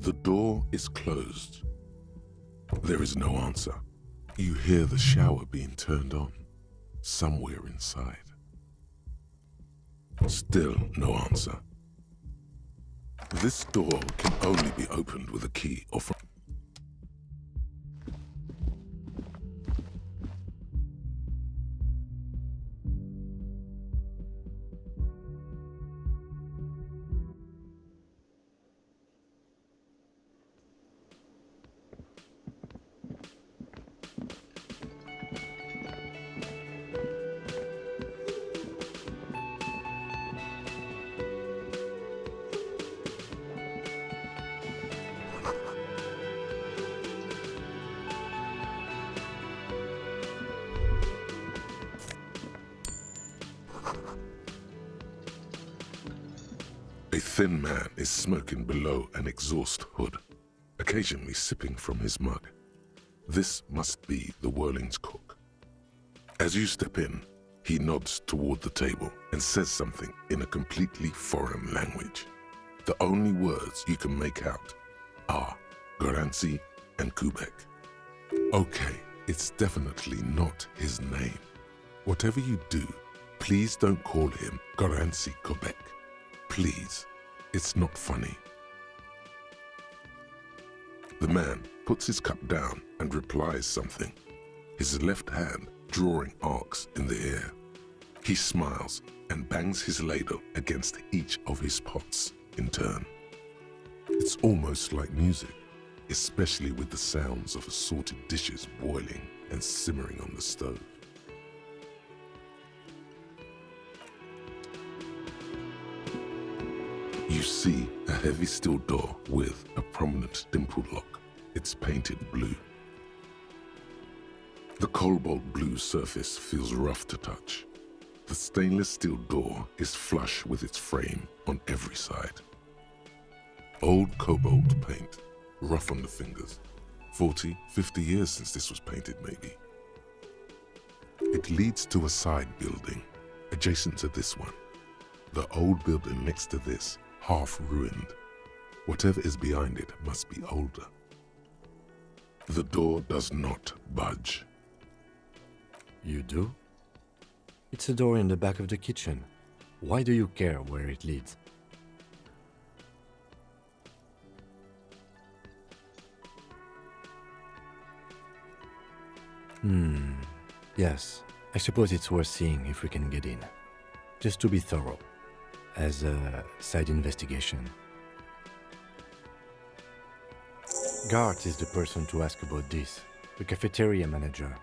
The door is closed. There is no answer. You hear the shower being turned on somewhere inside. Still no answer. This door can only be opened with a key or from... A thin man is smoking below an exhaust hood, occasionally sipping from his mug. This must be the Whirling's cook. As you step in, he nods toward the table and says something in a completely foreign language. The only words you can make out are Garanzi and Kubek. Okay, it's definitely not his name. Whatever you do, please don't call him Garanzi Kubek. Please, it's not funny. The man puts his cup down and replies something, his left hand drawing arcs in the air. He smiles and bangs his ladle against each of his pots in turn. It's almost like music, especially with the sounds of assorted dishes boiling and simmering on the stove. You see a heavy steel door with a prominent dimpled lock. It's painted blue. The cobalt blue surface feels rough to touch. The stainless steel door is flush with its frame on every side. Old cobalt paint, rough on the fingers. 40, 50 years since this was painted maybe. It leads to a side building, adjacent to this one. The old building next to this, half ruined. Whatever is behind it must be older. The door does not budge. You do? It's a door in the back of the kitchen. Why do you care where it leads? Yes, I suppose it's worth seeing if we can get in. Just to be thorough, as a side investigation. Gart is the person to ask about this, the cafeteria manager.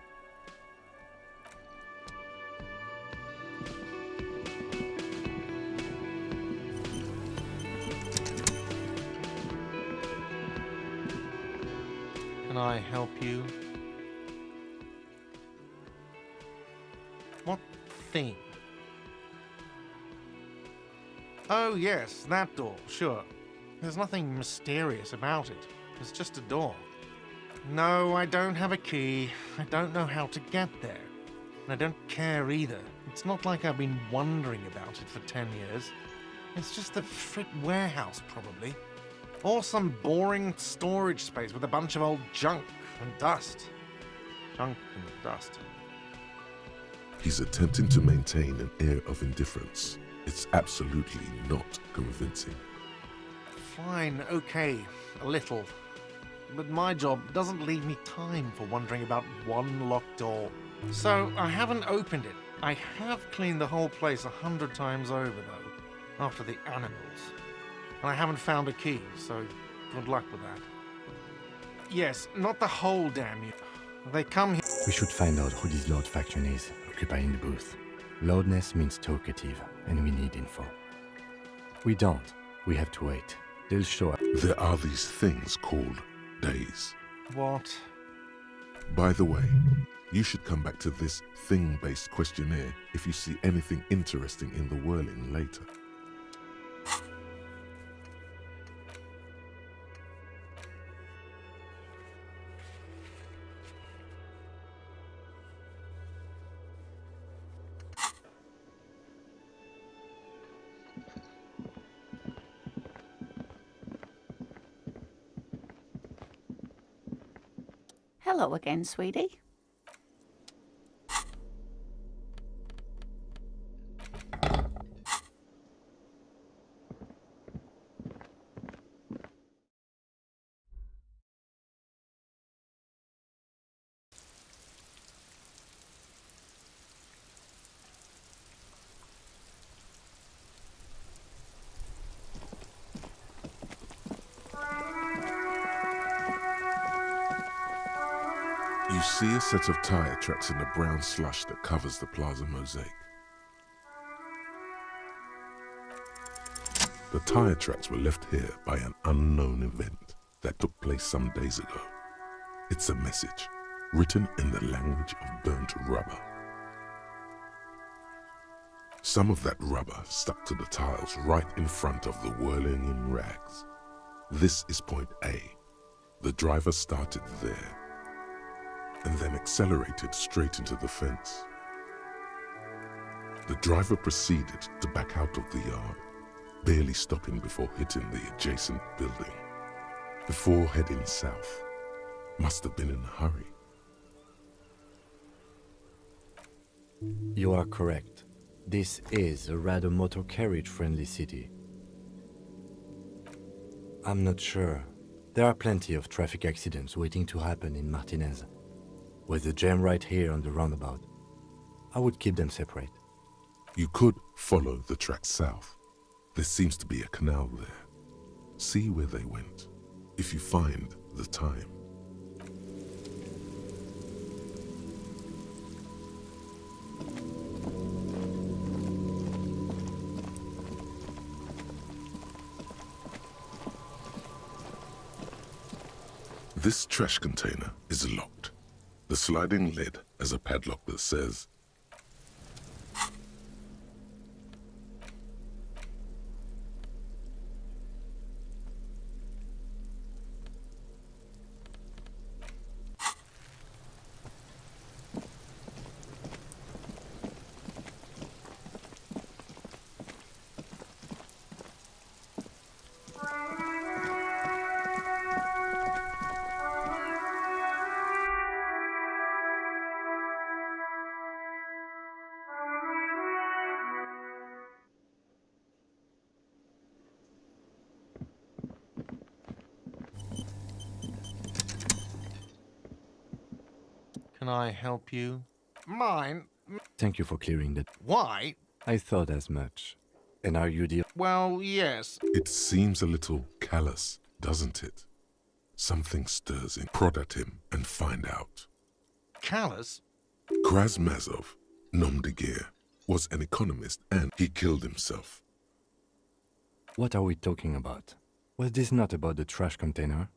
Can I help you? What thing? Oh yes, that door, sure. There's nothing mysterious about it. It's just a door. No, I don't have a key. I don't know how to get there. And I don't care either. It's not like I've been wondering about it for 10 years. It's just a frick warehouse, probably. Or some boring storage space with a bunch of old junk and dust. Junk and dust. He's attempting to maintain an air of indifference. It's absolutely not convincing. Fine, okay, a little. But my job doesn't leave me time for wondering about one locked door. So I haven't opened it. I have cleaned the whole place 100 times over, though, after the animals. And I haven't found a key, so good luck with that. Yes, not the whole damn you. They come here. We should find out who this Lord faction is, occupying the booth. Loudness means talkative, and we need info. We don't. We have to wait. They'll show up. There are these things called days. What? By the way, you should come back to this thing-based questionnaire if you see anything interesting in the Whirling later. Hello again, sweetie. You see a set of tire tracks in the brown slush that covers the plaza mosaic. The tire tracks were left here by an unknown event that took place some days ago. It's a message, written in the language of burnt rubber. Some of that rubber stuck to the tiles right in front of the whirling in rags. This is point A. The driver started there and then accelerated straight into the fence. The driver proceeded to back out of the yard, barely stopping before hitting the adjacent building. Before heading south, must have been in a hurry. You are correct. This is a rather motor carriage-friendly city. I'm not sure. There are plenty of traffic accidents waiting to happen in Martinez. With a jam right here on the roundabout, I would keep them separate. You could follow the track south. There seems to be a canal there. See where they went, if you find the time. This trash container is locked. The sliding lid has a padlock that says, Can I help you? Mine? Thank you for clearing that. Why? I thought as much. And are you the... Well, yes. it seems a little callous, doesn't it? Something stirs in. Prod at him and find out. Callous? Krasmazov, nom de guerre, was an economist and he killed himself. What are we talking about? Was this not about the trash container?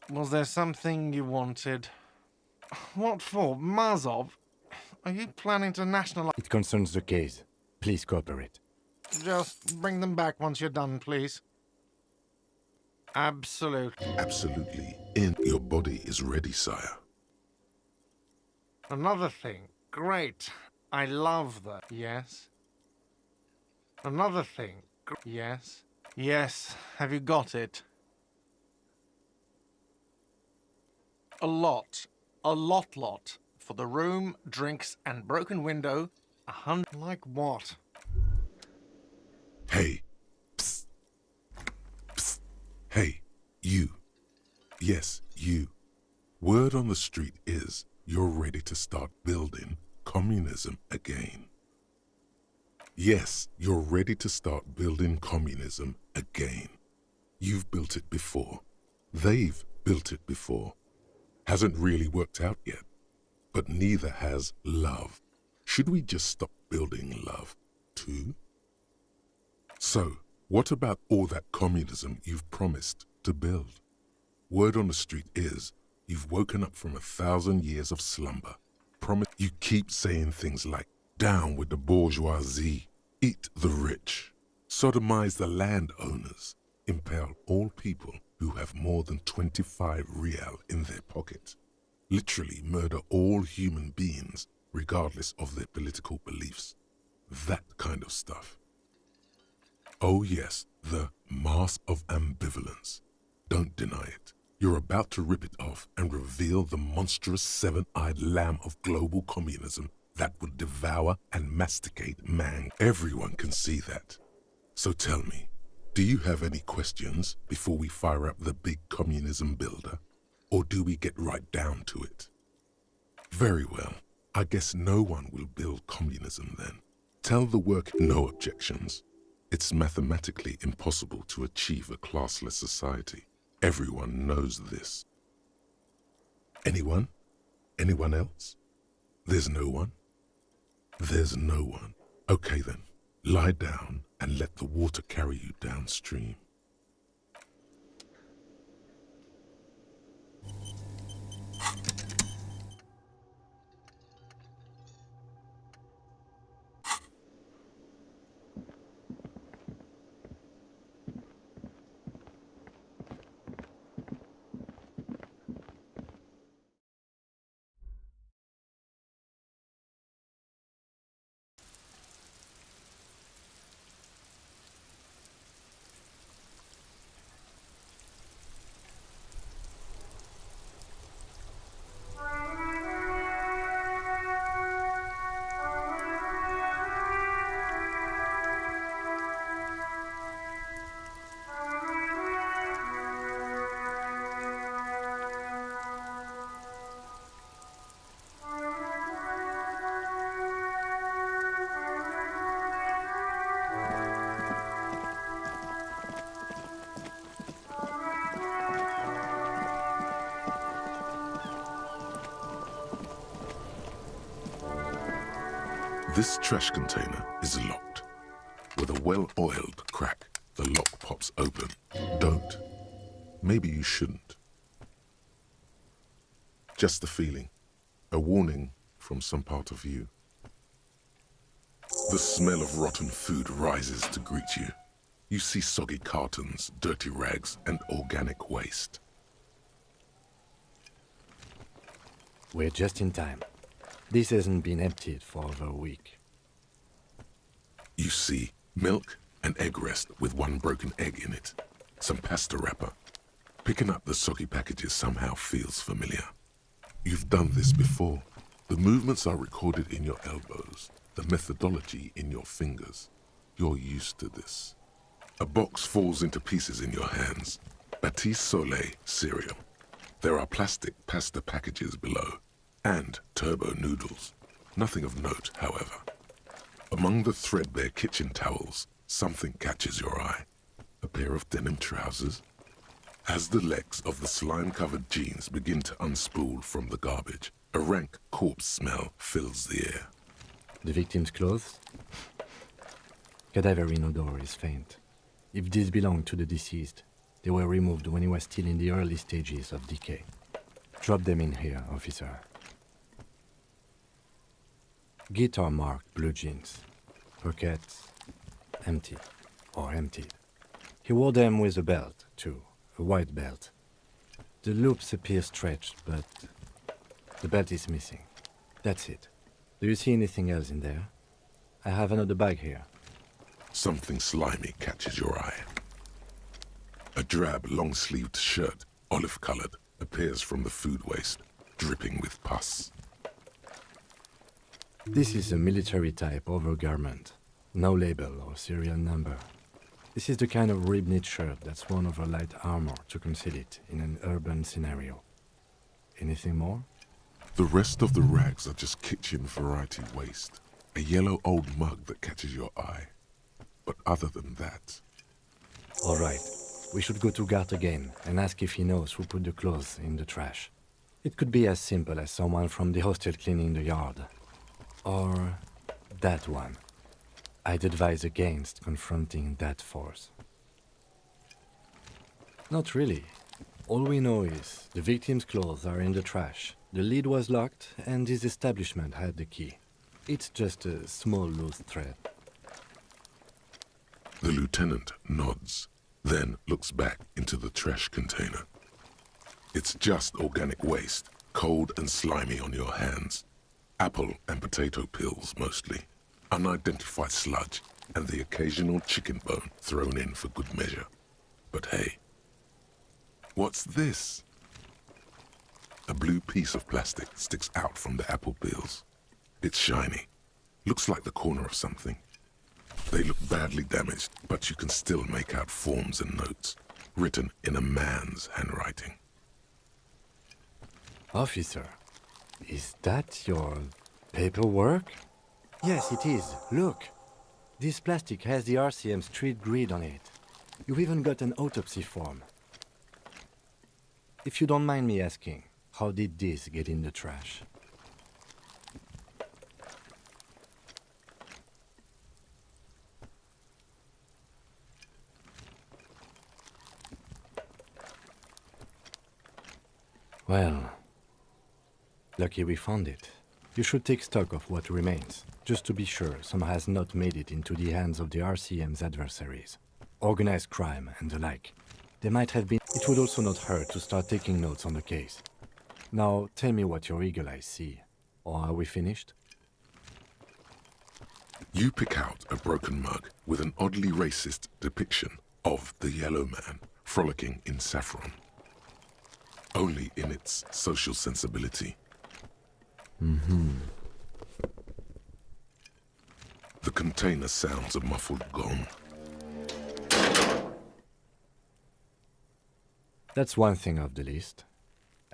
Was there something you wanted? What for? Mazov? Are you planning to nationalize? It concerns the case. Please cooperate. Just bring them back once you're done, please. Absolutely. Absolutely. Your body is ready, sire. Another thing. Great. I love that. Yes. Another thing. Yes. Yes. Have you got it? A lot. A lot. For the room, drinks, and broken window. 100. Like what? Hey. Psst. Psst. Hey, you. Yes, you. Word on the street is you're ready to start building communism again. Yes, you're ready to start building communism again. You've built it before. They've built it before. Hasn't really worked out yet. But neither has love. Should we just stop building love, too? So, what about all that communism you've promised to build? Word on the street is you've woken up from 1,000 years of slumber. You keep saying things like, down with the bourgeoisie, eat the rich, sodomize the landowners, impale all people who have more than 25 real in their pocket, literally murder all human beings regardless of their political beliefs. That kind of stuff. Oh yes, the mask of ambivalence. Don't deny it. You're about to rip it off and reveal the monstrous seven-eyed lamb of global communism that would devour and masticate man. Everyone can see that. So tell me, do you have any questions before we fire up the big communism builder? Or do we get right down to it? Very well. I guess no one will build communism then. Tell the work no objections. It's mathematically impossible to achieve a classless society. Everyone knows this. Anyone? Anyone else? There's no one? There's no one. Okay then, lie down and let the water carry you downstream. This trash container is locked. With a well-oiled crack, the lock pops open. Don't. Maybe you shouldn't. Just a feeling. A warning from some part of you. The smell of rotten food rises to greet you. You see soggy cartons, dirty rags, and organic waste. We're just in time. This hasn't been emptied for over a week. You see milk and egg rest with one broken egg in it. Some pasta wrapper. Picking up the soggy packages somehow feels familiar. You've done this before. The movements are recorded in your elbows, the methodology in your fingers. You're used to this. A box falls into pieces in your hands. Batiste Soleil cereal. There are plastic pasta packages below. And turbo noodles. Nothing of note, however. Among the threadbare kitchen towels, something catches your eye. A pair of denim trousers. As the legs of the slime-covered jeans begin to unspool from the garbage, a rank corpse smell fills the air. The victim's clothes? Cadaver in odor is faint. If these belong to the deceased, they were removed when he was still in the early stages of decay. Drop them in here, officer. Guitar-marked blue jeans. Pockets empty or emptied. He wore them with a belt, too, a white belt. The loops appear stretched, but the belt is missing. That's it. Do you see anything else in there? I have another bag here. Something slimy catches your eye. A drab, long-sleeved shirt, olive-colored, appears from the food waste, dripping with pus. This is a military-type overgarment. No label or serial number. This is the kind of rib-knit shirt that's worn over light armor to conceal it in an urban scenario. Anything more? The rest of the rags are just kitchen variety waste. A yellow old mug that catches your eye. But other than that... All right. We should go to Gart again and ask if he knows who put the clothes in the trash. It could be as simple as someone from the hostel cleaning the yard. Or that one. I'd advise against confronting that force. Not really. All we know is the victim's clothes are in the trash. The lid was locked and his establishment had the key. It's just a small loose thread. The lieutenant nods, then looks back into the trash container. It's just organic waste, cold and slimy on your hands. Apple and potato peels, mostly. Unidentified sludge, and the occasional chicken bone thrown in for good measure. But hey, what's this? A blue piece of plastic sticks out from the apple peels. It's shiny. Looks like the corner of something. They look badly damaged, but you can still make out forms and notes, written in a man's handwriting. Officer, is that your paperwork? Yes, it is. Look. This plastic has the RCM street grid on it. You've even got an autopsy form. If you don't mind me asking, how did this get in the trash? Well, lucky we found it. You should take stock of what remains, just to be sure some has not made it into the hands of the RCM's adversaries. Organized crime and the like. They might have been... It would also not hurt to start taking notes on the case. Now, tell me what your eagle eyes see. Or are we finished? You pick out a broken mug with an oddly racist depiction of the yellow man frolicking in saffron. Only in its social sensibility. The container sounds a muffled gong. That's one thing off the list.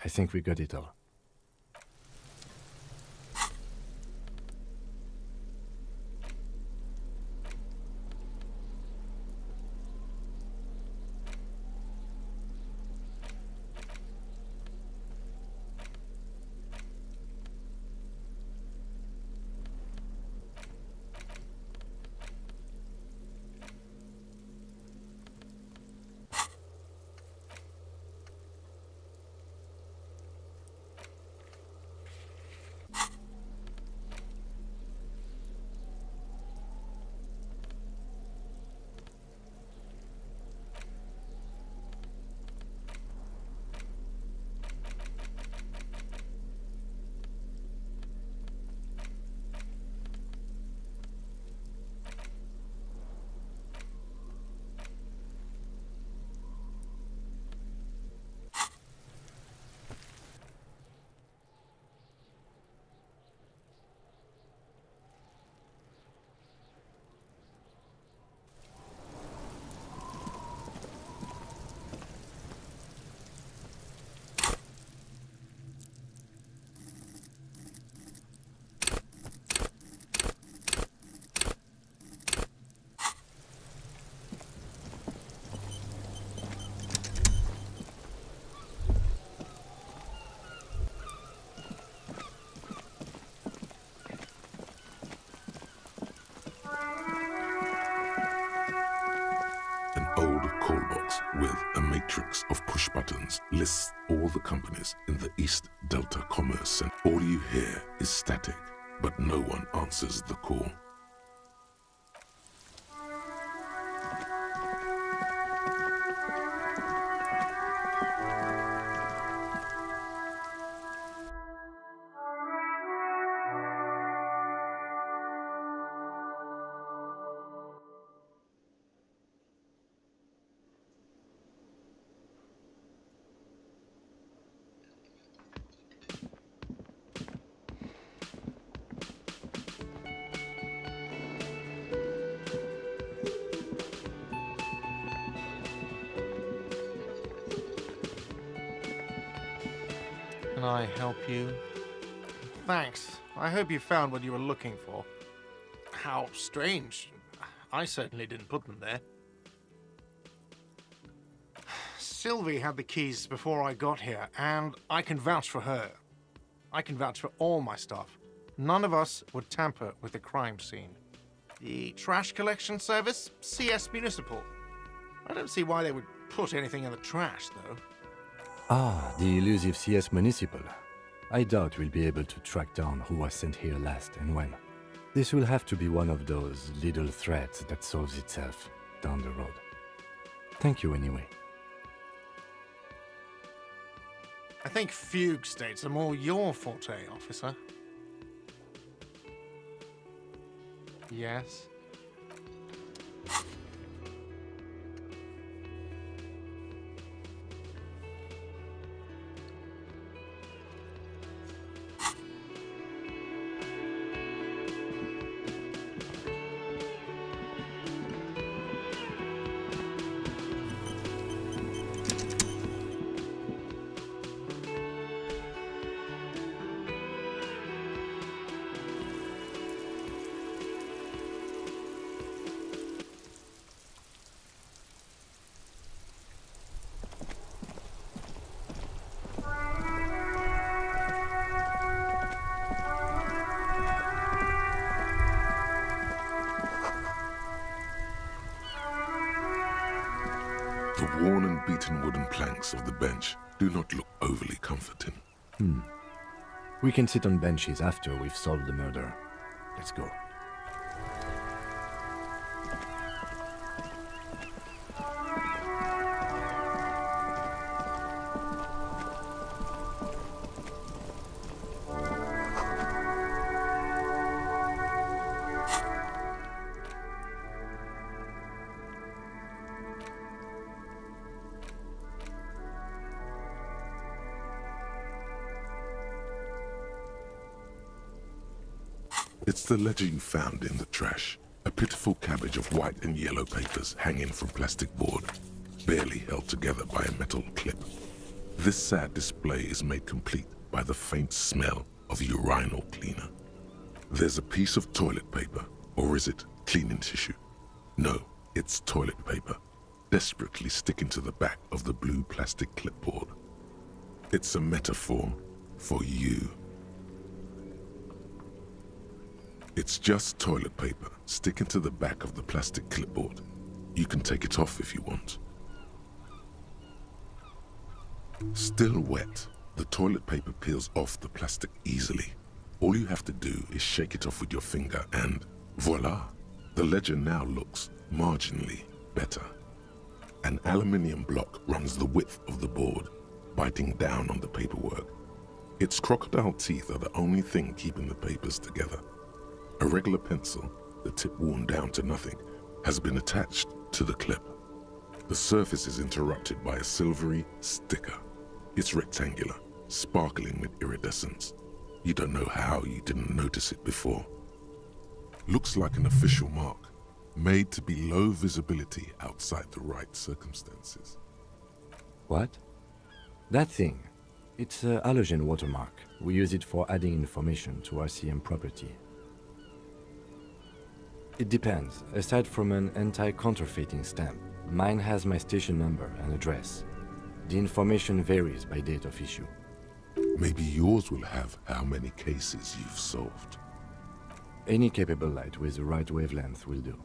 I think we got it all. An old call box with a matrix of push buttons lists all the companies in the East Delta Commerce Center. All you hear is static, but no one answers the call. Can I help you? Thanks. I hope you found what you were looking for. How strange. I certainly didn't put them there. Sylvie had the keys before I got here, and I can vouch for her. I can vouch for all my stuff. None of us would tamper with the crime scene. The trash collection service? CS Municipal. I don't see why they would put anything in the trash, though. Ah, the elusive CS Municipal. I doubt we'll be able to track down who was sent here last and when. This will have to be one of those little threats that solves itself down the road. Thank you anyway. I think fugue states are more your forte, officer. Yes? The worn and beaten wooden planks of the bench do not look overly comforting. We can sit on benches after we've solved the murder. Let's go. It's the ledger you found in the trash. A pitiful cabbage of white and yellow papers hanging from plastic board, barely held together by a metal clip. This sad display is made complete by the faint smell of urinal cleaner. There's a piece of toilet paper, or is it cleaning tissue? No, it's toilet paper, desperately sticking to the back of the blue plastic clipboard. It's a metaphor for you. It's just toilet paper sticking to the back of the plastic clipboard. You can take it off if you want. Still wet, the toilet paper peels off the plastic easily. All you have to do is shake it off with your finger and voila! The ledger now looks marginally better. An aluminium block runs the width of the board, biting down on the paperwork. Its crocodile teeth are the only thing keeping the papers together. A regular pencil, the tip worn down to nothing, has been attached to the clip. The surface is interrupted by a silvery sticker. It's rectangular, sparkling with iridescence. You don't know how you didn't notice it before. Looks like an official mark, made to be low visibility outside the right circumstances. What? That thing. It's a halogen watermark. We use it for adding information to RCM property. It depends. Aside from an anti-counterfeiting stamp, mine has my station number and address. The information varies by date of issue. Maybe yours will have how many cases you've solved. Any capable light with the right wavelength will do.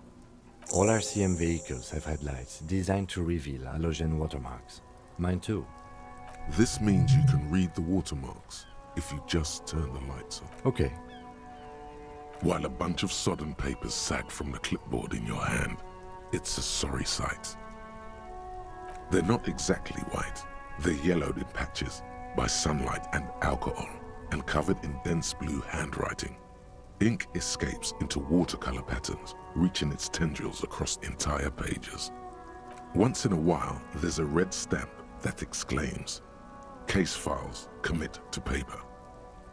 All RCM vehicles have headlights designed to reveal halogen watermarks. Mine too. This means you can read the watermarks if you just turn the lights on. Okay. While a bunch of sodden papers sag from the clipboard in your hand, it's a sorry sight. They're not exactly white. They're yellowed in patches by sunlight and alcohol and covered in dense blue handwriting. Ink escapes into watercolor patterns, reaching its tendrils across entire pages. Once in a while, there's a red stamp that exclaims, "Case files commit to paper."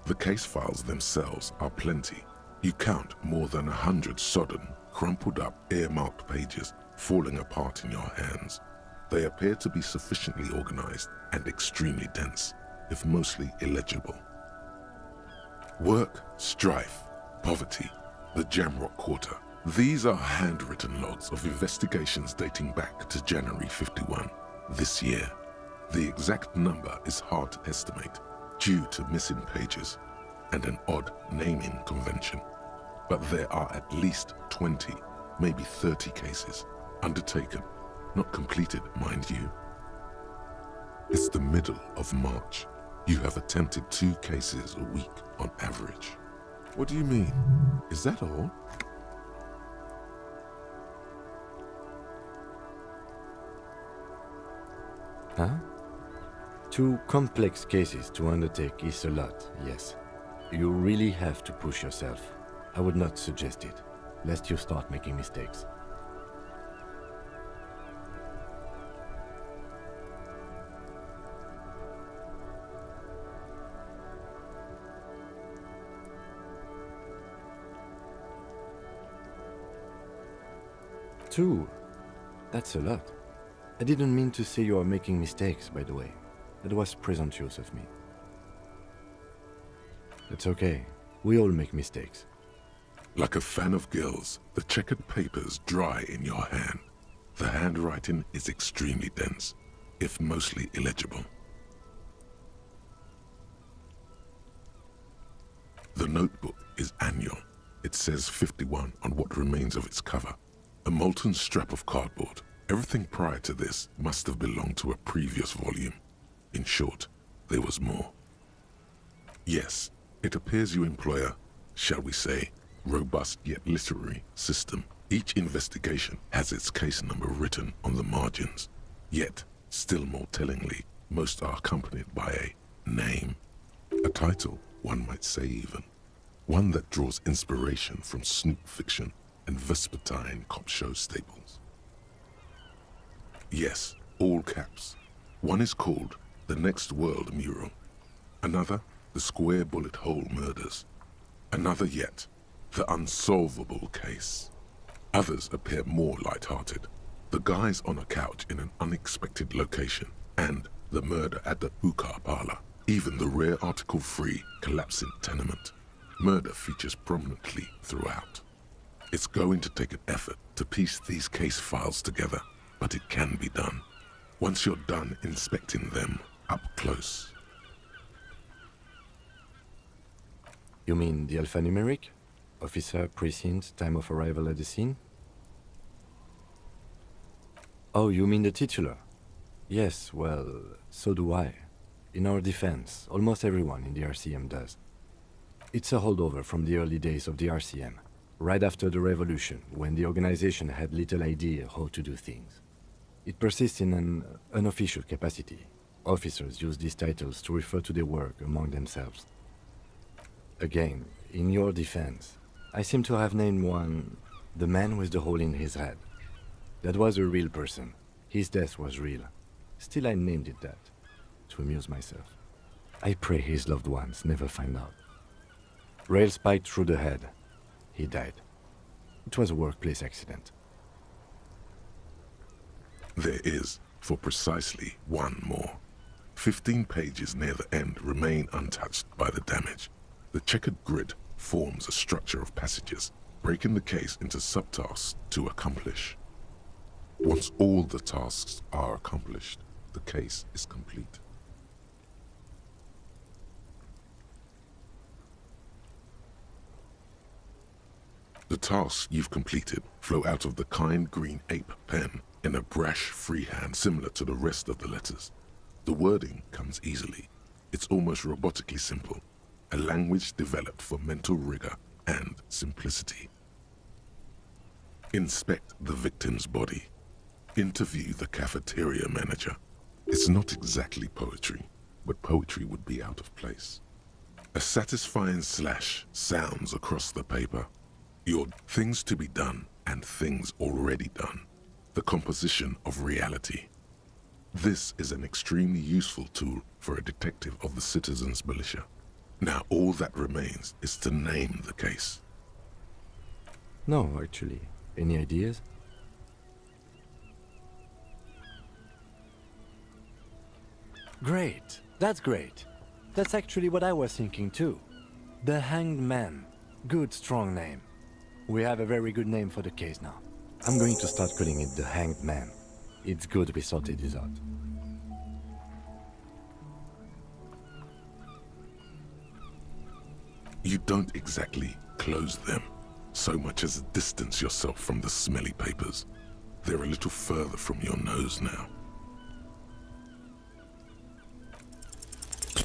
The case files themselves are plenty. You count more than 100 sodden, crumpled up, earmarked pages falling apart in your hands. They appear to be sufficiently organized and extremely dense, if mostly illegible. Work, strife, poverty, the Jamrock Quarter. These are handwritten logs of investigations dating back to January 51, this year. The exact number is hard to estimate due to missing pages and an odd naming convention. But there are at least 20, maybe 30 cases undertaken, not completed, mind you. It's the middle of March. You have attempted 2 cases a week on average. What do you mean? Is that all? Huh? 2 complex cases to undertake is a lot, yes. You really have to push yourself. I would not suggest it, lest you start making mistakes. Two? That's a lot. I didn't mean to say you are making mistakes, by the way. That was presumptuous of me. It's okay. We all make mistakes. Like a fan of gills, the checkered papers dry in your hand. The handwriting is extremely dense, if mostly illegible. The notebook is annual. It says 51 on what remains of its cover. A molten strap of cardboard, Everything prior to this must have belonged to a previous volume. In short, there was more. Yes, it appears you employ a, shall we say, robust yet literary system. Each investigation has its case number written on the margins. Yet, still more tellingly, most are accompanied by a name. A title, one might say even. One that draws inspiration from snoop fiction and vespertine cop show staples. Yes, all caps. One is called The Next World Mural. Another, The Square Bullet Hole Murders. Another yet, The Unsolvable Case. Others appear more light-hearted. The guys on a couch in an unexpected location, and the murder at the hookah parlor. Even the rare article-free collapsing tenement. Murder features prominently throughout. It's going to take an effort to piece these case files together, but it can be done. Once you're done inspecting them up close. You mean the alphanumeric? Officer, precinct, time of arrival at the scene? Oh, you mean the titular? Yes, well, so do I. In our defense, almost everyone in the RCM does. It's a holdover from the early days of the RCM, right after the revolution, when the organization had little idea how to do things. It persists in an unofficial capacity. Officers use these titles to refer to their work among themselves. Again, in your defense, I seem to have named one the man with the hole in his head. That was a real person. His death was real. Still, I named it that, to amuse myself. I pray his loved ones never find out. Rail spiked through the head. He died. It was a workplace accident. There is, for precisely one more. 15 pages near the end remain untouched by the damage. The checkered grid forms a structure of passages, breaking the case into subtasks to accomplish. Once all the tasks are accomplished, the case is complete. The tasks you've completed flow out of the kind green ape pen in a brash freehand similar to the rest of the letters. The wording comes easily. It's almost robotically simple, a language developed for mental rigor and simplicity. Inspect the victim's body. Interview the cafeteria manager. It's not exactly poetry, but poetry would be out of place. A satisfying slash sounds across the paper. Your things to be done and things already done. The composition of reality. This is an extremely useful tool for a detective of the citizens' militia. Now all that remains is to name the case. No, actually. Any ideas? Great. That's great. That's actually what I was thinking too. The Hanged Man. Good, strong name. We have a very good name for the case now. I'm going to start calling it the Hanged Man. It's good we sorted this out. You don't exactly close them, so much as distance yourself from the smelly papers. They're a little further from your nose now.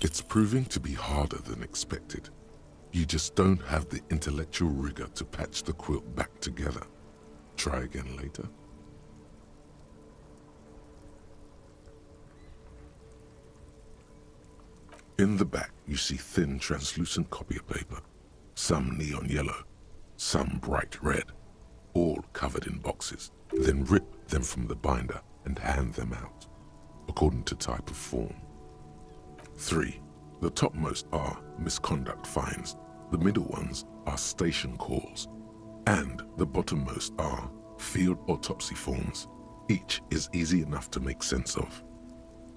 It's proving to be harder than expected. You just don't have the intellectual rigor to patch the quilt back together. Try again later. In the back, you see thin, translucent copy paper. Some neon yellow, some bright red, all covered in boxes. Then rip them from the binder and hand them out, according to type of form. 3. The topmost are misconduct fines, the middle ones are station calls, and the bottommost are field autopsy forms. Each is easy enough to make sense of.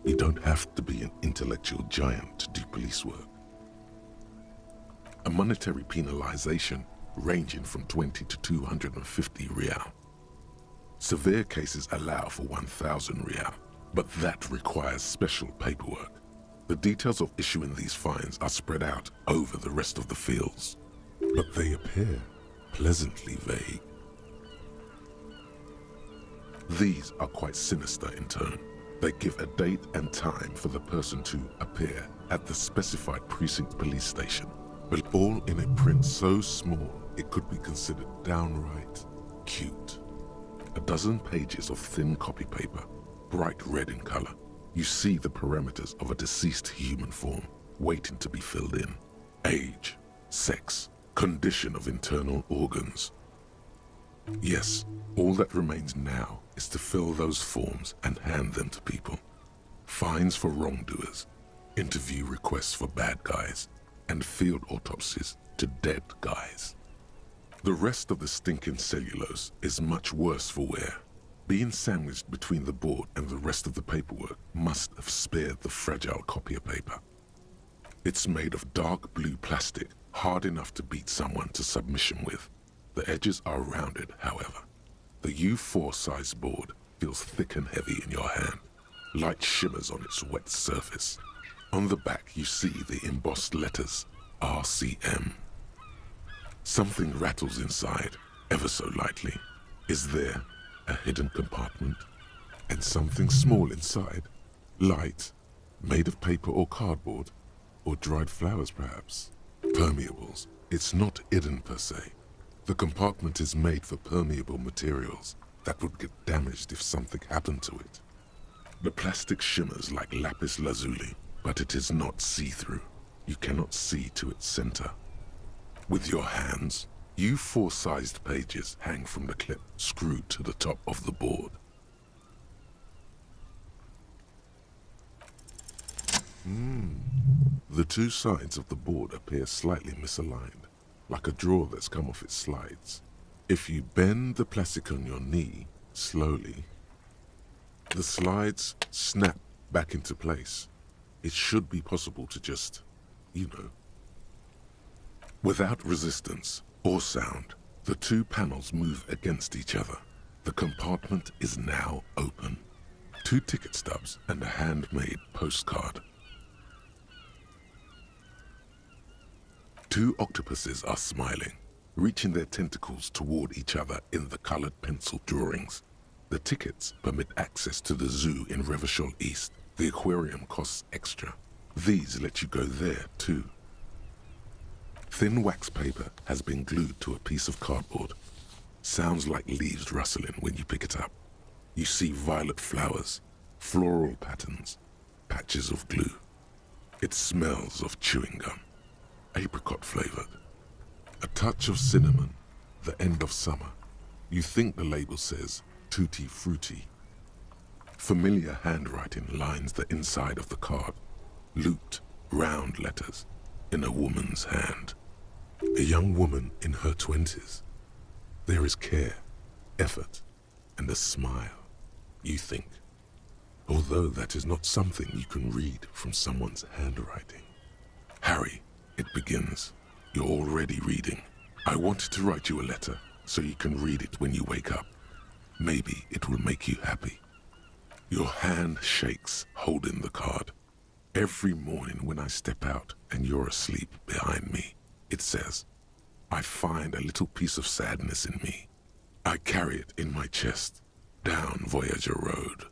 You don't have to be an intellectual giant to do police work. A monetary penalization ranging from 20 to 250 real. Severe cases allow for 1,000 real, but that requires special paperwork. The details of issuing these fines are spread out over the rest of the fields, but they appear pleasantly vague. These are quite sinister in tone. They give a date and time for the person to appear at the specified precinct police station, but all in a print so small it could be considered downright cute. A dozen pages of thin copy paper, bright red in color. You see the parameters of a deceased human form waiting to be filled in. Age, sex, condition of internal organs. Yes, all that remains now is to fill those forms and hand them to people. Fines for wrongdoers, interview requests for bad guys, and field autopsies to dead guys. The rest of the stinking cellulose is much worse for wear. Being sandwiched between the board and the rest of the paperwork must have spared the fragile copier paper. It's made of dark blue plastic, hard enough to beat someone to submission with. The edges are rounded, however. The U4 size board feels thick and heavy in your hand. Light shimmers on its wet surface. On the back you see the embossed letters, RCM. Something rattles inside, ever so lightly. Is there a hidden compartment? And something small inside, light, made of paper or cardboard, or dried flowers perhaps. Permeables. It's not hidden per se. The compartment is made for permeable materials that would get damaged if something happened to it. The plastic shimmers like lapis lazuli, but it is not see-through. You cannot see to its center. With your hands, U4-sized pages hang from the clip screwed to the top of the board. The two sides of the board appear slightly misaligned, like a drawer that's come off its slides. If you bend the plastic on your knee slowly, the slides snap back into place. It should be possible to just, Without resistance or sound, the two panels move against each other. The compartment is now open. 2 ticket stubs and a handmade postcard. 2 octopuses are smiling, reaching their tentacles toward each other in the colored pencil drawings. The tickets permit access to the zoo in Revachol East. The aquarium costs extra. These let you go there too. Thin wax paper has been glued to a piece of cardboard. Sounds like leaves rustling when you pick it up. You see violet flowers, floral patterns, patches of glue. It smells of chewing gum, apricot flavored. A touch of cinnamon, the end of summer. You think the label says tutti frutti. Familiar handwriting lines the inside of the card. Looped, round letters in a woman's hand. A young woman in her 20s. There is care, effort, and a smile, you think. Although that is not something you can read from someone's handwriting. Harry, it begins. You're already reading. I wanted to write you a letter so you can read it when you wake up. Maybe it will make you happy. Your hand shakes, holding the card. Every morning when I step out and you're asleep behind me, it says, I find a little piece of sadness in me. I carry it in my chest, down Voyager Road.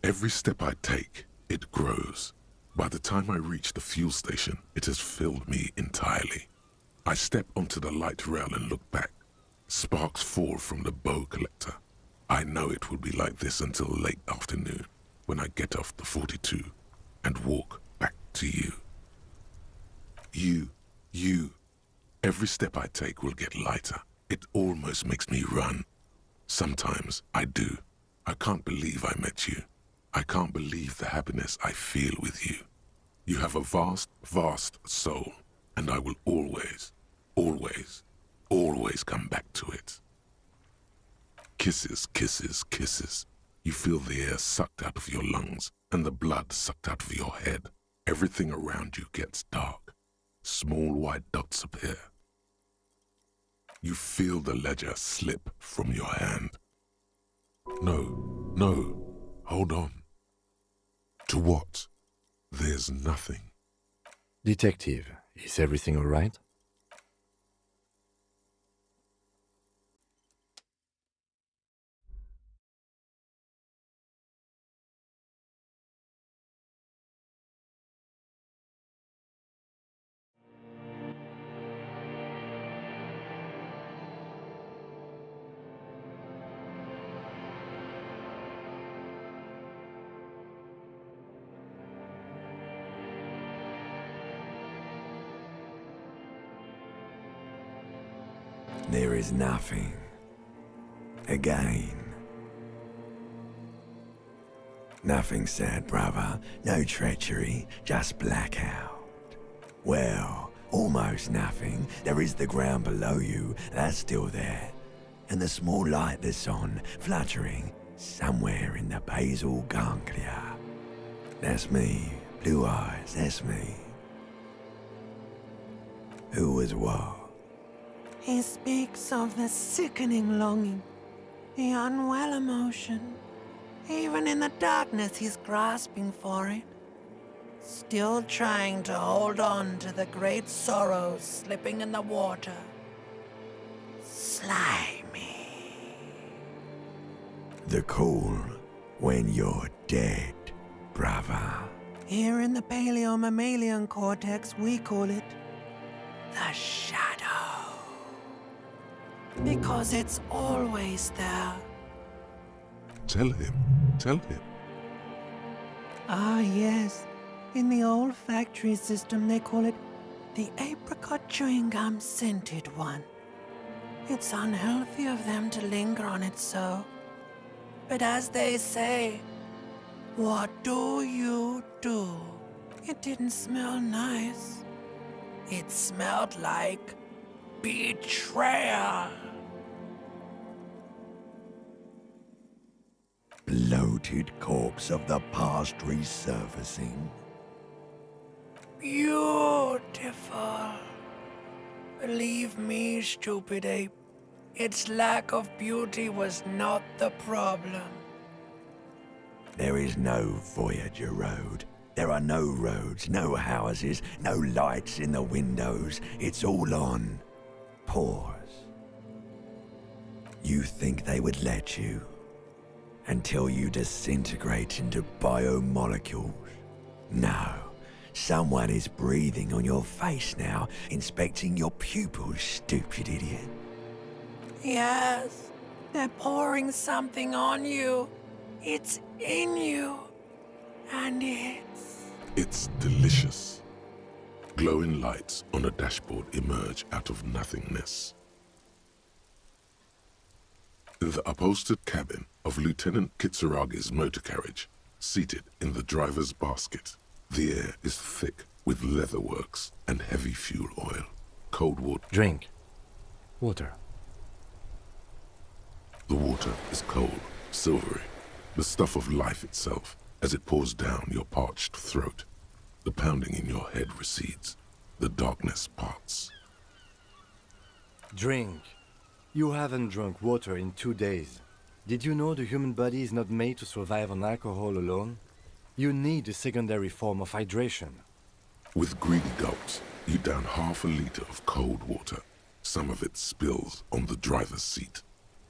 Every step I take, it grows. By the time I reach the fuel station, it has filled me entirely. I step onto the light rail and look back. Sparks fall from the bow collector. I know it will be like this until late afternoon, when I get off the 42 and walk back to you. You. Every step I take will get lighter. It almost makes me run. Sometimes I do. I can't believe I met you. I can't believe the happiness I feel with you. You have a vast, vast soul, and I will always, always, always come back to it. Kisses, kisses, kisses. You feel the air sucked out of your lungs and the blood sucked out of your head. Everything around you gets dark. Small white dots appear. You feel the ledger slip from your hand. No, hold on. To what? There's nothing. Detective, is everything all right? There is nothing. Again. Nothing sad, brother. No treachery, just blackout. Well, almost nothing. There is the ground below you, that's still there. And the small light that's on, fluttering, somewhere in the basal ganglia. That's me. Blue eyes, that's me. Who was what? He speaks of the sickening longing, the unwell emotion. Even in the darkness, he's grasping for it. Still trying to hold on to the great sorrows slipping in the water. Slimy. The cool when you're dead, brother. Here in the paleo-mammalian cortex, we call it the shadow. Because it's always there. Tell him. Tell him. Ah, yes. In the olfactory system, they call it the apricot chewing gum scented one. It's unhealthy of them to linger on it so. But as they say, what do you do? It didn't smell nice. It smelled like betrayal. Bloated corpse of the past resurfacing. Beautiful. Believe me, stupid ape, its lack of beauty was not the problem. There is no Voyager Road. There are no roads, no houses, no lights in the windows. It's all on pause. You think they would let you? Until you disintegrate into biomolecules? No. Someone is breathing on your face now, inspecting your pupils, stupid idiot. Yes, they're pouring something on you. It's in you. And It's delicious. Glowing lights on a dashboard emerge out of nothingness. In the upholstered cabin of Lieutenant Kitsuragi's motor carriage, seated in the driver's basket, the air is thick with leatherworks and heavy fuel oil. Cold water. Drink. Water. The water is cold, silvery, the stuff of life itself as it pours down your parched throat. The pounding in your head recedes. The darkness parts. Drink. You haven't drunk water in 2 days. Did you know the human body is not made to survive on alcohol alone? You need a secondary form of hydration. With greedy gulps, you down half a liter of cold water. Some of it spills on the driver's seat.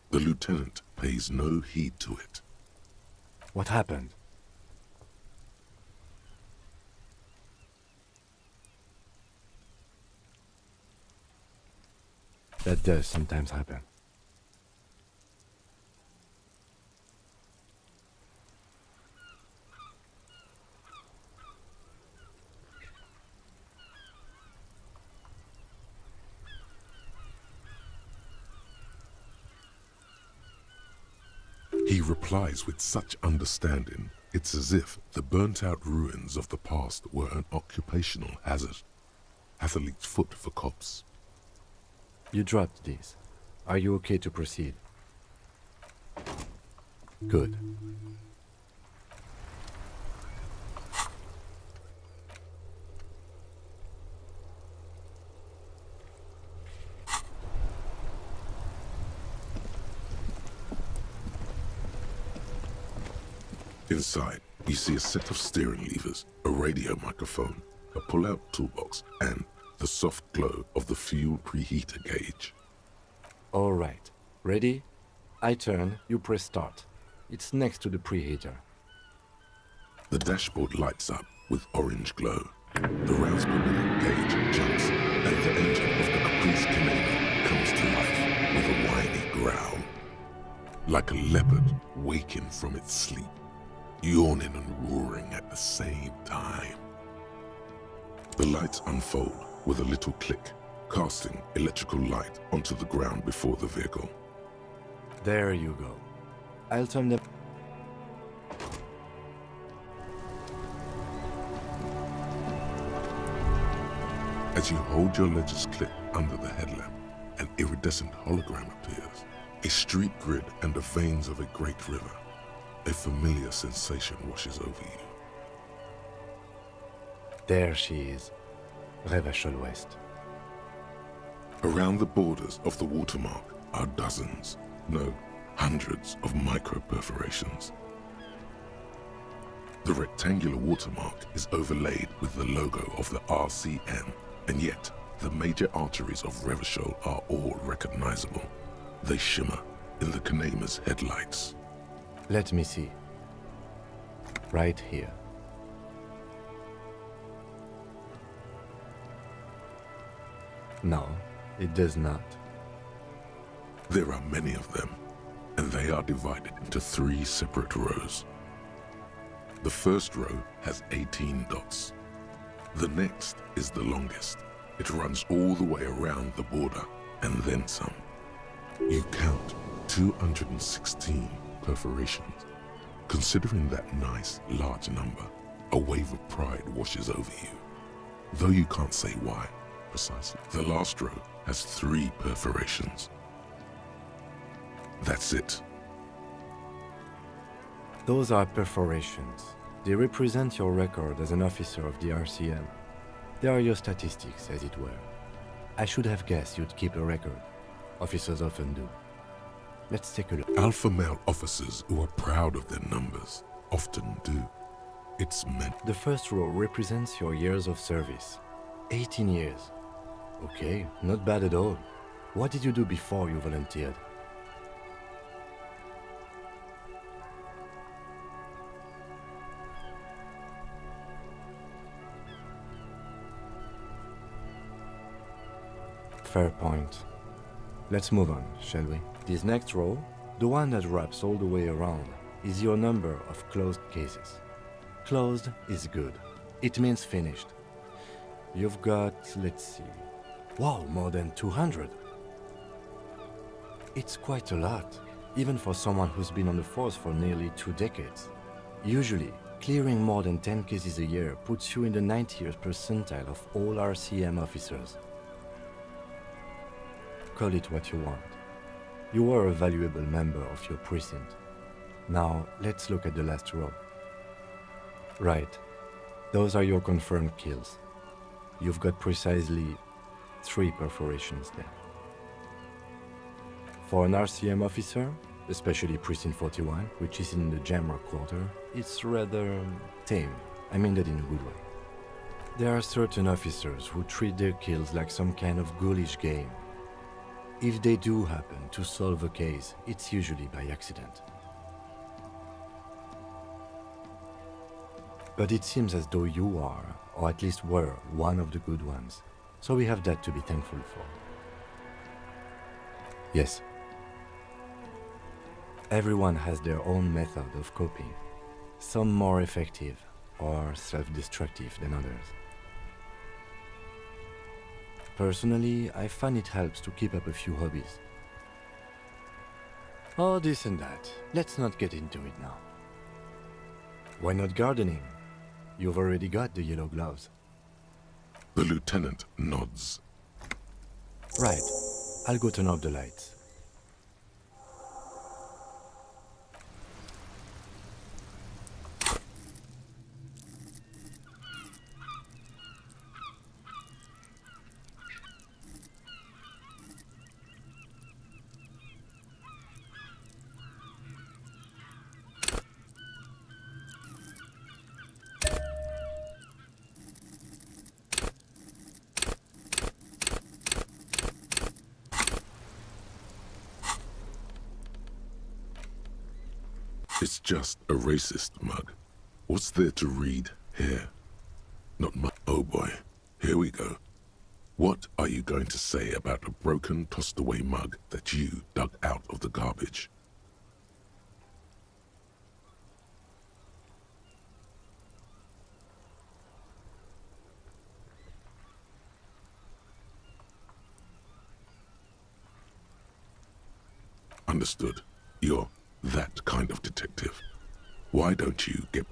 The lieutenant pays no heed to it. What happened? That does sometimes happen. He replies with such understanding, it's as if the burnt-out ruins of the past were an occupational hazard. Athlete's foot for cops. You dropped these. Are you okay to proceed? Good. Inside, you see a set of steering levers, a radio microphone, a pull-out toolbox, and the soft glow of the fuel preheater gauge. All right. Ready? I turn, you press start. It's next to the preheater. The dashboard lights up with orange glow. The rounds per minute gauge jumps, and the engine of the Caprice Canadian comes to life with a whiny growl. Like a leopard waking from its sleep, yawning and roaring at the same time. The lights unfold with a little click, casting electrical light onto the ground before the vehicle. There you go. I'll turn them. As you hold your ledger's clip under the headlamp, an iridescent hologram appears. A street grid and the veins of a great river. A familiar sensation washes over you. There she is. Revachol West. Around the borders of the watermark are dozens, no, hundreds of micro-perforations. The rectangular watermark is overlaid with the logo of the RCM, and yet the major arteries of Revachol are all recognizable. They shimmer in the Kanema's headlights. Let me see. Right here. No, it does not. There are many of them, and they are divided into 3 separate rows. The first row has 18 dots. The next is the longest. It runs all the way around the border, and then some. You count 216 perforations. Considering that nice, large number, a wave of pride washes over you. Though you can't say why, precisely. The last row has 3 perforations. That's it. Those are perforations. They represent your record as an officer of the RCM. They are your statistics, as it were. I should have guessed you'd keep a record. Officers often do. Let's take a look. Alpha male officers who are proud of their numbers often do. It's meant. The first row represents your years of service. 18 years. Okay, not bad at all. What did you do before you volunteered? Fair point. Let's move on, shall we? This next row, the one that wraps all the way around, is your number of closed cases. Closed is good. It means finished. You've got, let's see, wow, more than 200. It's quite a lot, even for someone who's been on the force for nearly 2 decades. Usually, clearing more than 10 cases a year puts you in the 90th percentile of all RCM officers. Call it what you want. You were a valuable member of your precinct. Now, let's look at the last row. Right. Those are your confirmed kills. You've got precisely 3 perforations there. For an RCM officer, especially Precinct 41, which is in the Jamrock quarter, it's rather tame. I mean that in a good way. There are certain officers who treat their kills like some kind of ghoulish game. If they do happen to solve a case, it's usually by accident. But it seems as though you are, or at least were, one of the good ones. So we have that to be thankful for. Yes. Everyone has their own method of coping, some more effective or self-destructive than others. Personally, I find it helps to keep up a few hobbies. Oh, this and that. Let's not get into it now. Why not gardening? You've already got the yellow gloves. The lieutenant nods. Right. I'll go turn off the lights. It's just a racist mug. What's there to read here? Not much. Oh boy, here we go. What are you going to say about a broken, tossed-away mug that you dug out of the garbage? Understood. You're that kind of detective. Why don't you get...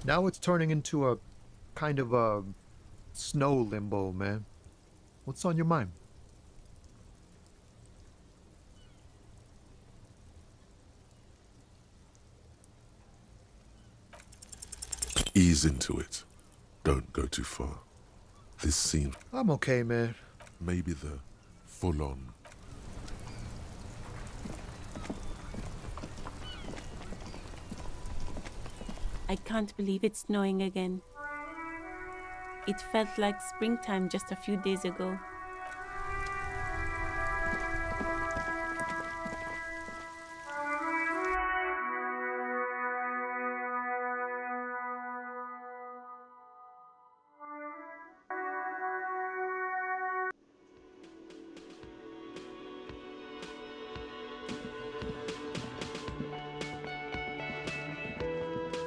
Now it's turning into a kind of a snow limbo, man. What's on your mind? Ease into it. Don't go too far. This scene, I'm okay, man. maybe the full-on... I can't believe it's snowing again. It felt like springtime just a few days ago.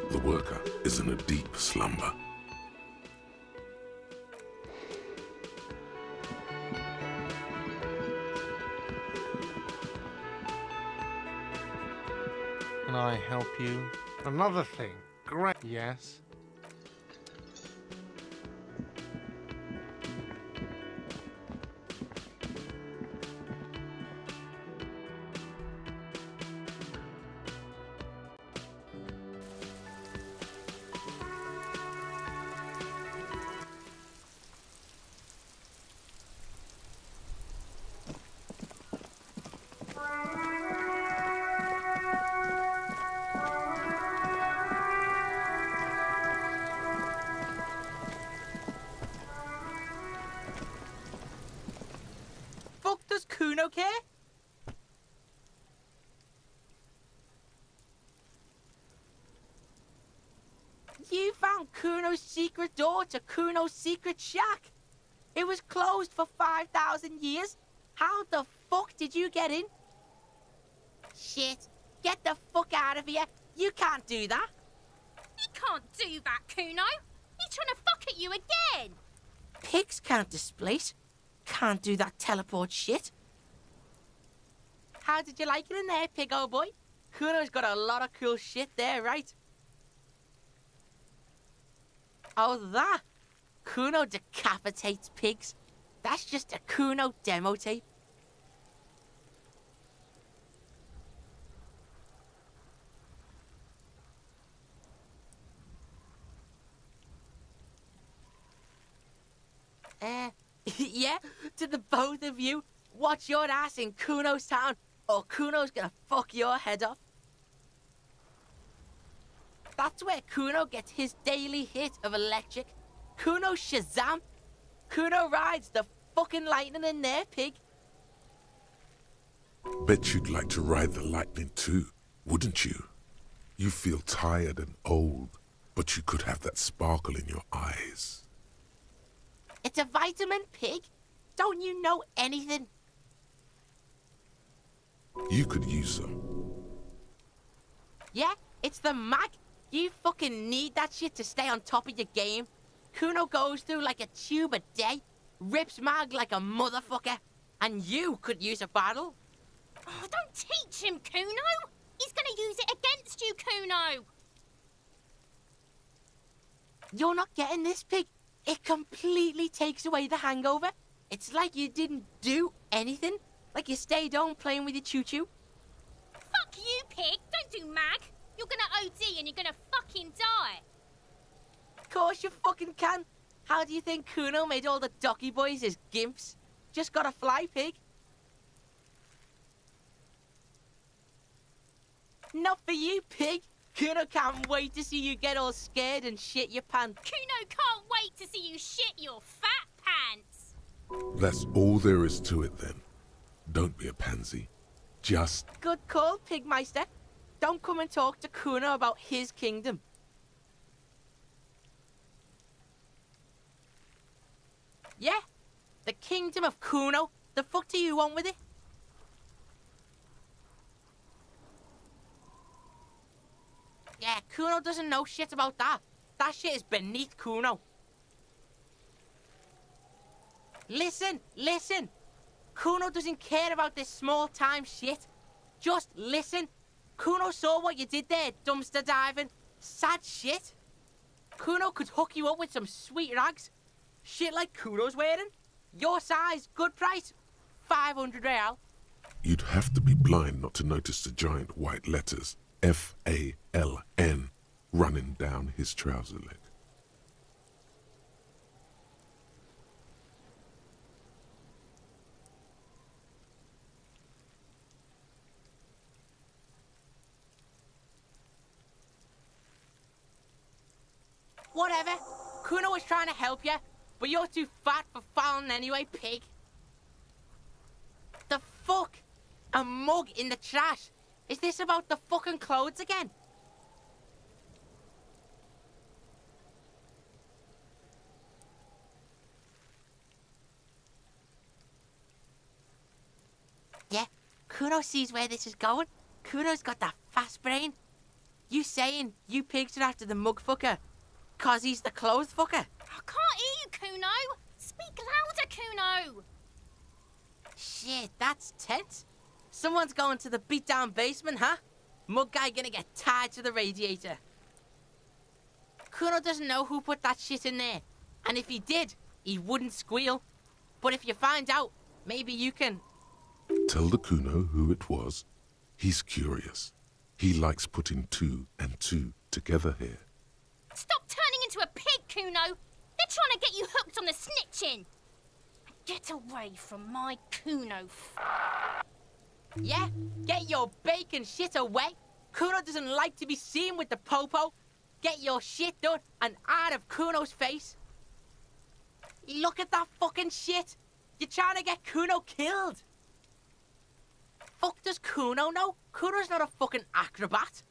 The worker is in a deep slumber. Can I help you? Another thing. Great. Yes. Fuck does Kuno care? You found Kuno's secret door to Kuno's secret shack. It was closed for 5,000 years. How the fuck did you get in? Shit. Get the fuck out of here. You can't do that. You can't do that, Kuno. He's trying to fuck at you again. Pigs can't displace. Can't do that teleport shit. How did you like it in there, pig old boy? Kuno's got a lot of cool shit there, right? Oh, that? Kuno decapitates pigs. That's just a Kuno demo tape. Yeah, to the both of you, watch your ass in Kuno's town, or Kuno's gonna fuck your head off. That's where Kuno gets his daily hit of electric. Kuno Shazam. Kuno rides the fucking lightning in there, pig. Bet you'd like to ride the lightning too, wouldn't you? You feel tired and old, but you could have that sparkle in your eyes. It's a vitamin, pig. Don't you know anything? You could use some. Yeah, it's the mag. You fucking need that shit to stay on top of your game. Kuno goes through like a tube a day, rips mag like a motherfucker, and you could use a bottle. Oh, don't teach him, Kuno. He's gonna use it against you, Kuno. You're not getting this, pig. It completely takes away the hangover. It's like you didn't do anything. Like you stayed home playing with your choo-choo. Fuck you, pig. Don't do mag. You're gonna OD and you're gonna fucking die. Of course you fucking can. How do you think Kuno made all the docky boys his gimps? Just got a fly pig. Not for you, pig. Kuno can't wait to see you get all scared and shit your pants. Kuno can't wait to see you shit your fat pants. That's all there is to it then. Don't be a pansy. Just Good call, Pigmeister. Don't come and talk to Kuno about his kingdom. Yeah, the kingdom of Kuno. The fuck do you want with it? Yeah, Kuno doesn't know shit about that. That shit is beneath Kuno. Listen, listen. Kuno doesn't care about this small-time shit. Just listen. Kuno saw what you did there, dumpster diving. Sad shit. Kuno could hook you up with some sweet rags. Shit like Kuno's wearing. Your size, good price. 500 real. you'd have to be blind not to notice the giant white letters F-A-L-N running down his trouser leg. Whatever. Kuno was trying to help you, but you're too fat for falling anyway, pig. The fuck? A mug in the trash? Is this about the fucking clothes again? Yeah, Kuno sees where this is going. Kuno's got that fast brain. You saying you pigs are after the mug fucker? 'Cause he's the clothes fucker? I can't hear you, Kuno. Speak louder, Kuno. Shit, that's tense. Someone's going to the beat-down basement, huh? Mug guy gonna get tied to the radiator. Kuno doesn't know who put that shit in there. And if he did, he wouldn't squeal. But if you find out, maybe you can... Tell the Kuno who it was. He's curious. He likes putting two and two together here. Stop turning into a pig, Kuno. They're trying to get you hooked on the snitching. Get away from my Kuno. Yeah, get your bacon shit away. Kuno doesn't like to be seen with the popo. Get your shit done and out of Kuno's face. Look at that fucking shit. You're trying to get Kuno killed. Fuck does Kuno know? Kuno's not a fucking acrobat.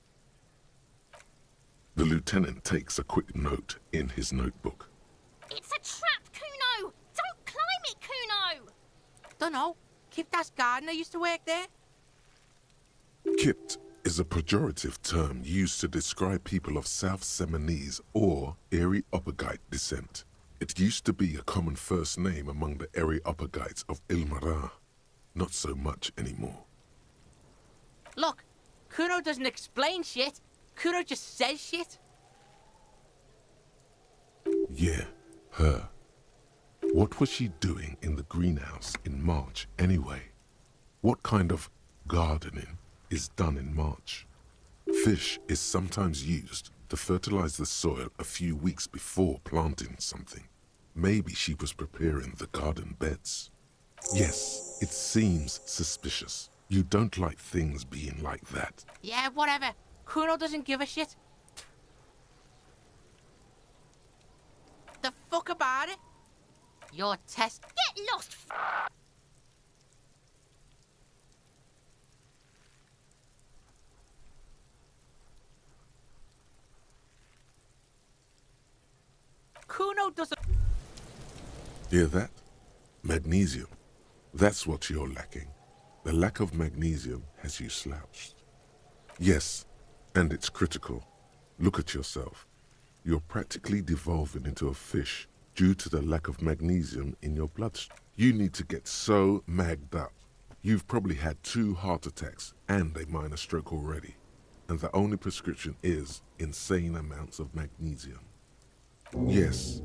The lieutenant takes a quick note in his notebook. It's a trap, Kuno. Don't climb it, Kuno. Dunno. Kiptas gardener used to work there. Kipt is a pejorative term used to describe people of South Seminese or Areopagite descent. It used to be a common first name among the Areopagites of Ilmara. Not so much anymore. Look, Kuno doesn't explain shit. Kuno just says shit. Yeah, her. What was she doing in the greenhouse in March anyway? What kind of gardening is done in March? Fish is sometimes used to fertilize the soil a few weeks before planting something. Maybe she was preparing the garden beds. Yes, it seems suspicious. You don't like things being like that. Yeah, whatever. Kuno doesn't give a shit. The fuck about it? Your test... Get lost, Kuno doesn't... Hear that? Magnesium. That's what you're lacking. The lack of magnesium has you slouched. Yes, and it's critical. Look at yourself. You're practically devolving into a fish due to the lack of magnesium in your bloodstream. You need to get so magged up. You've probably had 2 heart attacks and a minor stroke already. And the only prescription is insane amounts of magnesium. Yes,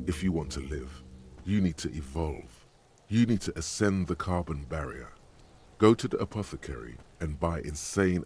if you want to live, you need to evolve. You need to ascend the carbon barrier. Go to the apothecary and buy insane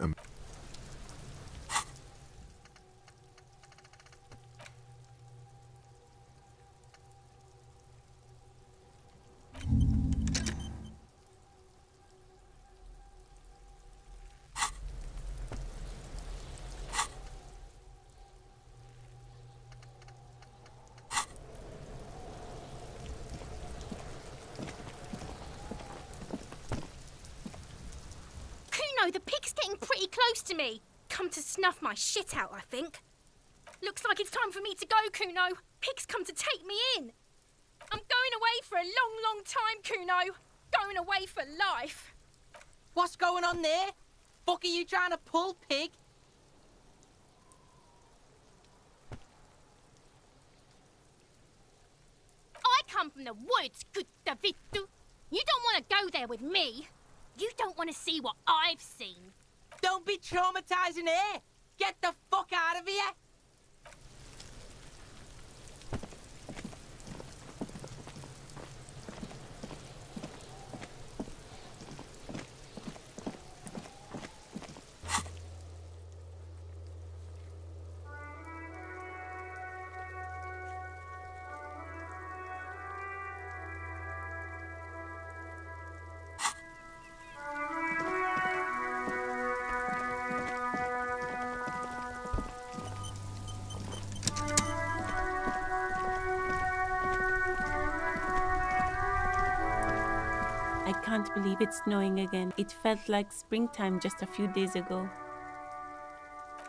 know, the pig's getting pretty close to me. Come to snuff my shit out, I think. Looks like it's time for me to go, Kuno. Pig's come to take me in. I'm going away for a long, long time, Kuno. Going away for life. What's going on there? Fuck are you trying to pull, pig? I come from the woods, good Davidu. You don't want to go there with me. You don't want to see what I've seen. Don't be traumatizing her. Get the fuck out of here. I can't believe it's snowing again. It felt like springtime just a few days ago.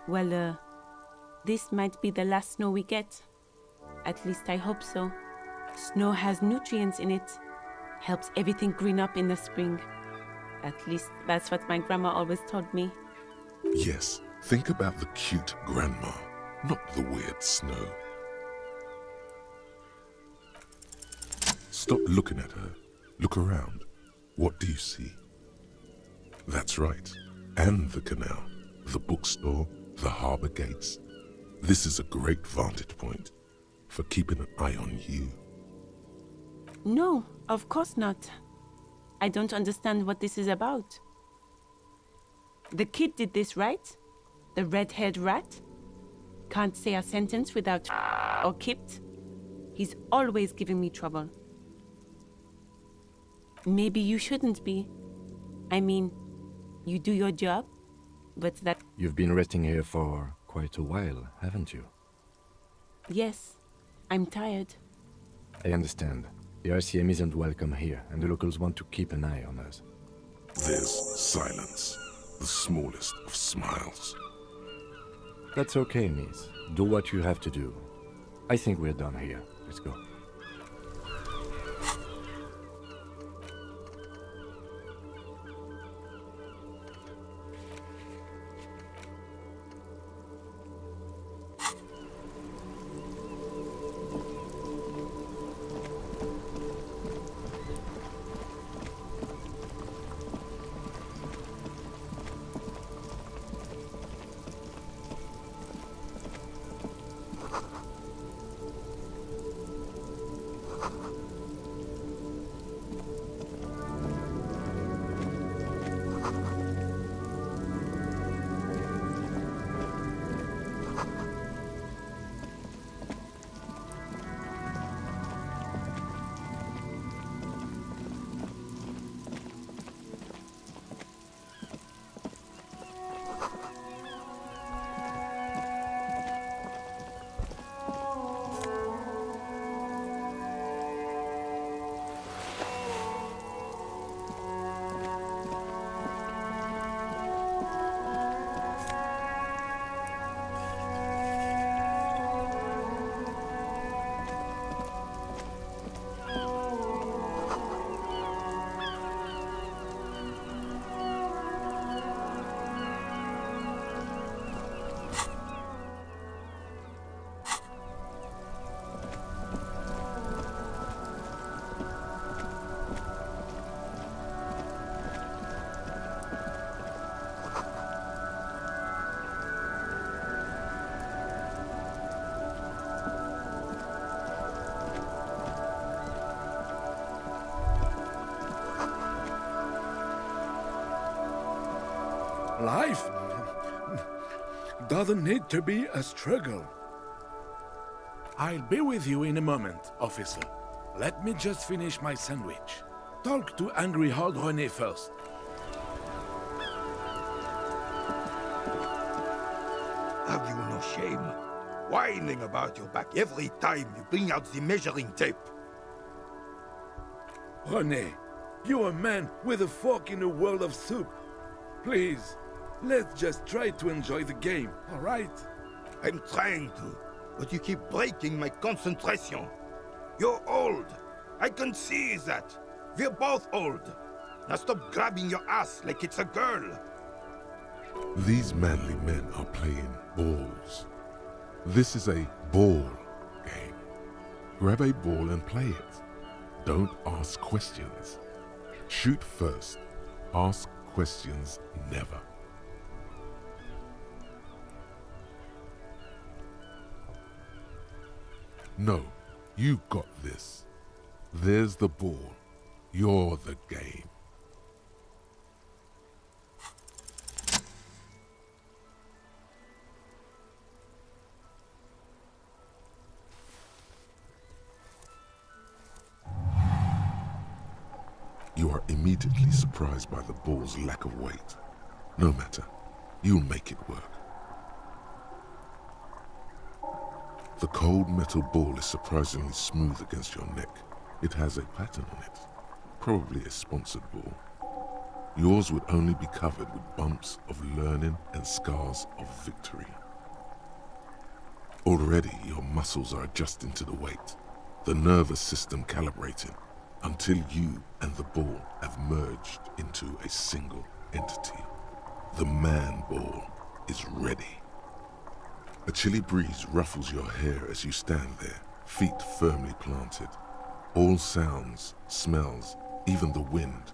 Well, this might be the last snow we get. At least I hope so. Snow has nutrients in it. Helps everything green up in the spring. At least that's what my grandma always told me. Yes, think about the cute grandma, not the weird snow. Stop looking at her. Look around. What do you see? That's right. And the canal, the bookstore, the harbour gates. This is a great vantage point for keeping an eye on you. No, of course not. I don't understand what this is about. The kid did this, right? The red-haired rat? Can't say a sentence without or kipped. He's always giving me trouble. Maybe you shouldn't be. I mean, you do your job, but that... You've been resting here for quite a while, haven't you? Yes, I'm tired. I understand. The RCM isn't welcome here, and the locals want to keep an eye on us. There's silence, the smallest of smiles. That's okay, miss. Do what you have to do. I think we're done here. Let's go. Life doesn't need to be a struggle. I'll be with you in a moment, officer. Let me just finish my sandwich. Talk to angry old René first. Have you no shame? Whining about your back every time you bring out the measuring tape. René, you're a man with a fork in a world of soup. Please, let's just try to enjoy the game, all right? I'm trying to, but you keep breaking my concentration. You're old. I can see that. We're both old. Now stop grabbing your ass like it's a girl. These manly men are playing balls. This is a ball game. Grab a ball and play it. Don't ask questions. Shoot first. Ask questions never. No, you got this. There's the ball. You're the game. You are immediately surprised by the ball's lack of weight. No matter, you'll make it work. The cold metal ball is surprisingly smooth against your neck. It has a pattern on it, probably a sponsored ball. Yours would only be covered with bumps of learning and scars of victory. Already your muscles are adjusting to the weight, the nervous system calibrating, until you and the ball have merged into a single entity. The man ball is ready. A chilly breeze ruffles your hair as you stand there, feet firmly planted. All sounds, smells, even the wind,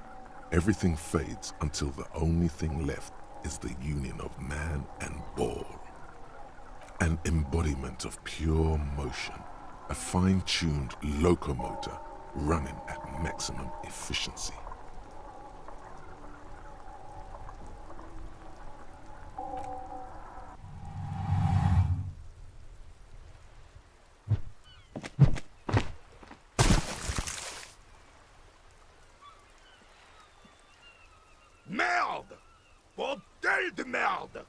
everything fades until the only thing left is the union of man and ball. An embodiment of pure motion, a fine-tuned locomotor running at maximum efficiency. Merde! Bordel de merde!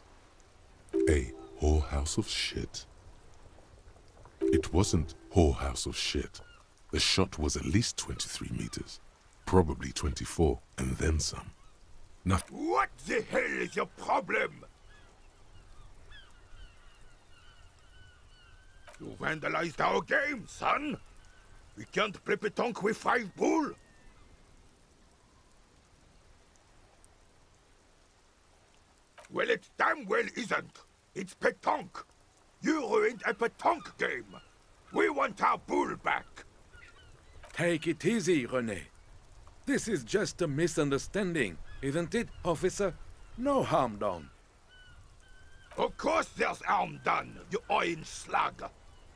A whorehouse of shit? It wasn't whorehouse of shit. The shot was at least 23 meters, probably 24, and then some. Nothing. What the hell is your problem? You vandalized our game, son! We can't play pétanque with 5 bull! Well, it damn well isn't. It's pétanque. You ruined a pétanque game. We want our bull back. Take it easy, René. This is just a misunderstanding, isn't it, officer? No harm done. Of course there's harm done, you orange slug.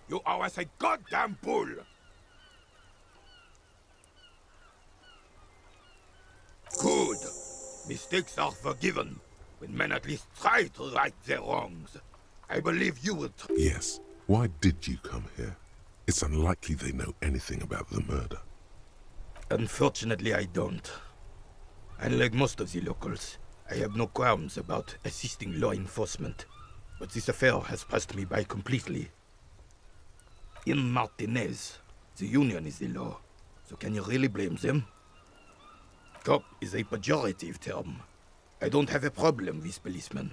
You owe us a goddamn bull. Good. Mistakes are forgiven when men at least try to right their wrongs. I believe you would. Yes. Why did you come here? It's unlikely they know anything about the murder. Unfortunately, I don't. Unlike most of the locals, I have no qualms about assisting law enforcement. But this affair has passed me by completely. In Martinez, the union is the law. So can you really blame them? Cop is a pejorative term. I don't have a problem with policemen.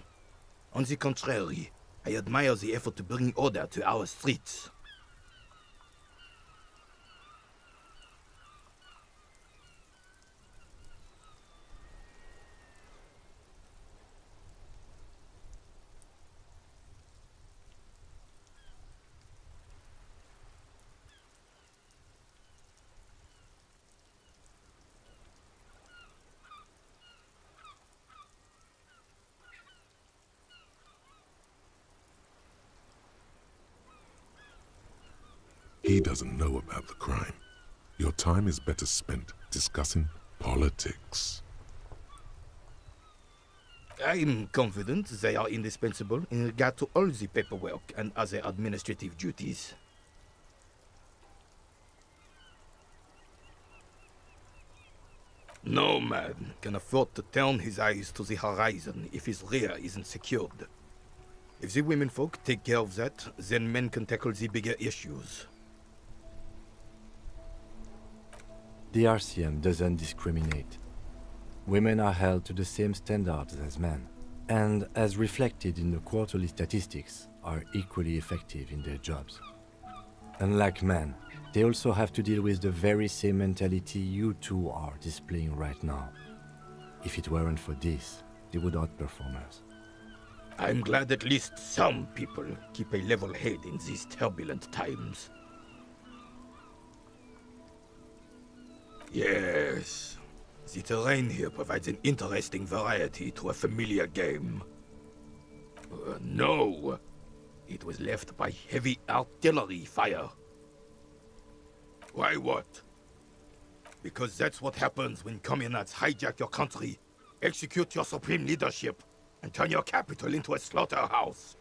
On the contrary, I admire the effort to bring order to our streets. He doesn't know about the crime. Your time is better spent discussing politics. I'm confident they are indispensable in regard to all the paperwork and other administrative duties. No man can afford to turn his eyes to the horizon if his rear isn't secured. If the womenfolk take care of that, then men can tackle the bigger issues. The RCM doesn't discriminate. women are held to the same standards as men, and as reflected in the quarterly statistics, are equally effective in their jobs. Unlike men, they also have to deal with the very same mentality you two are displaying right now. If it weren't for this, they would outperform us. I'm glad at least some people keep a level head in these turbulent times. Yes, the terrain here provides an interesting variety to a familiar game. No, it was left by heavy artillery fire. Why what? Because that's what happens when communists hijack your country, execute your supreme leadership, and turn your capital into a slaughterhouse.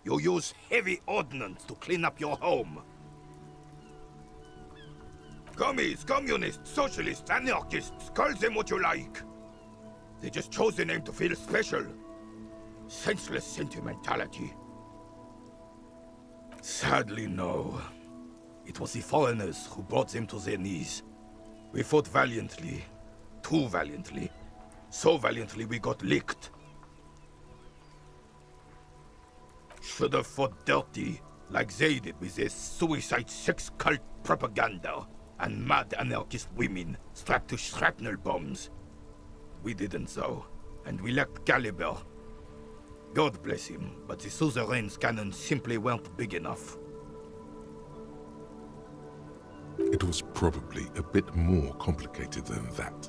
You use heavy ordnance to clean up your home. Commies, communists, socialists, anarchists, call them what you like. They just chose the name to feel special. Senseless sentimentality. Sadly, no. It was the foreigners who brought them to their knees. We fought valiantly. Too valiantly. So valiantly we got licked. Should have fought dirty, like they did with their suicide sex cult propaganda and mad anarchist women strapped to shrapnel bombs. We didn't though, and we lacked caliber. God bless him, but the suzerain's cannons simply weren't big enough. It was probably a bit more complicated than that.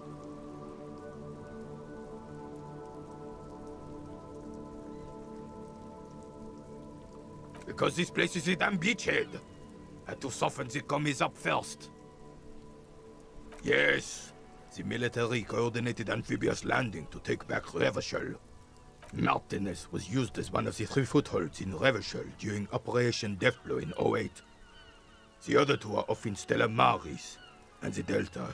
Because this place is a damn beachhead. Had to soften the commies up first. Yes, the military coordinated amphibious landing to take back Revachol. Martinez was used as one of the 3 footholds in Revachol during Operation Deathblow in 08. The other 2 are off in Stella Maris and the Delta.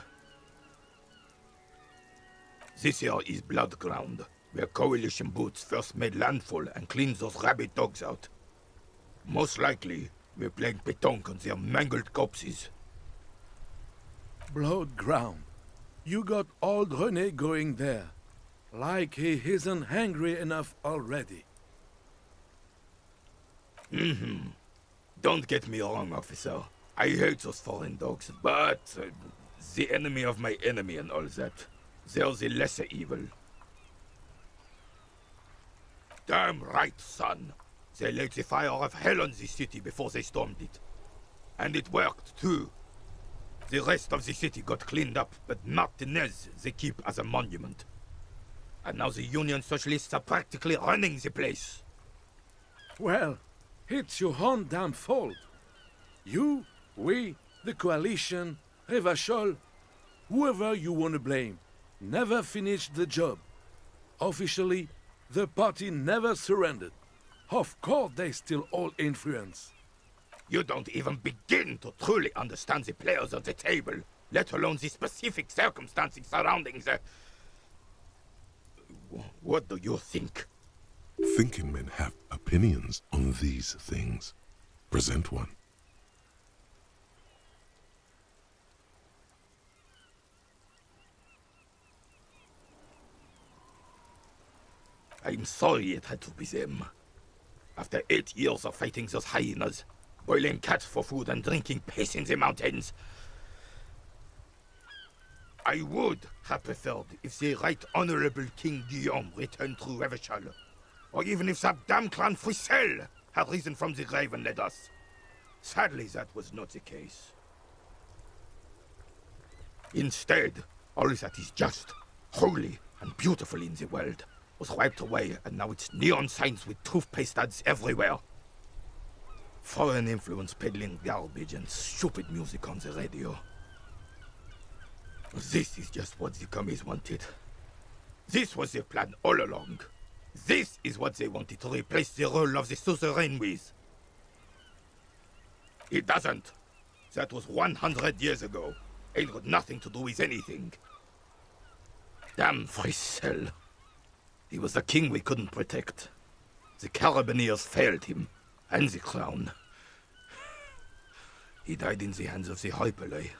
This here is Blood Ground, where coalition boots first made landfall and cleaned those rabid dogs out. Most likely, we're playing pétanque on their mangled corpses. Blood ground. You got old René going there. Like he isn't hungry enough already. Don't get me wrong, officer. I hate those foreign dogs, but the enemy of my enemy and all that. They're the lesser evil. Damn right, son. They laid the fire of hell on the city before they stormed it. And it worked, too. The rest of the city got cleaned up, but Martinez they keep as a monument. And now the Union Socialists are practically running the place. Well, it's your own damn fault. You, we, the coalition, Revachol, whoever you want to blame, never finished the job. Officially, the party never surrendered. Of course they still hold influence. You don't even begin to truly understand the players of the table, let alone the specific circumstances surrounding the... What do you think? Thinking men have opinions on these things. Present one. I'm sorry it had to be them. After 8 years of fighting those hyenas, boiling cats for food and drinking piss in the mountains, I would have preferred if the Right Honorable King Guillaume returned through Revachol, or even if that damn clan Frisel had risen from the grave and led us. Sadly, that was not the case. Instead, all that is just, holy, and beautiful in the world was wiped away, and now it's neon signs with toothpaste ads everywhere. Foreign influence peddling garbage and stupid music on the radio. This is just what the commies wanted. This was their plan all along. This is what they wanted to replace the role of the suzerain with. It doesn't. That was 100 years ago. Ain't got nothing to do with anything. Damn Frisel. He was the king we couldn't protect. The Carabineers failed him, and the crown. He died in the hands of the Hyperlay,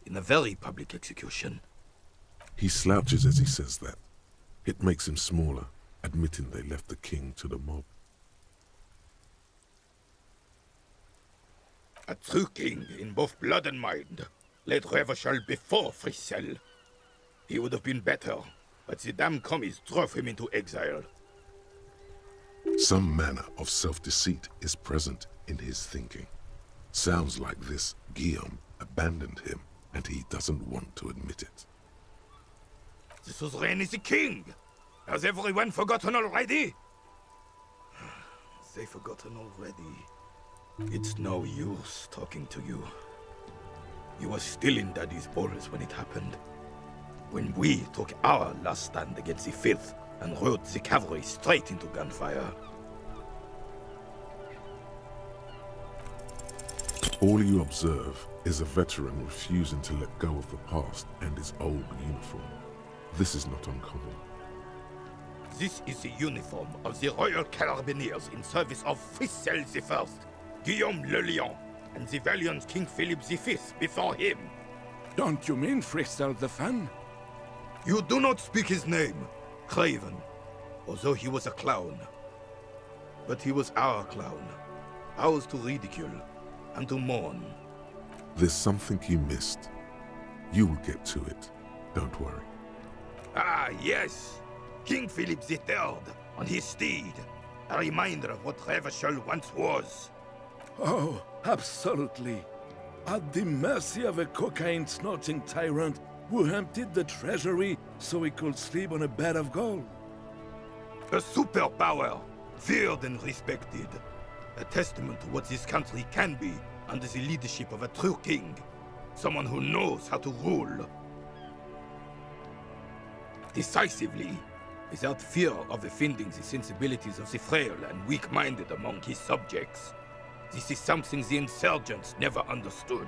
in a very public execution. He slouches as he says that. It makes him smaller, admitting they left the king to the mob. A true king in both blood and mind led Revachol before Frissel. He would have been better, but the damn commies drove him into exile. Some manner of self-deceit is present in his thinking. Sounds like this Guillaume abandoned him, and he doesn't want to admit it. The suzerain is the king! Has everyone forgotten already? They've forgotten already. It's no use talking to you. You were still in Daddy's balls when it happened. When we took our last stand against the filth and rode the cavalry straight into gunfire. All you observe is a veteran refusing to let go of the past and his old uniform. This is not uncommon. This is the uniform of the Royal Carabineers in service of Frissel I, Guillaume le Lion, and the valiant King Philip V before him. Don't you mean Frissel the Fan? You do not speak his name, Craven, although he was a clown. But he was our clown, ours to ridicule and to mourn. There's something you missed. You will get to it. Don't worry. Ah, yes! King Philip III on his steed. A reminder of what Revachol once was. Oh, absolutely. At the mercy of a cocaine-snorting tyrant who emptied the treasury so he could sleep on a bed of gold. A superpower, feared and respected. A testament to what this country can be under the leadership of a true king. Someone who knows how to rule. Decisively, without fear of offending the sensibilities of the frail and weak-minded among his subjects. This is something the insurgents never understood.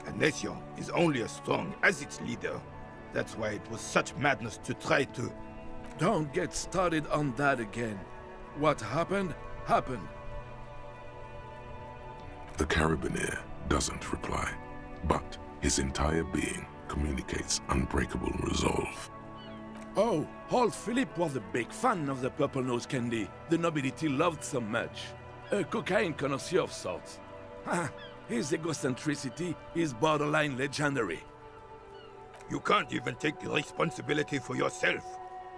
A nation is only as strong as its leader. That's why it was such madness to try to... Don't get started on that again. What happened, happened. The Carabineer doesn't reply, but his entire being communicates unbreakable resolve. Oh, old Philip was a big fan of the purple-nosed candy the nobility loved so much. A cocaine connoisseur of sorts. His egocentricity is borderline legendary. You can't even take the responsibility for yourself.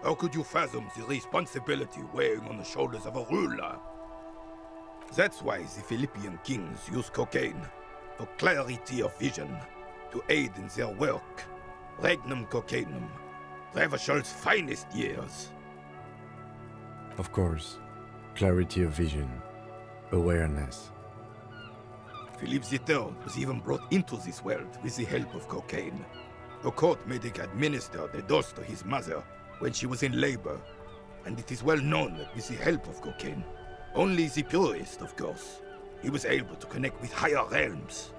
How could you fathom the responsibility weighing on the shoulders of a ruler? That's why the Philippian kings use cocaine, for clarity of vision, to aid in their work. Regnum cocainum, Revachol's finest years. Of course, clarity of vision, awareness. Philip III was even brought into this world with the help of cocaine. The court made him administer the dose to his mother when she was in labor, and it is well known that with the help of cocaine, only the purest, of course, he was able to connect with higher realms.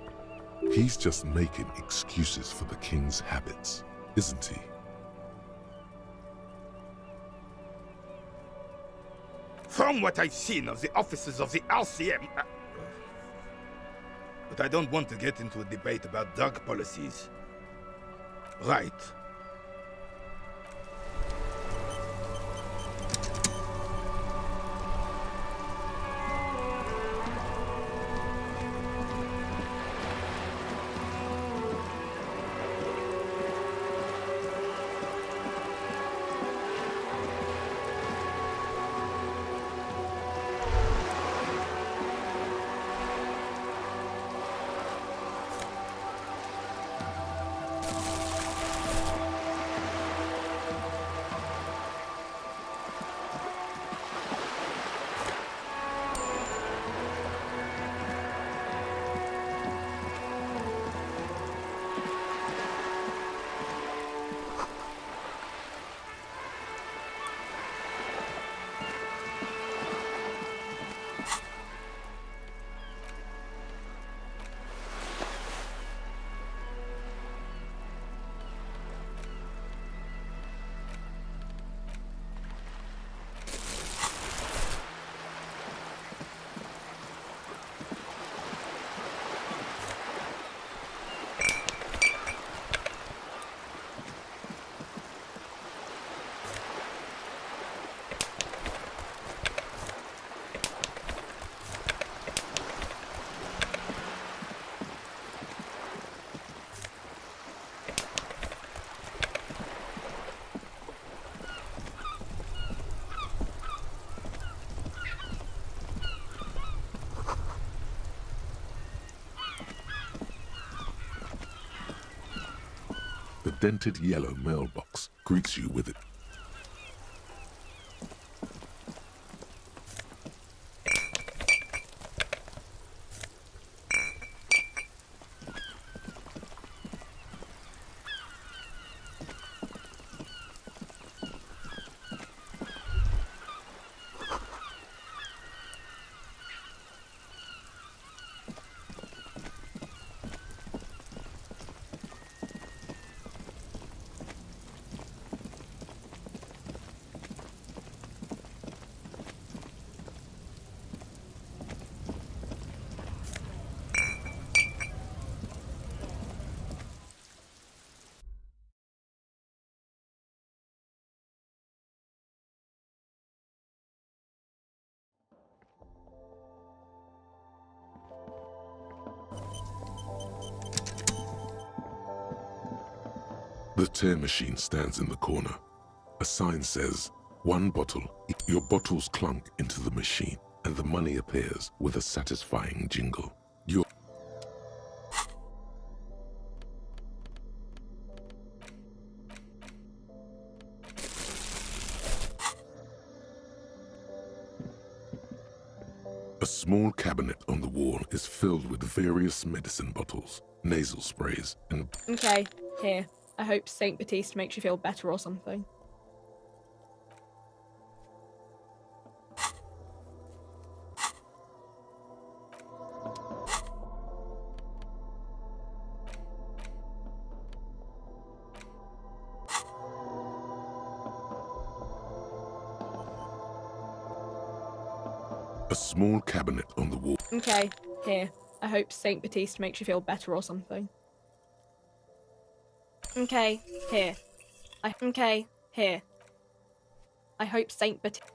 He's just making excuses for the king's habits, isn't he? From what I've seen of the officers of the RCM... But I don't want to get into a debate about drug policies. Right. dented yellow mailbox greets you with it. The tear machine stands in the corner. A sign says, 1 bottle. Your bottles clunk into the machine, and the money appears with a satisfying jingle. A small cabinet on the wall is filled with various medicine bottles, nasal sprays, and... Okay, here. I hope Saint Baptiste makes you feel better or something. A small cabinet on the wall. Okay, here. I hope Saint Baptiste makes you feel better or something. Okay, here. Okay, here. I hope Saint Baptiste...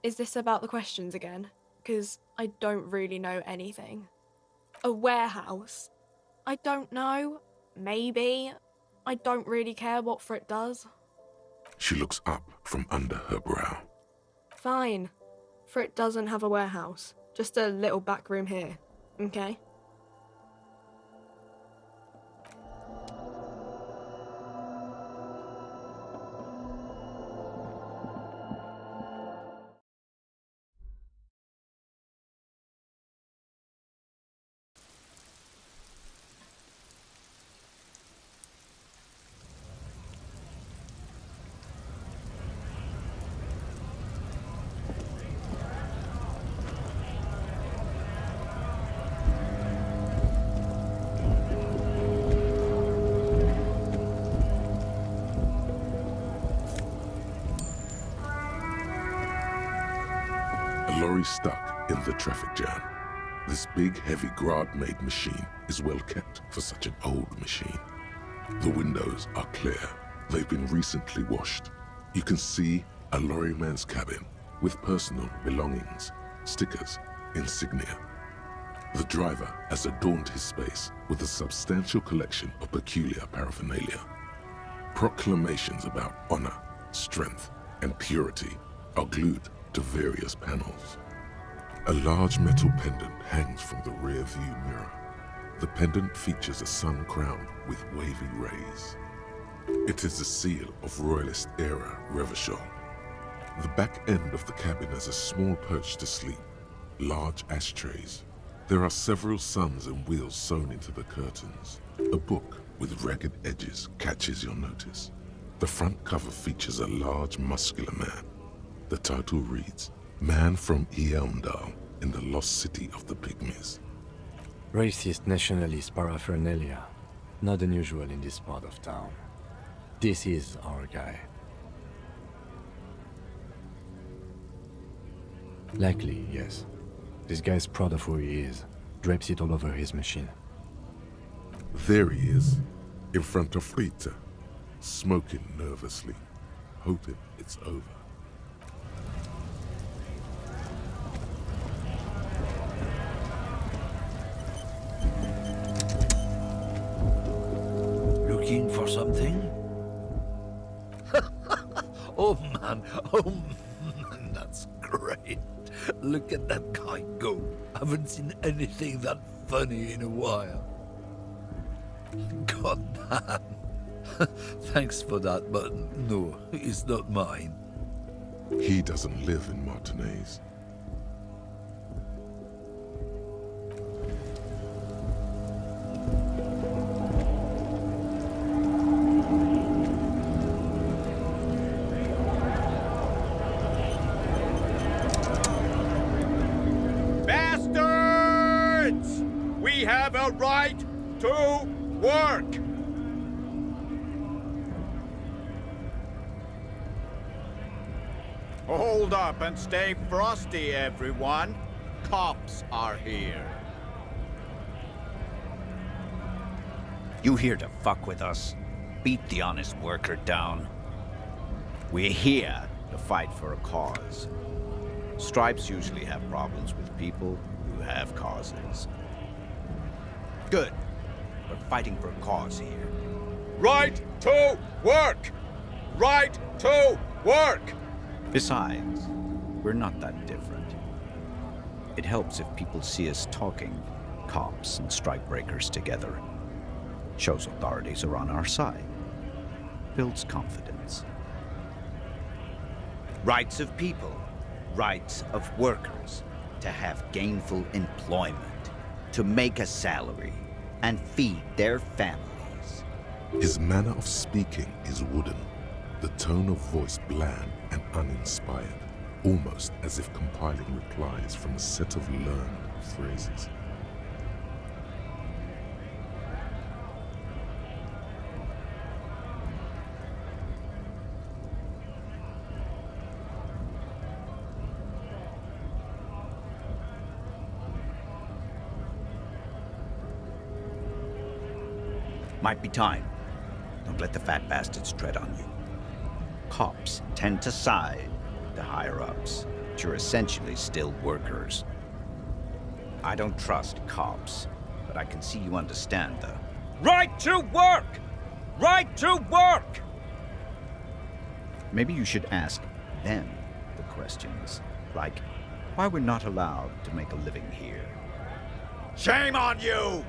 Is this about the questions again? Because I don't really know anything. A warehouse? I don't know. Maybe. I don't really care what Frit does. She looks up from under her brow. Fine. Frit doesn't have a warehouse. Just a little back room here. Okay? A lorry stuck in the traffic jam. This big, heavy Grad-made machine is well kept for such an old machine. The windows are clear. They've been recently washed. You can see a lorryman's cabin with personal belongings, stickers, insignia. The driver has adorned his space with a substantial collection of peculiar paraphernalia. Proclamations about honor, strength, and purity are glued to various panels. A large metal pendant hangs from the rear view mirror. The pendant features a sun crown with wavy rays. It is the seal of Royalist era Revachol. The back end of the cabin has a small perch to sleep, large ashtrays. There are several suns and wheels sewn into the curtains. A book with ragged edges catches your notice. The front cover features a large, muscular man. The title reads, Man from Eamdal in the Lost City of the Pygmies. Racist nationalist paraphernalia. Not unusual in this part of town. This is our guy. Likely, yes. This guy's proud of who he is. Drapes it all over his machine. There he is, in front of Rita, smoking nervously, hoping it's over. Looking for something? Oh man, that's great. Look at that guy go. Haven't seen anything that funny in a while. God damn. Thanks for that, but no, it's not mine. He doesn't live in Martinez. Bastards! We have a right to work! Hold up and stay frosty, everyone. Cops are here. You here to fuck with us? Beat the honest worker down? We're here to fight for a cause. Stripes usually have problems with people who have causes. Good. We're fighting for a cause here. Right to work! Right to work! Besides, we're not that different. It helps if people see us talking, cops and strikebreakers together. Shows authorities are on our side. Builds confidence. Rights of people, rights of workers, to have gainful employment, to make a salary, and feed their families. His manner of speaking is wooden, the tone of voice bland and uninspired, almost as if compiling replies from a set of learned phrases. Might be time. Don't let the fat bastards tread on you. Cops tend to side with the higher-ups, but you're essentially still workers. I don't trust cops, but I can see you understand the Right to work! Right to work! Maybe you should ask them the questions, like why we're not allowed to make a living here. Shame on you!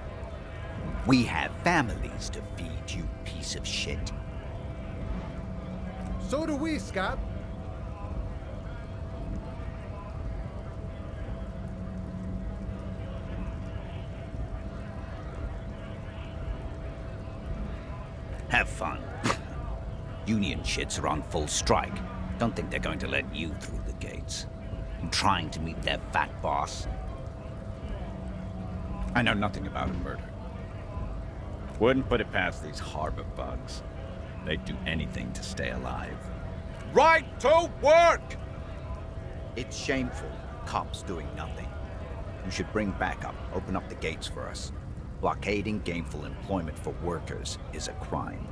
We have families to feed, you piece of shit. So do we, Scott. Have fun. Union shits are on full strike. Don't think they're going to let you through the gates. I'm trying to meet their fat boss. I know nothing about a murder. Wouldn't put it past these harbor bugs. They'd do anything to stay alive. Right to work! It's shameful. Cops doing nothing. You should bring backup. Open up the gates for us. Blockading gainful employment for workers is a crime.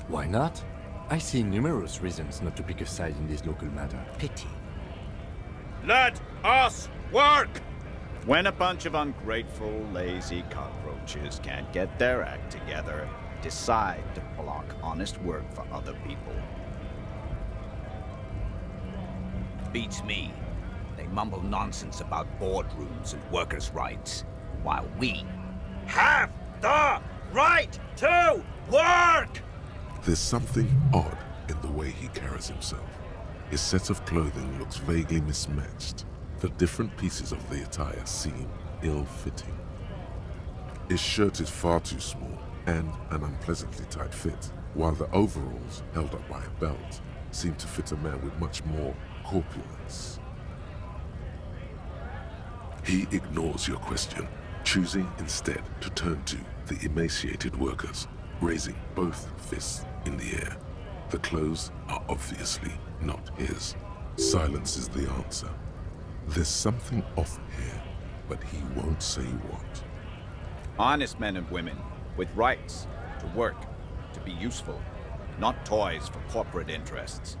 Why not? I see numerous reasons not to pick a side in this local matter. Pity. Let us work! When a bunch of ungrateful, lazy cockroaches can't get their act together, decide to block honest work for other people. Beats me. They mumble nonsense about boardrooms and workers' rights, while we have the right to work! There's something odd in the way he carries himself. His set of clothing looks vaguely mismatched. The different pieces of the attire seem ill-fitting. His shirt is far too small and an unpleasantly tight fit, while the overalls, held up by a belt, seem to fit a man with much more corpulence. He ignores your question, choosing instead to turn to the emaciated workers, raising both fists in the air. The clothes are obviously not his. Silence is the answer. There's something off here, but he won't say what. honest men and women with rights to work, to be useful, not toys for corporate interests.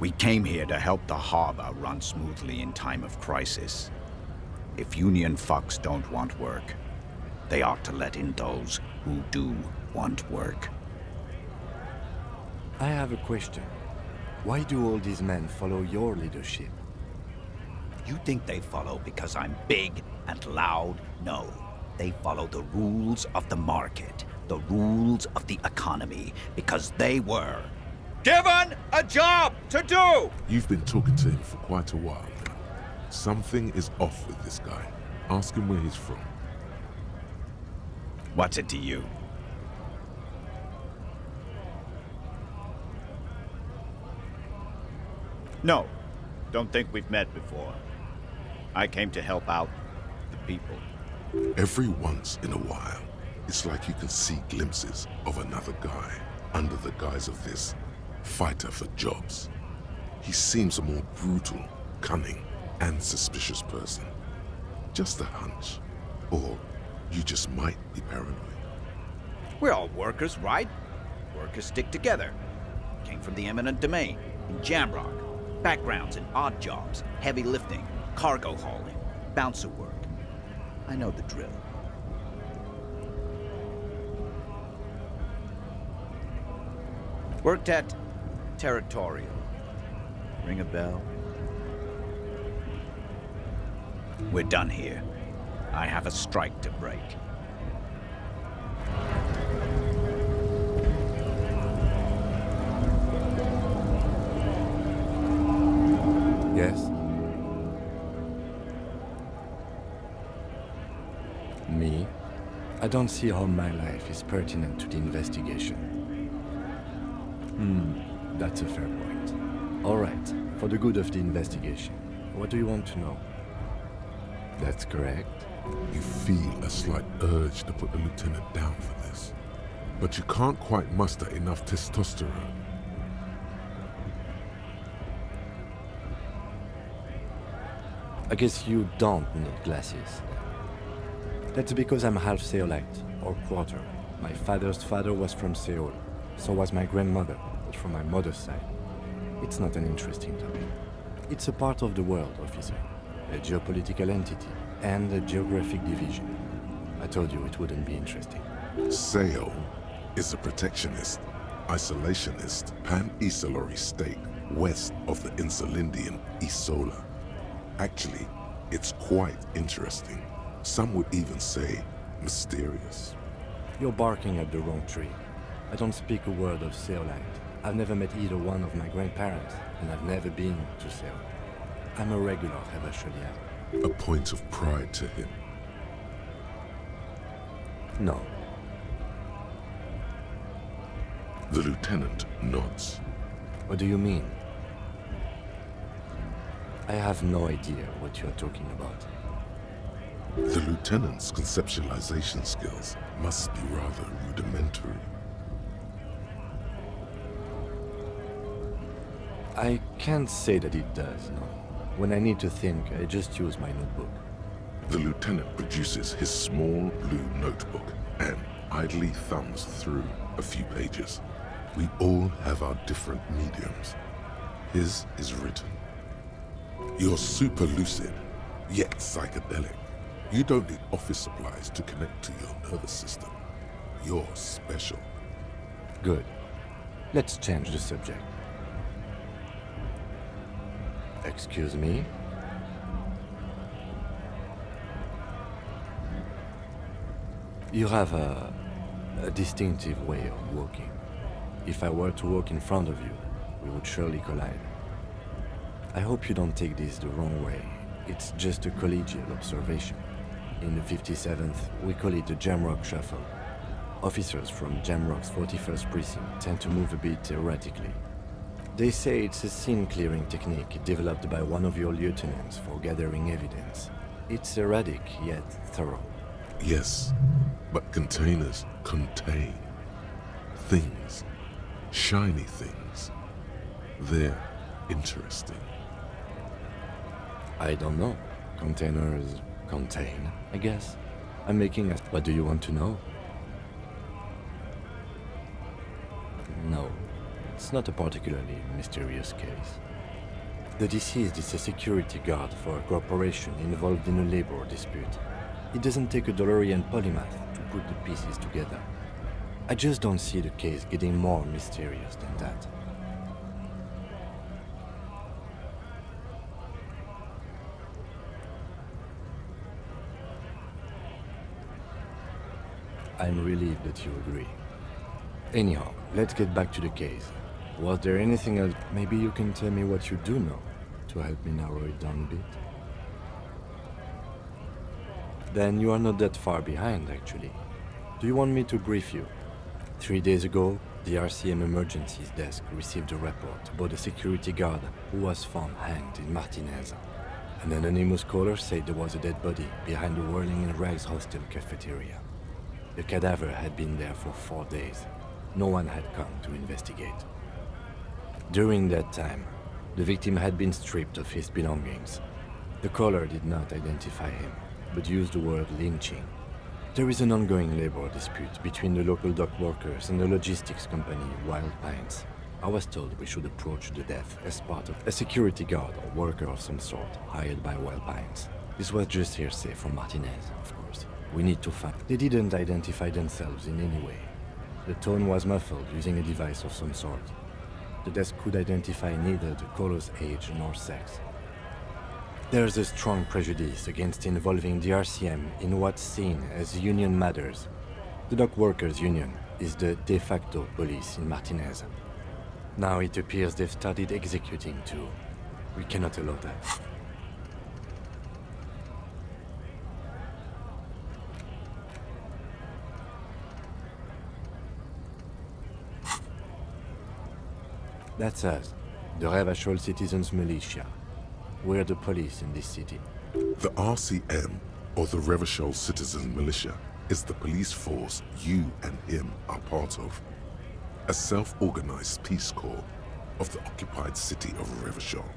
We came here to help the harbor run smoothly in time of crisis. If union fucks don't want work, they ought to let in those who do want work. I have a question. Why do all these men follow your leadership? You think they follow because I'm big and loud? No. They follow the rules of the market, the rules of the economy, because they were given a job to do! You've been talking to him for quite a while now. Something is off with this guy. Ask him where he's from. What's it to you? No, don't think we've met before. I came to help out the people. Every once in a while, it's like you can see glimpses of another guy under the guise of this fighter for jobs. He seems a more brutal, cunning, and suspicious person. Just a hunch. Or you just might be paranoid. We're all workers, right? Workers stick together. Came from the eminent domain, in Jamrock. Backgrounds in odd jobs, heavy lifting, cargo hauling, bouncer work. I know the drill. Worked at Territorial. Ring a bell? We're done here. I have a strike to break. Yes? Me? I don't see how my life is pertinent to the investigation. That's a fair point. All right, for the good of the investigation, what do you want to know? That's correct. You feel a slight urge to put the lieutenant down for this, but you can't quite muster enough testosterone. I guess you don't need glasses. That's because I'm half Seolite, or quarter. My father's father was from Seoul. So was my grandmother, but from my mother's side. It's not an interesting topic. It's a part of the world, officer. A geopolitical entity, and a geographic division. I told you it wouldn't be interesting. Seoul is a protectionist, isolationist, pan-Isolari state west of the Insulindian Isola. Actually, it's quite interesting. Some would even say mysterious. You're barking at the wrong tree. I don't speak a word of Seolite. I've never met either one of my grandparents, and I've never been to Seoul. I'm a regular Hevasholia. A point of pride to him. No. The lieutenant nods. What do you mean? I have no idea what you're talking about. The lieutenant's conceptualization skills must be rather rudimentary. I can't say that it does, no. When I need to think, I just use my notebook. The lieutenant produces his small blue notebook and idly thumbs through a few pages. We all have our different mediums. His is written. You're super lucid, yet psychedelic. You don't need office supplies to connect to your nervous system. You're special. Good. Let's change the subject. Excuse me? You have a distinctive way of walking. If I were to walk in front of you, we would surely collide. I hope you don't take this the wrong way. It's just a collegial observation. In the 57th, we call it the Jamrock Shuffle. Officers from Jamrock's 41st Precinct tend to move a bit erratically. They say it's a scene-clearing technique developed by one of your lieutenants for gathering evidence. It's erratic, yet thorough. Yes, but containers contain things, shiny things. They're interesting. I don't know. Containers contain, I guess. I'm making a... What do you want to know? No, it's not a particularly mysterious case. The deceased is a security guard for a corporation involved in a labor dispute. It doesn't take a DeLorean polymath to put the pieces together. I just don't see the case getting more mysterious than that. I'm relieved that you agree. Anyhow, let's get back to the case. Was there anything else? Maybe you can tell me what you do know to help me narrow it down a bit? Then you are not that far behind, actually. Do you want me to brief you? 3 days ago, the RCM Emergencies Desk received a report about a security guard who was found hanged in Martinez. An anonymous caller said there was a dead body behind the Whirling in Rags hostel cafeteria. The cadaver had been there for 4 days. No one had come to investigate. During that time, the victim had been stripped of his belongings. The caller did not identify him, but used the word lynching. There is an ongoing labor dispute between the local dock workers and the logistics company Wild Pines. I was told we should approach the death as part of a security guard or worker of some sort hired by Wild Pines. This was just hearsay from Martinez, of course. We need to find... They didn't identify themselves in any way. The tone was muffled using a device of some sort. The desk could identify neither the caller's age nor sex. There's a strong prejudice against involving the RCM in what's seen as union matters. The dock workers' union is the de facto police in Martinez. Now it appears they've started executing too. We cannot allow that. That's us, the Revachol Citizens Militia. We're the police in this city. The RCM, or the Revachol Citizens Militia, is the police force you and him are part of. A self-organized peace corps of the occupied city of Revachol.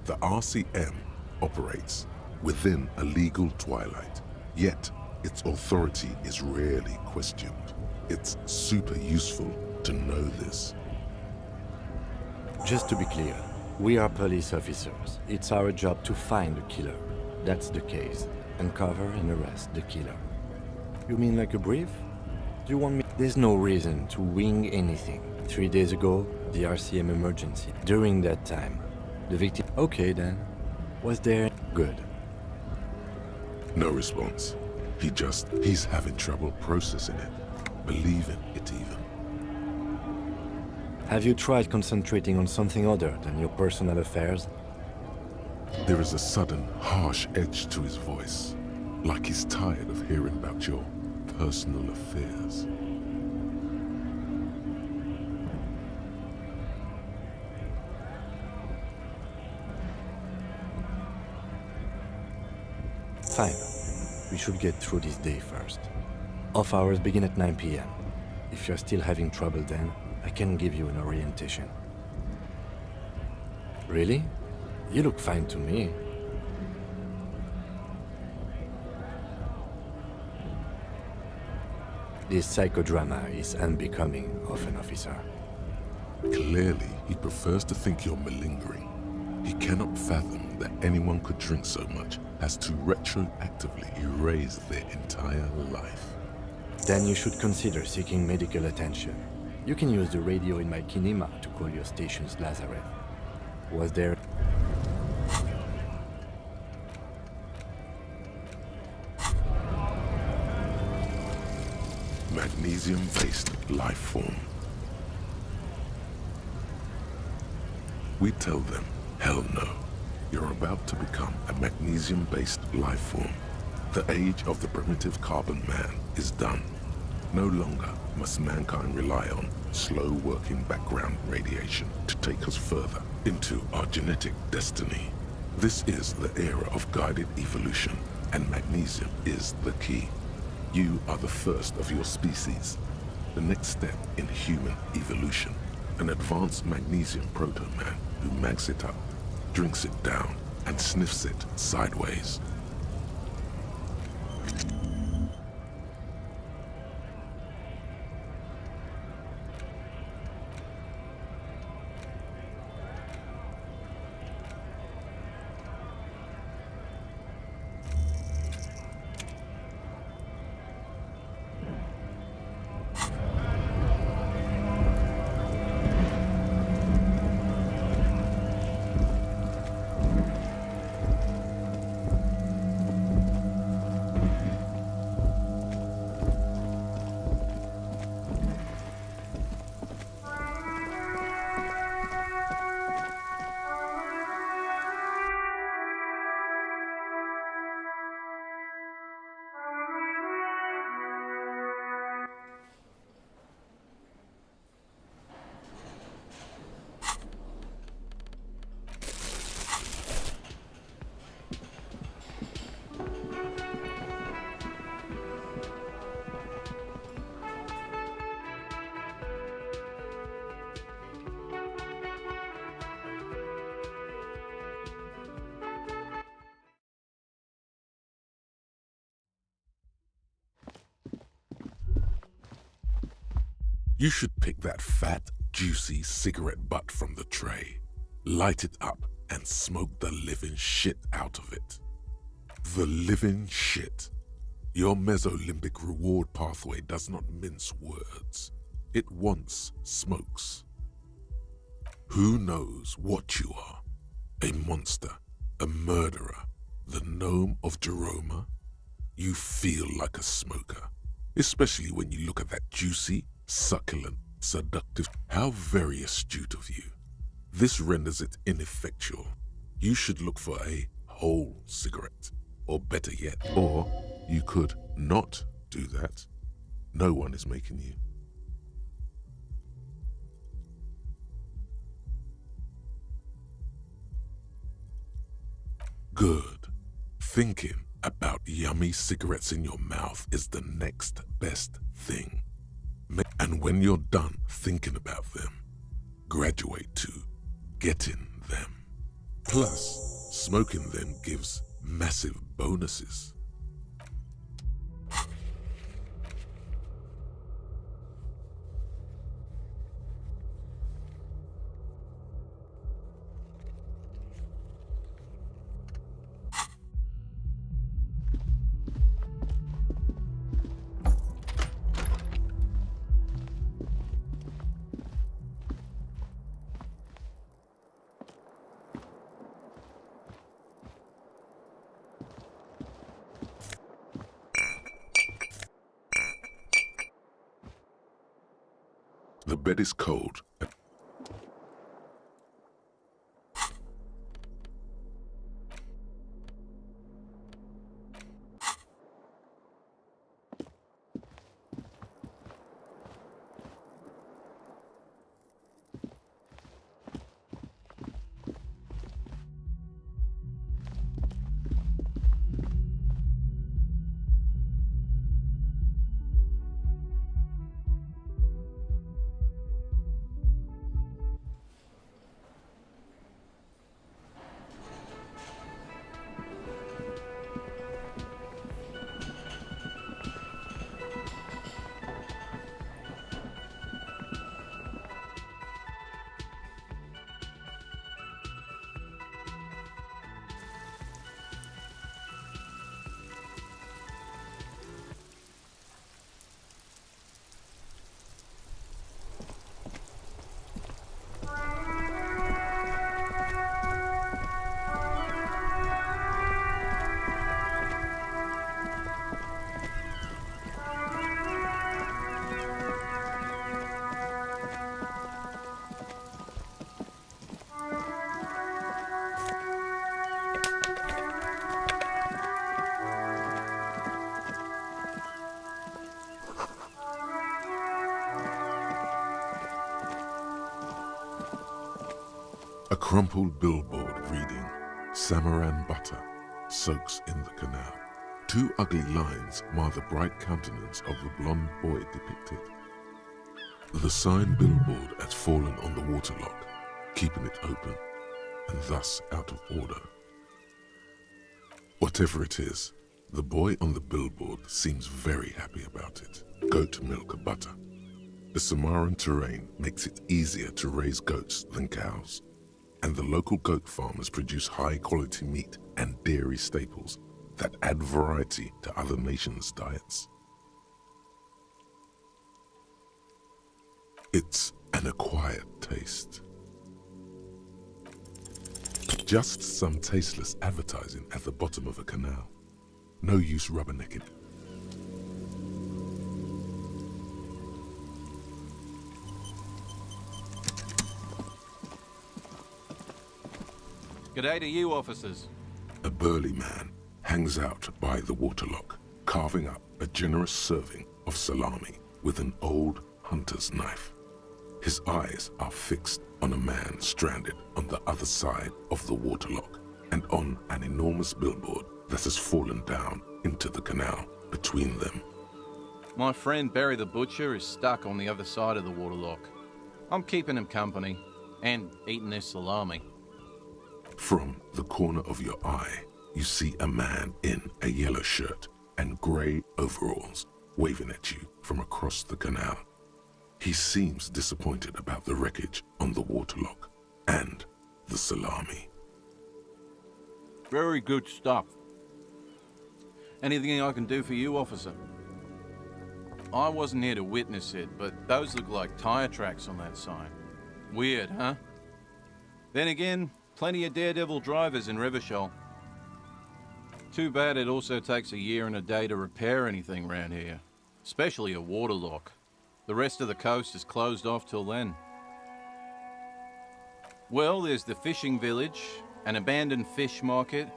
The RCM operates within a legal twilight, yet its authority is rarely questioned. It's super useful to know this. Just to be clear, we are police officers. It's our job to find the killer. That's the case. Uncover and arrest the killer. You mean like a brief? Do you want me? There's no reason to wing anything. 3 days ago, the RCM emergency. During that time, the victim... Okay then. Was there... Good. No response. He's having trouble processing it. Believing it even. Have you tried concentrating on something other than your personal affairs? There is a sudden, harsh edge to his voice, like he's tired of hearing about your personal affairs. Fine. We should get through this day first. Off hours begin at 9 p.m. If you're still having trouble then, I can give you an orientation. Really? You look fine to me. This psychodrama is unbecoming of an officer. Clearly, he prefers to think you're malingering. He cannot fathom that anyone could drink so much as to retroactively erase their entire life. Then you should consider seeking medical attention. You can use the radio in my kinema to call your station's Lazareth. Was there... Magnesium-based life form. We tell them, hell no. You're about to become a magnesium-based life form. The age of the primitive carbon man is done. No longer must mankind rely on slow-working background radiation to take us further into our genetic destiny. This is the era of guided evolution, and magnesium is the key. You are the first of your species, the next step in human evolution. An advanced magnesium proto-man who mags it up, drinks it down, and sniffs it sideways. You should pick that fat, juicy cigarette butt from the tray, light it up, and smoke the living shit out of it. The living shit. Your mesolimbic reward pathway does not mince words. It wants smokes. Who knows what you are? A monster, a murderer, the gnome of Jeroma? You feel like a smoker, especially when you look at that juicy, succulent, seductive. How very astute of you. This renders it ineffectual. You should look for a whole cigarette, or better yet, or you could not do that. No one is making you. Good. Thinking about yummy cigarettes in your mouth is the next best thing. And when you're done thinking about them, graduate to getting them. Plus, smoking them gives massive bonuses. The bed is cold. A crumpled billboard reading, Samaran butter soaks in the canal. Two ugly lines mar the bright countenance of the blonde boy depicted. The sign billboard has fallen on the waterlock, keeping it open, and thus out of order. Whatever it is, the boy on the billboard seems very happy about it. Goat milk butter. The Samaran terrain makes it easier to raise goats than cows, and the local goat farmers produce high-quality meat and dairy staples that add variety to other nations' diets. It's an acquired taste. Just some tasteless advertising at the bottom of a canal. No use rubbernecking. G'day to you, officers. A burly man hangs out by the waterlock, carving up a generous serving of salami with an old hunter's knife. His eyes are fixed on a man stranded on the other side of the waterlock and on an enormous billboard that has fallen down into the canal between them. My friend Barry the Butcher is stuck on the other side of the waterlock. I'm keeping him company and eating his salami. From the corner of your eye, you see a man in a yellow shirt and grey overalls waving at you from across the canal. He seems disappointed about the wreckage on the waterlock and the salami. Very good stuff. Anything I can do for you, officer? I wasn't here to witness it, but those look like tire tracks on that sign. Weird, huh? Then again, plenty of daredevil drivers in Revachol. Too bad it also takes a year and a day to repair anything around here, especially a waterlock. The rest of the coast is closed off till then. Well, there's the fishing village, an abandoned fish market,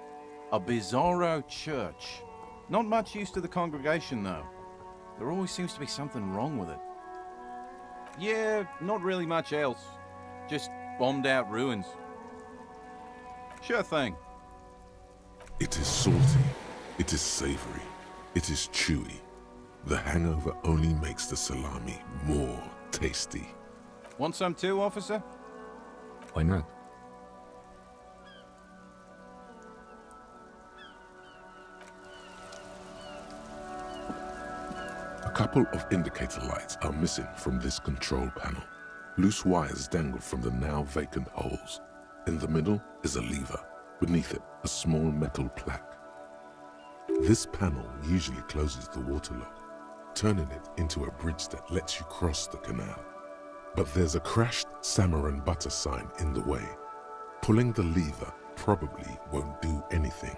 a bizarro church. Not much use to the congregation, though. There always seems to be something wrong with it. Yeah, not really much else. Just bombed out ruins. Sure thing. It is salty, it is savory, it is chewy. The hangover only makes the salami more tasty. Want some too, officer? Why not? A couple of indicator lights are missing from this control panel. Loose wires dangle from the now vacant holes. In the middle is a lever. Beneath it, a small metal plaque. This panel usually closes the waterlock, turning it into a bridge that lets you cross the canal. But there's a crashed salmon and butter sign in the way. Pulling the lever probably won't do anything.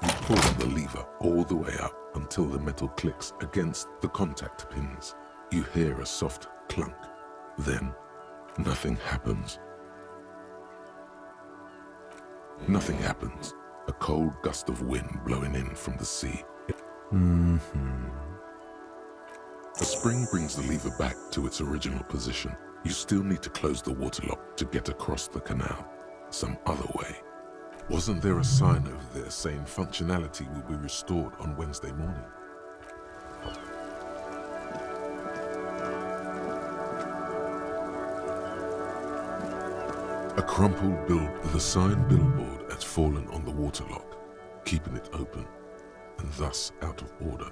You pull the lever all the way up until the metal clicks against the contact pins. You hear a soft clunk. Then, nothing happens. Nothing happens. A cold gust of wind blowing in from the sea. A spring brings the lever back to its original position. You still need to close the waterlock to get across the canal. Some other way. Wasn't there a sign over there saying functionality will be restored on Wednesday morning? A crumpled the sign billboard has fallen on the waterlock, keeping it open, and thus out of order.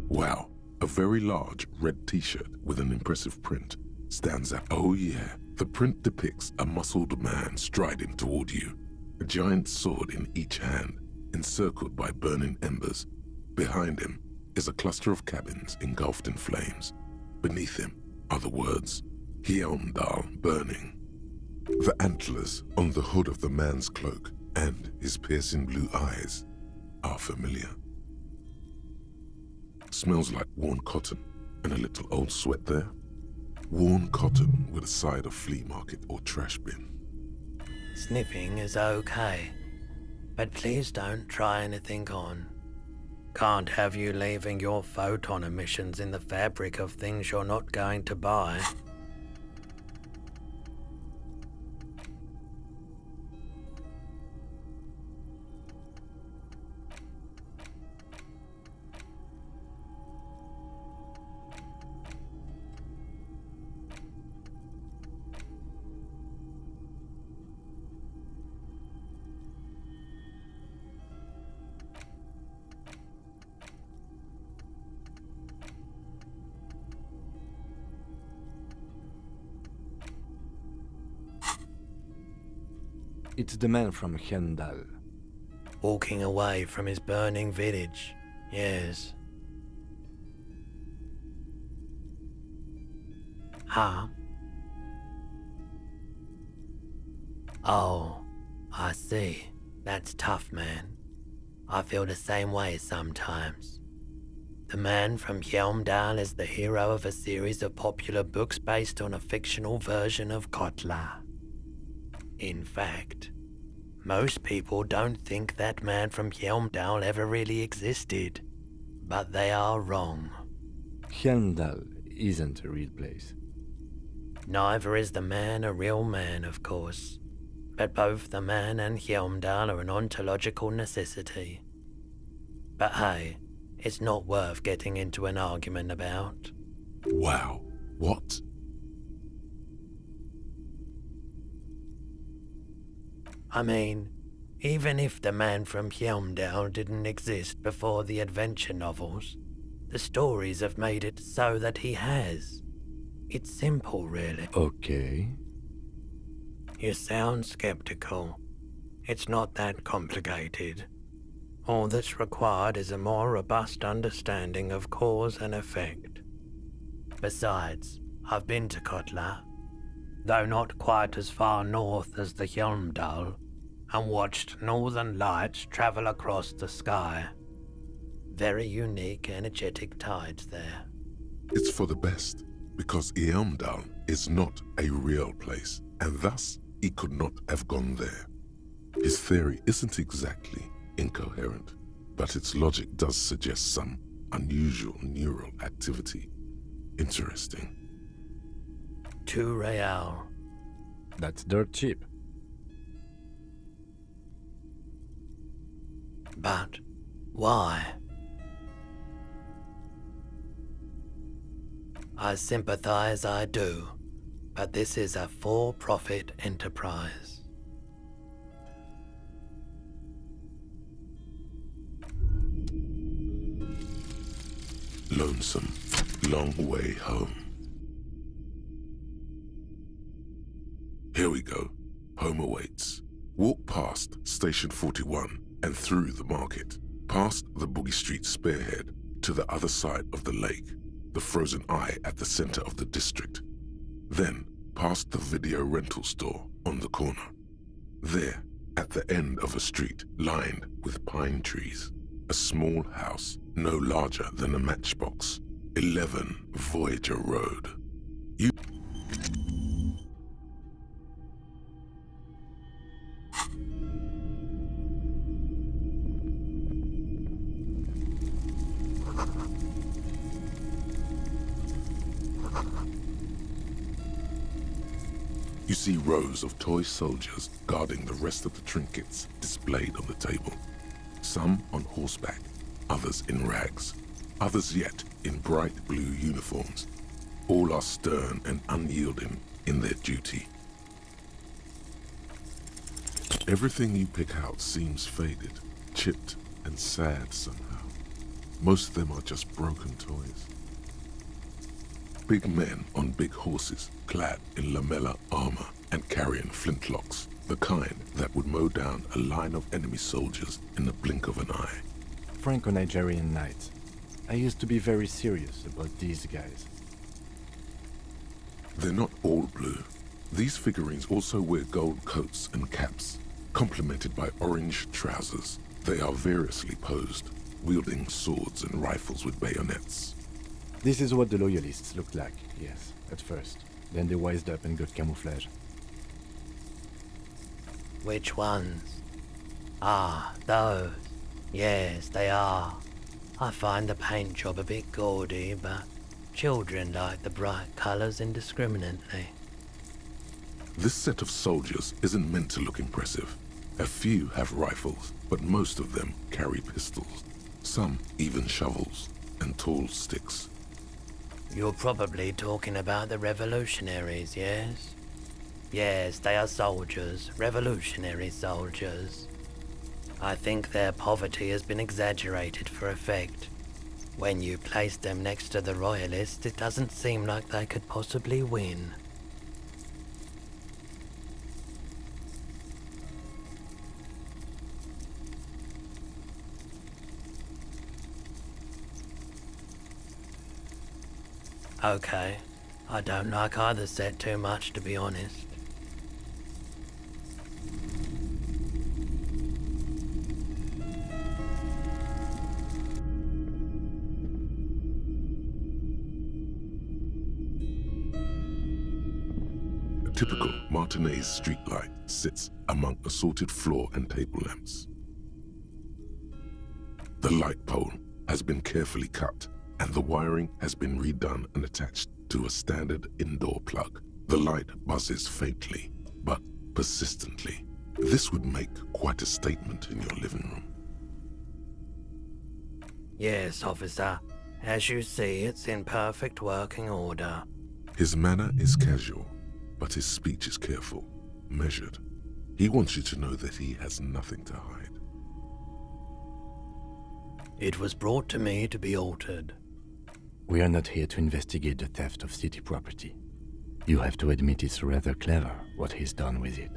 Wow, a very large red t-shirt with an impressive print stands out. Oh yeah, the print depicts a muscled man striding toward you, a giant sword in each hand, encircled by burning embers. Behind him is a cluster of cabins engulfed in flames. Beneath him are the words, Hjelmdal burning. The antlers on the hood of the man's cloak and his piercing blue eyes are familiar. Smells like worn cotton and a little old sweat there. Worn cotton with a side of flea market or trash bin. Sniffing is okay, but please don't try anything on. Can't have you leaving your photon emissions in the fabric of things you're not going to buy. It's the man from Hjelmdal. Walking away from his burning village, yes. Huh? Oh, I see. That's tough, man. I feel the same way sometimes. The man from Hjelmdal is the hero of a series of popular books based on a fictional version of Kotla. In fact, most people don't think that man from Helmdal ever really existed, but they are wrong. Helmdal isn't a real place. Neither is the man a real man, of course, but both the man and Helmdal are an ontological necessity. But hey, it's not worth getting into an argument about. Wow. What? I mean, even if the man from Helmdal didn't exist before the adventure novels, the stories have made it so that he has. It's simple, really. Okay. You sound skeptical. It's not that complicated. All that's required is a more robust understanding of cause and effect. Besides, I've been to Kotla, though not quite as far north as the Helmdal, and watched northern lights travel across the sky. Very unique, energetic tides there. It's for the best, because Helmdal is not a real place, and thus he could not have gone there. His theory isn't exactly incoherent, but its logic does suggest some unusual neural activity. Interesting. 2 real. That's dirt cheap. But why? I sympathize, I do, but this is a for-profit enterprise. Lonesome, long way home. Here we go. Home awaits. Walk past Station 41 and through the market, past the Boogie Street spearhead to the other side of the lake, the frozen eye at the center of the district. Then past the video rental store on the corner. There, at the end of a street lined with pine trees, a small house no larger than a matchbox. 11 Voyager Road. You see rows of toy soldiers guarding the rest of the trinkets displayed on the table. Some on horseback, others in rags, others yet in bright blue uniforms. All are stern and unyielding in their duty. Everything you pick out seems faded, chipped, and sad somehow. Most of them are just broken toys. Big men on big horses, clad in lamella armor and carrying flintlocks, the kind that would mow down a line of enemy soldiers in the blink of an eye. Franco-Nigerian knights. I used to be very serious about these guys. They're not all blue. These figurines also wear gold coats and caps, complemented by orange trousers. They are variously posed, wielding swords and rifles with bayonets. This is what the loyalists looked like, yes, at first. Then they wised up and got camouflage. Which ones? Ah, those. Yes, they are. I find the paint job a bit gaudy, but children like the bright colours indiscriminately. This set of soldiers isn't meant to look impressive. A few have rifles, but most of them carry pistols. Some even shovels and tall sticks. You're probably talking about the revolutionaries, yes? Yes, they are soldiers, revolutionary soldiers. I think their poverty has been exaggerated for effect. When you place them next to the royalists, it doesn't seem like they could possibly win. Okay, I don't like either set too much, to be honest. typical Martinez streetlight sits among assorted floor and table lamps. The light pole has been carefully cut, and the wiring has been redone and attached to a standard indoor plug. The light buzzes faintly, but persistently. This would make quite a statement in your living room. Yes, officer. As you see, it's in perfect working order. His manner is casual, but his speech is careful, measured. He wants you to know that he has nothing to hide. It was brought to me to be altered. We are not here to investigate the theft of city property. You have to admit it's rather clever what he's done with it.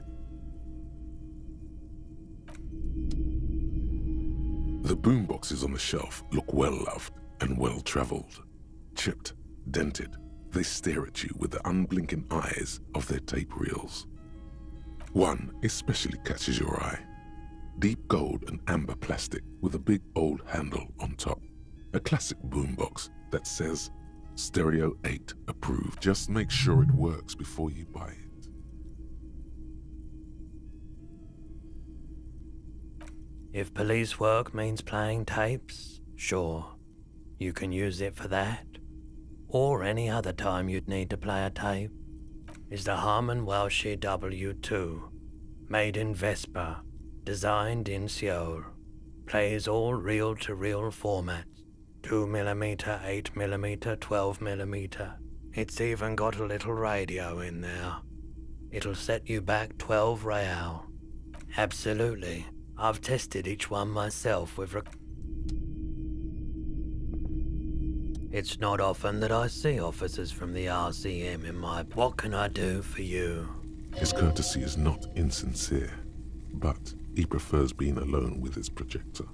The boomboxes on the shelf look well-loved and well-traveled. Chipped, dented, they stare at you with the unblinking eyes of their tape reels. One especially catches your eye. Deep gold and amber plastic with a big old handle on top. A classic boombox that says, Stereo 8 approved. Just make sure it works before you buy it. If police work means playing tapes, sure, you can use it for that. Or any other time you'd need to play a tape. Is the Harman Welshie W2, made in Vespa, designed in Seoul. Plays all reel-to-reel formats. 2mm, 8mm, 12mm. It's even got a little radio in there. It'll set you back 12 real. Absolutely. I've tested each one myself with It's not often that I see officers from the RCM in my... What can I do for you? His courtesy is not insincere, but he prefers being alone with his projector,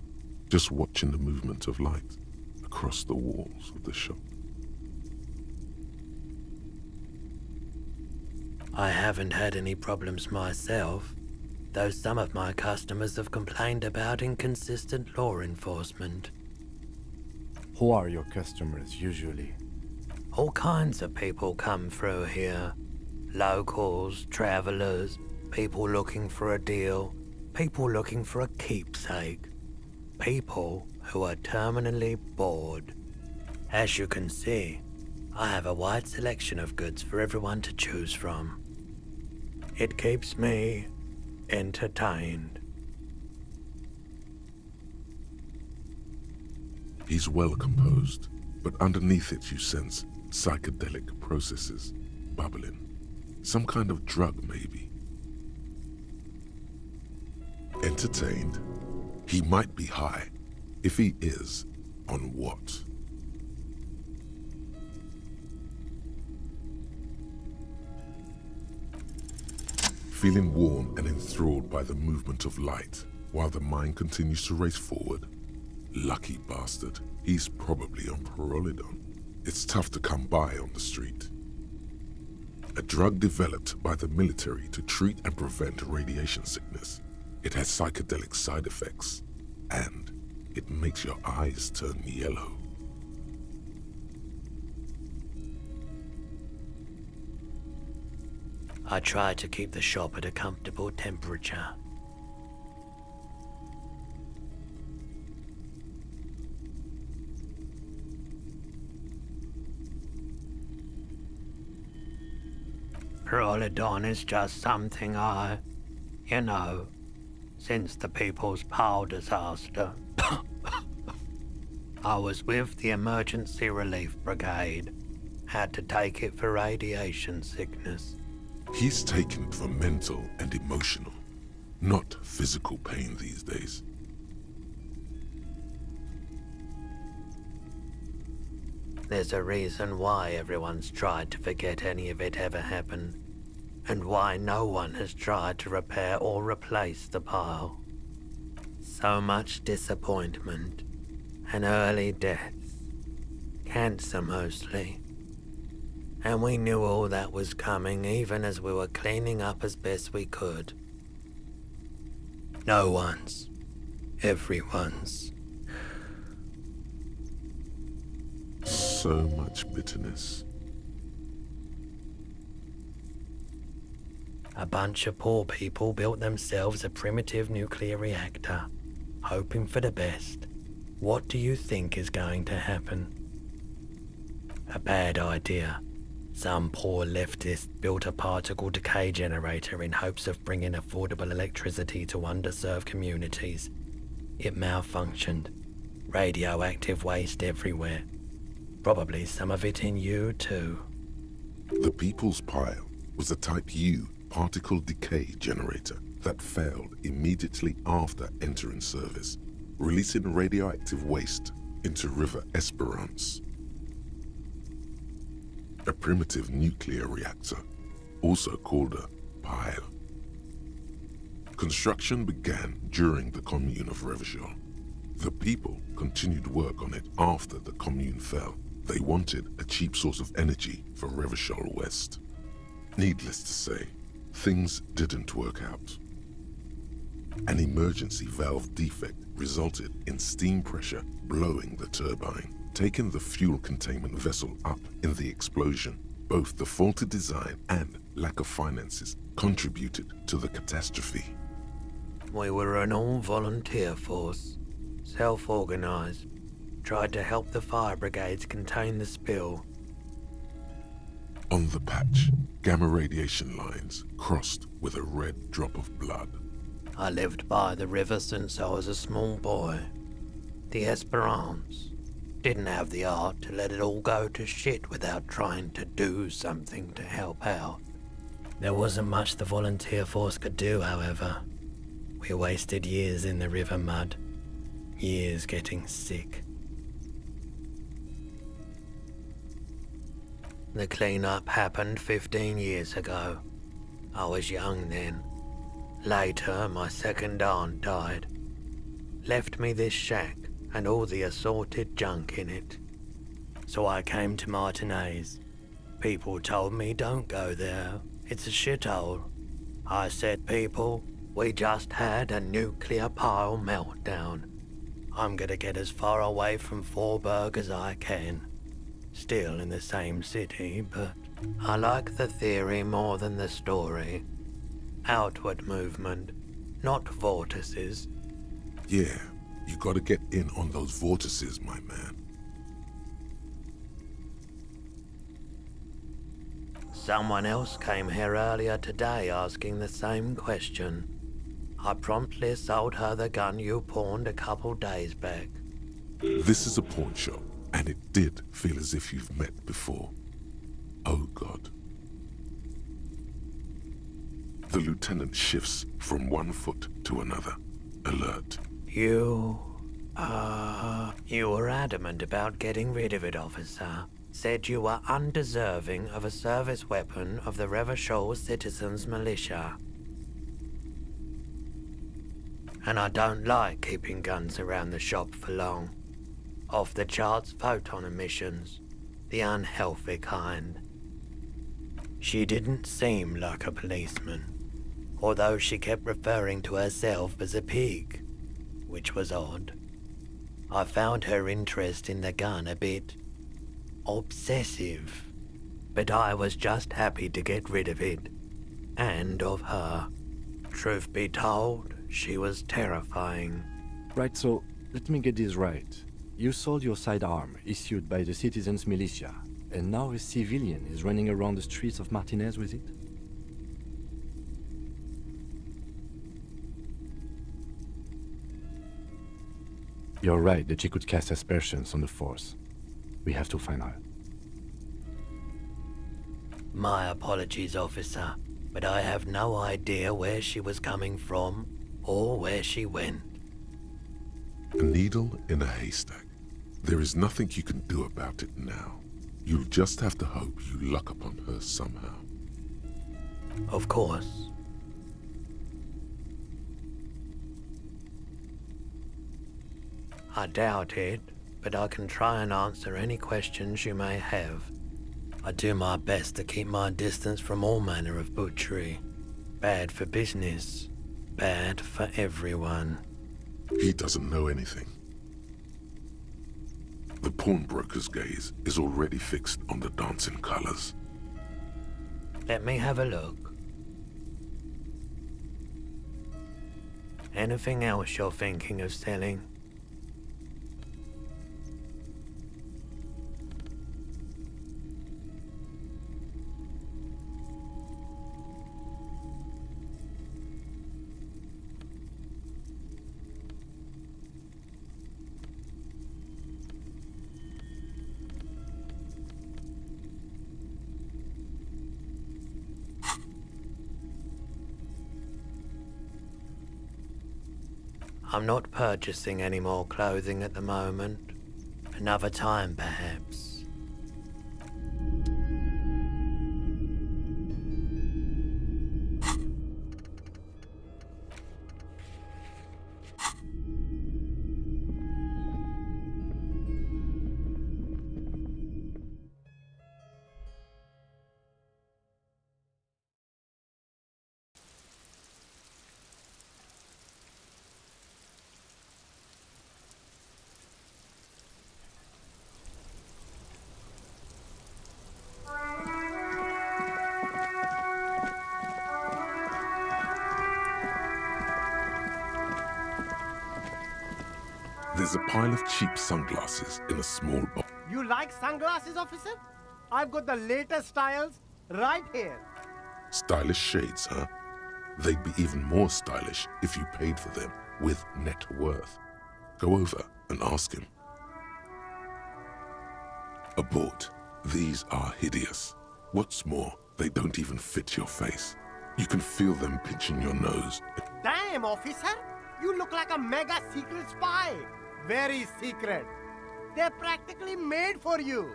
just watching the movement of light across the walls of the shop. I haven't had any problems myself, though some of my customers have complained about inconsistent law enforcement. Who are your customers usually? All kinds of people come through here. Locals, travelers, people looking for a deal, people looking for a keepsake, people who are terminally bored. As you can see, I have a wide selection of goods for everyone to choose from. It keeps me entertained. He's well composed, but underneath it you sense psychedelic processes bubbling. Some kind of drug, maybe. Entertained? He might be high. If he is, on what? Feeling warm and enthralled by the movement of light, while the mind continues to race forward. Lucky bastard. He's probably on Parolidon. It's tough to come by on the street. A drug developed by the military to treat and prevent radiation sickness. It has psychedelic side effects, and it makes your eyes turn yellow. I try to keep the shop at a comfortable temperature. Parolidon is just something since the People's Power disaster, I was with the Emergency Relief Brigade. Had to take it for radiation sickness. He's taken it for mental and emotional, not physical pain these days. There's a reason why everyone's tried to forget any of it ever happened, and why no one has tried to repair or replace the pile. So much disappointment, and early deaths. Cancer mostly. And we knew all that was coming even as we were cleaning up as best we could. No one's. Everyone's. So much bitterness. A bunch of poor people built themselves a primitive nuclear reactor, hoping for the best. What do you think is going to happen? A bad idea. Some poor leftist built a particle decay generator in hopes of bringing affordable electricity to underserved communities. It malfunctioned. Radioactive waste everywhere. Probably some of it in you too. The People's Pile was a Type U particle decay generator that failed immediately after entering service, releasing radioactive waste into River Esperance. A primitive nuclear reactor, also called a pile. Construction began during the Commune of Revachol. The people continued work on it after the Commune fell. They wanted a cheap source of energy for Revachol West. Needless to say, things didn't work out. An emergency valve defect resulted in steam pressure blowing the turbine, taking the fuel containment vessel up in the explosion. Both the faulty design and lack of finances contributed to the catastrophe. We were an all-volunteer force, self-organized, tried to help the fire brigades contain the spill. On the patch, gamma radiation lines crossed with a red drop of blood. I lived by the river since I was a small boy. The Esperance. Didn't have the art to let it all go to shit without trying to do something to help out. There wasn't much the volunteer force could do, however. We wasted years in the river mud. Years getting sick. The clean-up happened 15 years ago. I was young then. Later, my second aunt died. Left me this shack and all the assorted junk in it. So I came to Martinez. People told me don't go there. It's a shithole. I said, people, we just had a nuclear pile meltdown. I'm gonna get as far away from Forburg as I can. Still in the same city, but I like the theory more than the story. Outward movement, not vortices. Yeah, you gotta get in on those vortices, my man. Someone else came here earlier today asking the same question. I promptly sold her the gun you pawned a couple days back. This is a pawn shop, and it did feel as if you've met before. Oh God. The lieutenant shifts from one foot to another, alert. You were adamant about getting rid of it, officer. Said you were undeserving of a service weapon of the Revachol Citizens Militia. And I don't like keeping guns around the shop for long. Off the charts photon emissions, the unhealthy kind. She didn't seem like a policeman, although she kept referring to herself as a pig, which was odd. I found her interest in the gun a bit obsessive, but I was just happy to get rid of it, and of her. Truth be told, she was terrifying. Right, so let me get this right. You sold your sidearm, issued by the Citizens Militia, and now a civilian is running around the streets of Martinez with it? You're right that she could cast aspersions on the force. We have to find her. My apologies, officer, but I have no idea where she was coming from or where she went. A needle in a haystack. There is nothing you can do about it now. You'll just have to hope you luck upon her somehow. Of course. I doubt it, but I can try and answer any questions you may have. I do my best to keep my distance from all manner of butchery. Bad for business, bad for everyone. He doesn't know anything. The pawnbroker's gaze is already fixed on the dancing colors. Let me have a look. Anything else you're thinking of selling? I'm not purchasing any more clothing at the moment. Another time, perhaps. There's a pile of cheap sunglasses in a small box. You like sunglasses, officer? I've got the latest styles right here. Stylish shades, huh? They'd be even more stylish if you paid for them with net worth. Go over and ask him. Abort. These are hideous. What's more, they don't even fit your face. You can feel them pinching your nose. Damn, officer! You look like a mega secret spy. Very secret. They're practically made for you.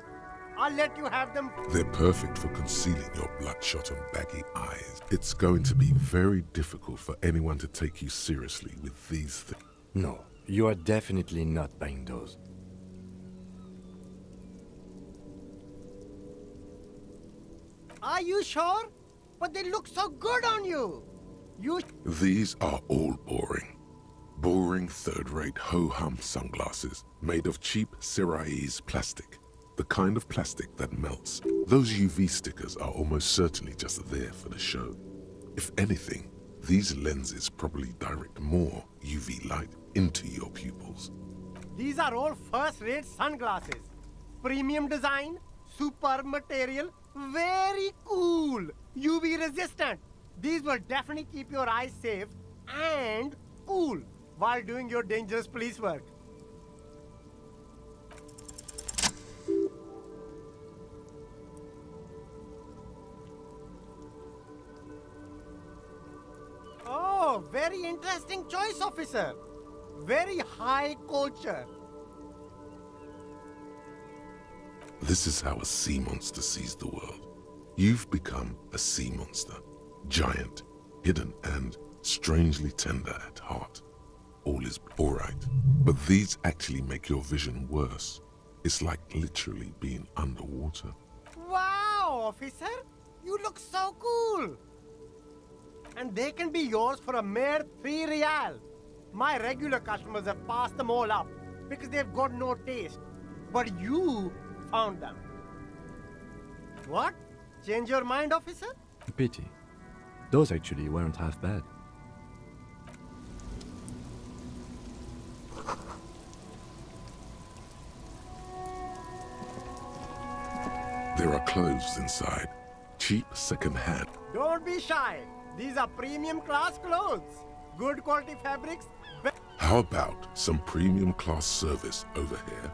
I'll let you have them. They're perfect for concealing your bloodshot and baggy eyes. It's going to be very difficult for anyone to take you seriously with these things. No, you are definitely not buying those. Are you sure? But they look so good on you. These are all boring. Boring third-rate ho-hum sunglasses made of cheap Syrahese plastic. The kind of plastic that melts. Those UV stickers are almost certainly just there for the show. If anything, these lenses probably direct more UV light into your pupils. These are all first-rate sunglasses. Premium design, superb material, very cool, UV resistant. These will definitely keep your eyes safe and cool while doing your dangerous police work. Oh, very interesting choice, officer. Very high culture. This is how a sea monster sees the world. You've become a sea monster. Giant, hidden, and strangely tender at heart. All is alright, but these actually make your vision worse. It's like literally being underwater. Wow, officer! You look so cool! And they can be yours for a mere 3 real. My regular customers have passed them all up because they've got no taste. But you found them. What? Change your mind, officer? Pity. Those actually weren't half bad. There are clothes inside. Cheap second-hand. Don't be shy. These are premium class clothes. Good quality fabrics. How about some premium class service over here?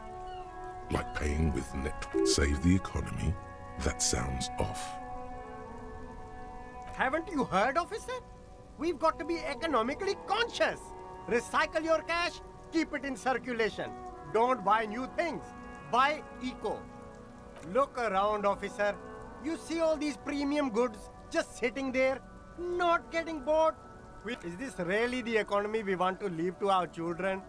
Like paying with net. Save the economy. That sounds off. Haven't you heard, officer? We've got to be economically conscious. Recycle your cash, keep it in circulation. Don't buy new things. Buy eco. Look around, officer. You see all these premium goods just sitting there, not getting bought? Is this really the economy we want to leave to our children?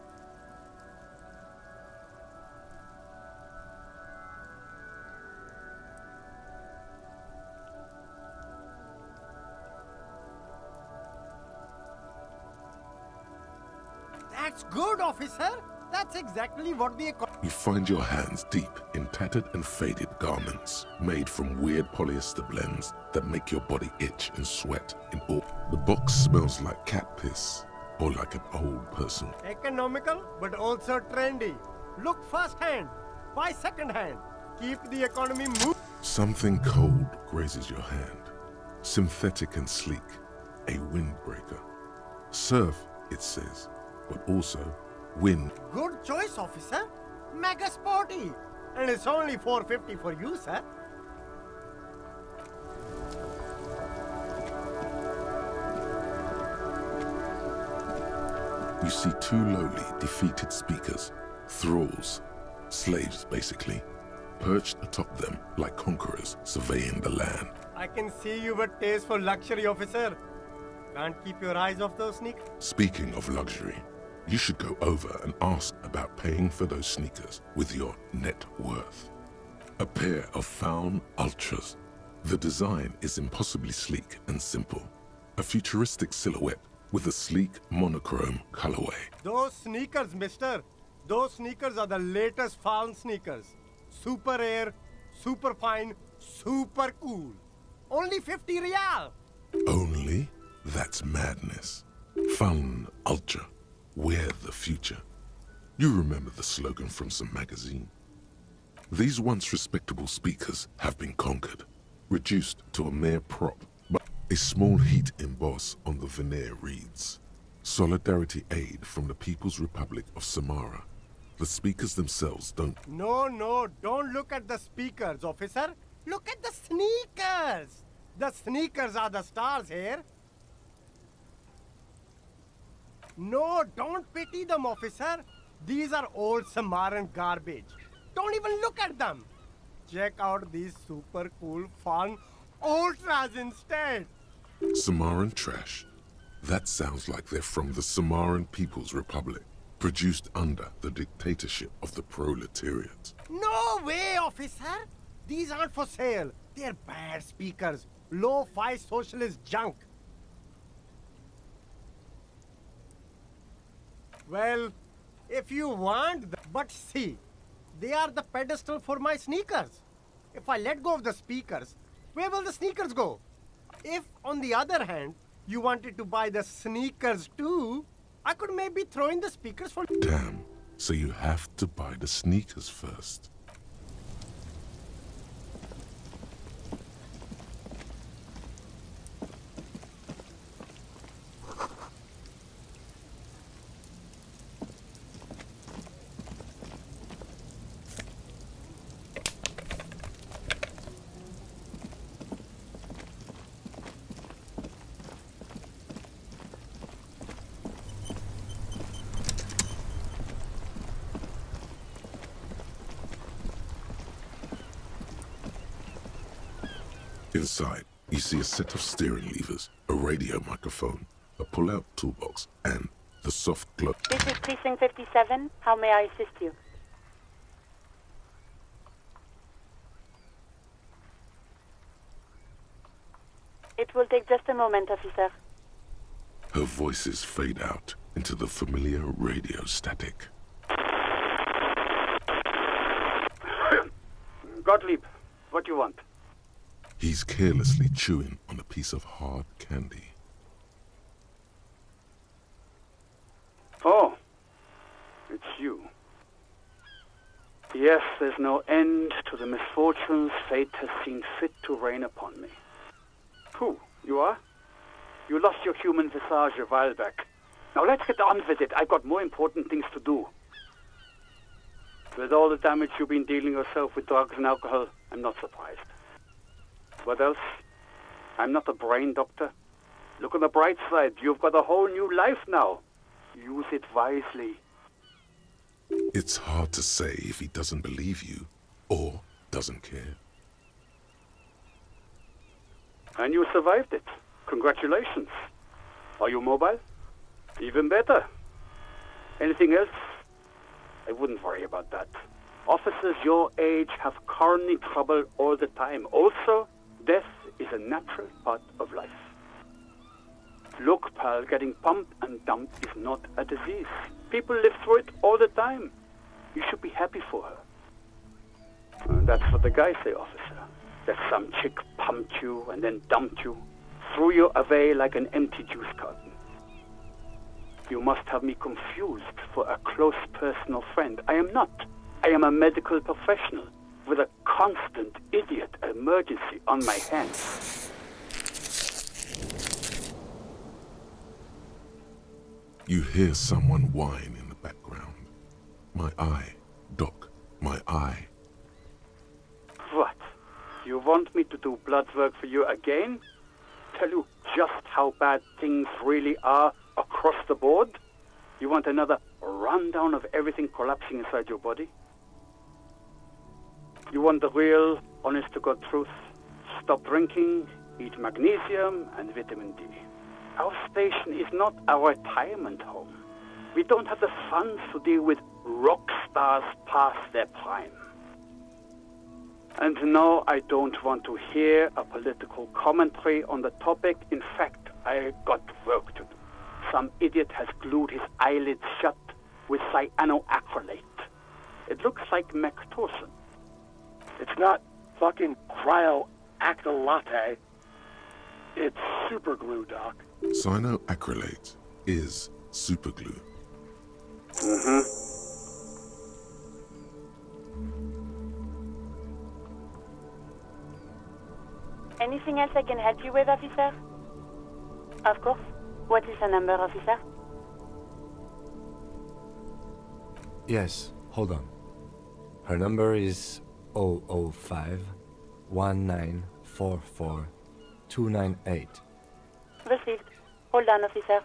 That's good, officer. That's exactly what the economy... You find your hands deep in tattered and faded garments made from weird polyester blends that make your body itch and sweat in all. The box smells like cat piss. or like an old person? Economical, but also trendy. Look first hand, buy second hand. Keep the economy moving. Something cold grazes your hand. Synthetic and sleek, a windbreaker. Surf, it says, but also wind. Good choice, officer. Mega sporty. And it's only $4.50 for you, sir. You see two lowly, defeated speakers, thralls, slaves basically, perched atop them like conquerors surveying the land. I can see you've a taste for luxury, officer. Can't keep your eyes off those sneakers. Speaking of luxury, you should go over and ask about paying for those sneakers with your net worth. A pair of Faun Ultras. The design is impossibly sleek and simple. A futuristic silhouette with a sleek monochrome colorway. Those sneakers, mister. Those sneakers are the latest Faun sneakers. Super air, super fine, super cool. Only 50 real. Only? That's madness. Faun Ultra. We're the future. You remember the slogan from some magazine? These once respectable speakers have been conquered, reduced to a mere prop, but a small heat emboss on the veneer reads, Solidarity Aid from the People's Republic of Samara. The speakers themselves don't... No, don't look at the speakers, officer. Look at the sneakers. The sneakers are the stars here. No, don't pity them, officer. These are old Samaran garbage. Don't even look at them. Check out these super cool, fun Ultras instead. Samaran trash. That sounds like they're from the Samaran People's Republic, produced under the dictatorship of the proletariat. No way, officer. These aren't for sale. They're bad speakers. Low-fi socialist junk. Well, if you want them, but see, they are the pedestal for my sneakers. If I let go of the speakers, where will the sneakers go? If, on the other hand, you wanted to buy the sneakers too, I could maybe throw in the speakers for... Damn, so you have to buy the sneakers first. Inside, you see a set of steering levers, a radio microphone, a pull-out toolbox, and the soft glow. This is Precinct 57. How may I assist you? It will take just a moment, officer. Her voices fade out into the familiar radio static. Gottlieb, what do you want? He's carelessly chewing on a piece of hard candy. Oh, it's you. Yes, there's no end to the misfortunes fate has seen fit to rain upon me. Who? You are? You lost your human visage a while back. Now let's get on with it. I've got more important things to do. With all the damage you've been dealing yourself with drugs and alcohol, I'm not surprised. What else? I'm not a brain doctor. Look on the bright side. You've got a whole new life now. Use it wisely. It's hard to say if he doesn't believe you or doesn't care. And you survived it. Congratulations. Are you mobile? Even better. Anything else? I wouldn't worry about that. Officers your age have coronary trouble all the time. Also, death is a natural part of life. Look, pal, getting pumped and dumped is not a disease. People live through it all the time. You should be happy for her. That's what the guys say, officer. That some chick pumped you and then dumped you, threw you away like an empty juice carton. You must have me confused for a close personal friend. I am not. I am a medical professional with a constant idiot emergency on my hands. You hear someone whine in the background. My eye, Doc, my eye. What? You want me to do blood work for you again? Tell you just how bad things really are across the board? You want another rundown of everything collapsing inside your body? You want the real, honest-to-God truth? Stop drinking, eat magnesium and vitamin D. Our station is not a retirement home. We don't have the funds to deal with rock stars past their prime. And no, I don't want to hear a political commentary on the topic. In fact, I got work to do. Some idiot has glued his eyelids shut with cyanoacrylate. It looks like Mectorson. It's not fucking cryoacrylate. It's superglue, Doc. Cyanoacrylate is superglue. Mm-hmm. Anything else I can help you with, officer? Of course. What is the number, officer? Yes, hold on. Her number is 005 1944 298. Received. Hold on, officer.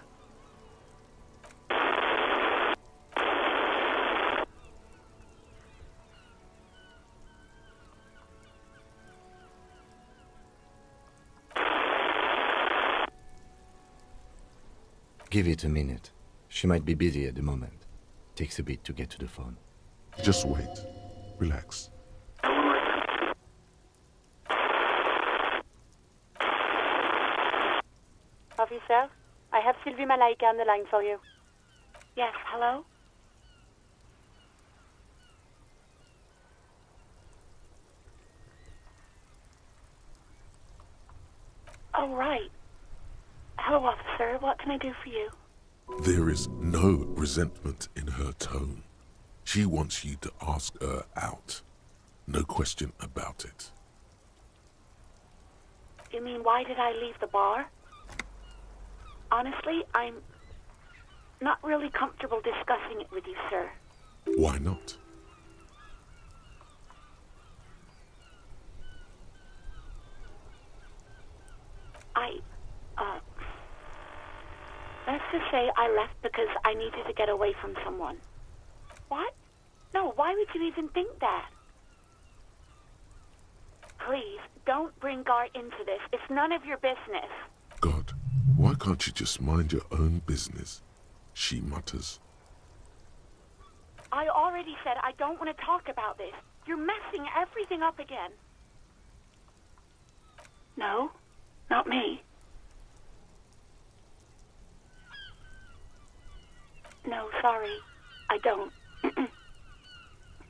Give it a minute. She might be busy at the moment. Takes a bit to get to the phone. Just wait. Relax. Officer, I have Sylvie Malaika on the line for you. Yes, hello? Oh, right. Hello, officer. What can I do for you? There is no resentment in her tone. She wants you to ask her out. No question about it. You mean, why did I leave the bar? Honestly, I'm not really comfortable discussing it with you, sir. Why not? Let's just say I left because I needed to get away from someone. What? No, why would you even think that? Please, don't bring Gar into this. It's none of your business. God, why can't you just mind your own business? She mutters. I already said I don't want to talk about this. You're messing everything up again. No, not me. No, sorry. I don't.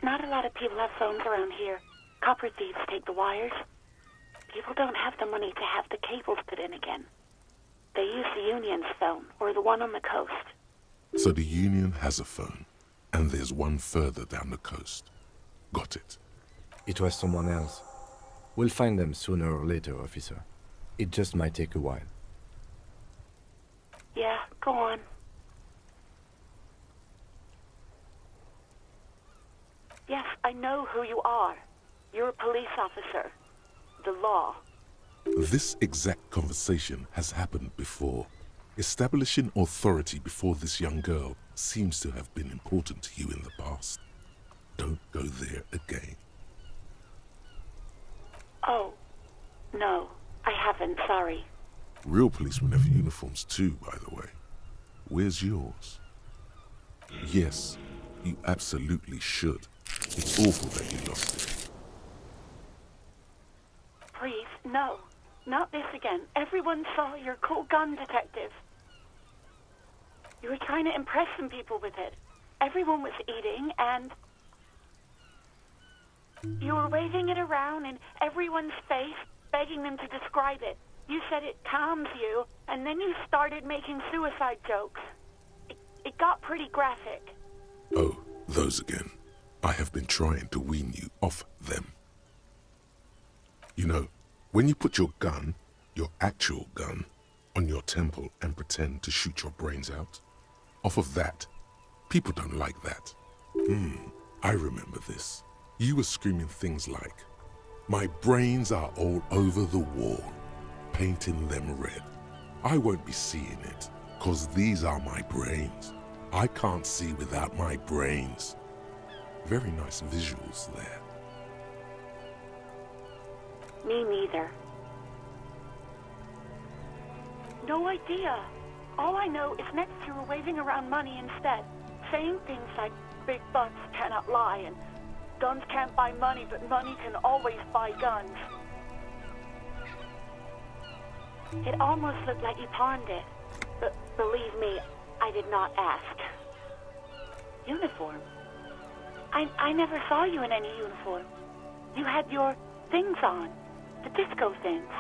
Not a lot of people have phones around here. Copper thieves take the wires. People don't have the money to have the cables put in again. They use the Union's phone, or the one on the coast. So the Union has a phone, and there's one further down the coast. Got it. It was someone else. We'll find them sooner or later, officer. It just might take a while. Yeah, go on. Yes, I know who you are. You're a police officer. The law. This exact conversation has happened before. Establishing authority before this young girl seems to have been important to you in the past. Don't go there again. Oh, no, I haven't, sorry. Real policemen have uniforms too, by the way. Where's yours? Yes, you absolutely should. It's awful that you lost it. Please, no. Not this again. Everyone saw your cool gun detective. You were trying to impress some people with it. Everyone was eating, and you were waving it around in everyone's face, begging them to describe it. You said it calms you, and then you started making suicide jokes. It got pretty graphic. Oh, those again. I have been trying to wean you off them. You know, when you put your gun, your actual gun, on your temple and pretend to shoot your brains out, off of that, people don't like that. I remember this. You were screaming things like, "My brains are all over the wall, painting them red. I won't be seeing it, 'cause these are my brains. I can't see without my brains." Very nice visuals there. Me neither. No idea. All I know is next you were waving around money instead, saying things like big bucks cannot lie and guns can't buy money, but money can always buy guns. It almost looked like you pawned it, but believe me, I did not ask. Uniform? I never saw you in any uniform. You had your things on, the disco things.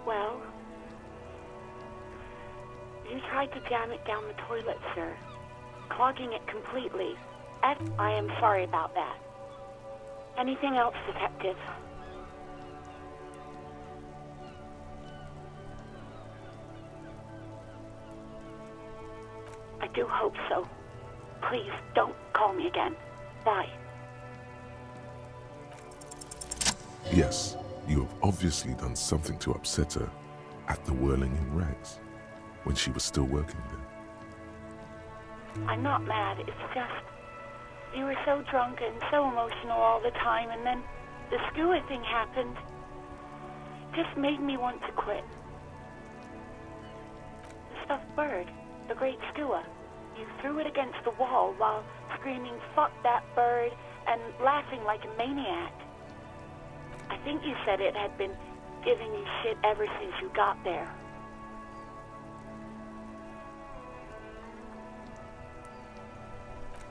Well, you tried to jam it down the toilet, sir, clogging it completely. And I am sorry about that. Anything else, Detective? I do hope so. Please, don't call me again. Bye. Yes, you have obviously done something to upset her at the Whirling in Rags, when she was still working there. I'm not mad, it's just... you were so drunk and so emotional all the time, and then the skua thing happened. It just made me want to quit. The stuffed bird, the great skua, you threw it against the wall while screaming, "Fuck that bird," and laughing like a maniac. I think you said it had been giving you shit ever since you got there.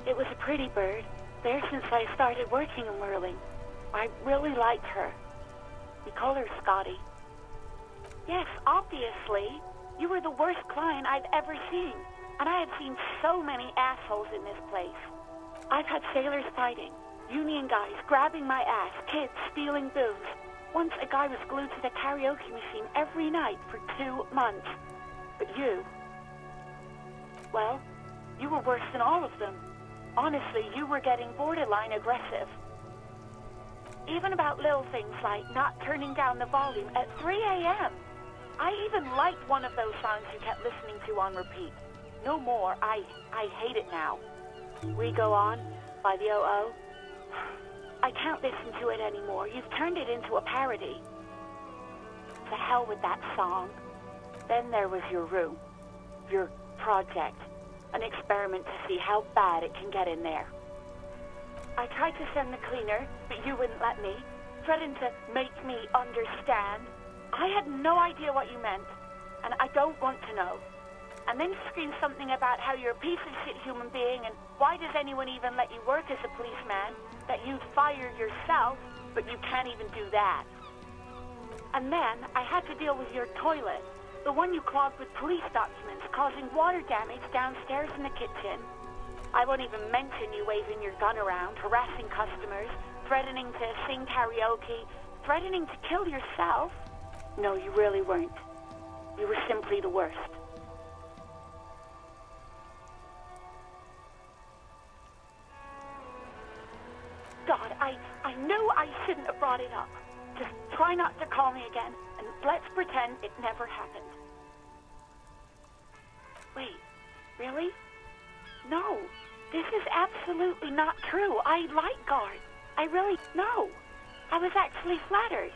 It was a pretty bird, there since I started working in Whirling. I really liked her. We call her Scotty. Yes, obviously. You were the worst client I'd ever seen. And I had seen so many assholes in this place. I've had sailors fighting, union guys grabbing my ass, kids stealing booze. Once a guy was glued to the karaoke machine every night for 2 months. But you... well, you were worse than all of them. Honestly, you were getting borderline aggressive. Even about little things like not turning down the volume at 3 a.m. I even liked one of those songs you kept listening to on repeat. No more. I hate it now. We Go On by the O.O. I can't listen to it anymore. You've turned it into a parody. To hell with that song. Then there was your room. Your project. An experiment to see how bad it can get in there. I tried to send the cleaner, but you wouldn't let me. Threatened to make me understand. I had no idea what you meant, and I don't want to know. And then screamed something about how you're a piece of shit human being, and why does anyone even let you work as a policeman? That you'd fire yourself, but you can't even do that. And then I had to deal with your toilet, the one you clogged with police documents, causing water damage downstairs in the kitchen. I won't even mention you waving your gun around, harassing customers, threatening to sing karaoke, threatening to kill yourself. No, you really weren't. You were simply the worst. God, I knew I shouldn't have brought it up. Just try not to call me again, and let's pretend it never happened. Wait, really? No, this is absolutely not true. I like Guard. I really, no. I was actually flattered.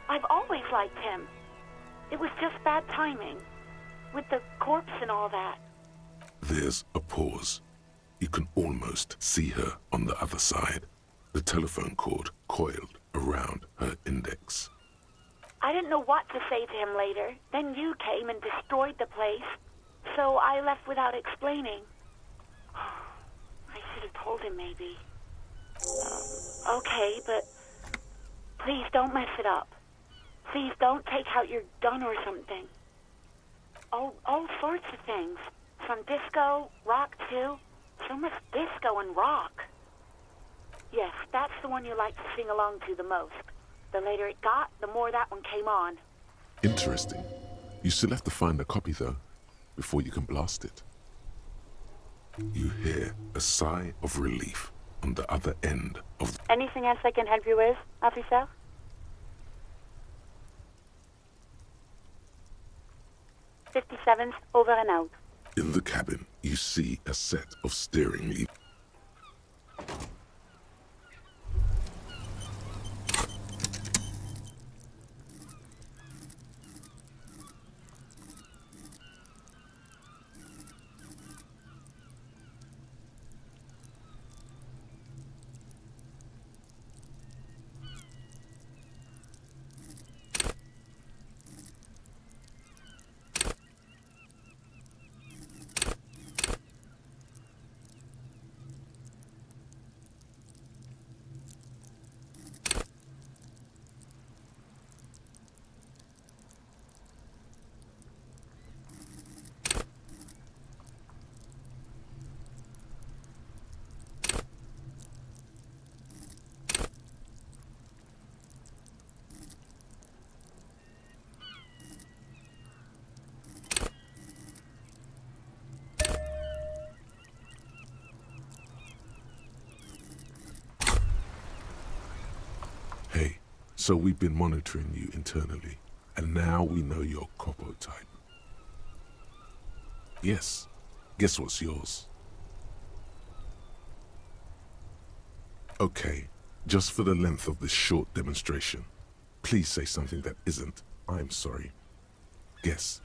I've always liked him. It was just bad timing, with the corpse and all that. There's a pause. You can almost see her on the other side. The telephone cord coiled around her index. I didn't know what to say to him later. Then you came and destroyed the place. So I left without explaining. I should have told him maybe. Okay, but please don't mess it up. Please don't take out your gun or something. All sorts of things. on disco, rock too. So much disco and rock. Yes, that's the one you like to sing along to the most. The later it got, the more that one came on. Interesting. You still have to find a copy, though, before you can blast it. You hear a sigh of relief on the other end of the... Anything else I can help you with, officer? '57's over and out. In the cabin, you see a set of steering levers. Hey, so we've been monitoring you internally, and now we know your Copo type. Yes, guess what's yours? Okay, just for the length of this short demonstration, please say something that isn't, I'm sorry. Guess,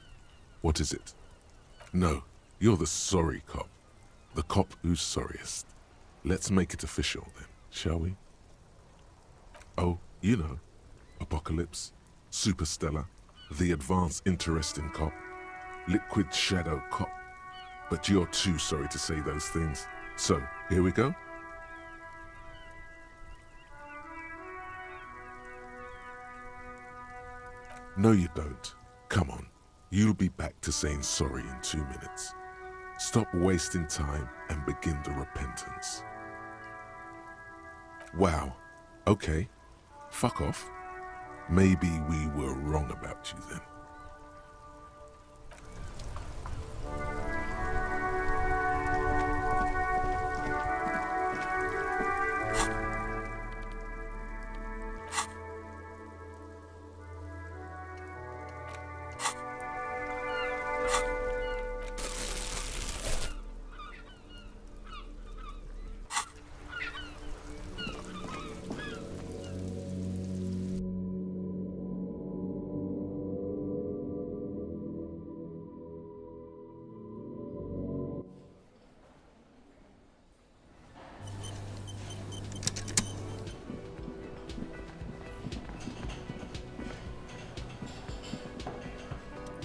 what is it? No, you're the sorry cop. The cop who's sorriest. Let's make it official then, shall we? Oh, you know, Apocalypse, Superstellar, the advanced interesting cop, liquid shadow cop. But you're too sorry to say those things. So, here we go. No, you don't. Come on. You'll be back to saying sorry in 2 minutes. Stop wasting time and begin the repentance. Wow. Okay. Fuck off. Maybe we were wrong about you then.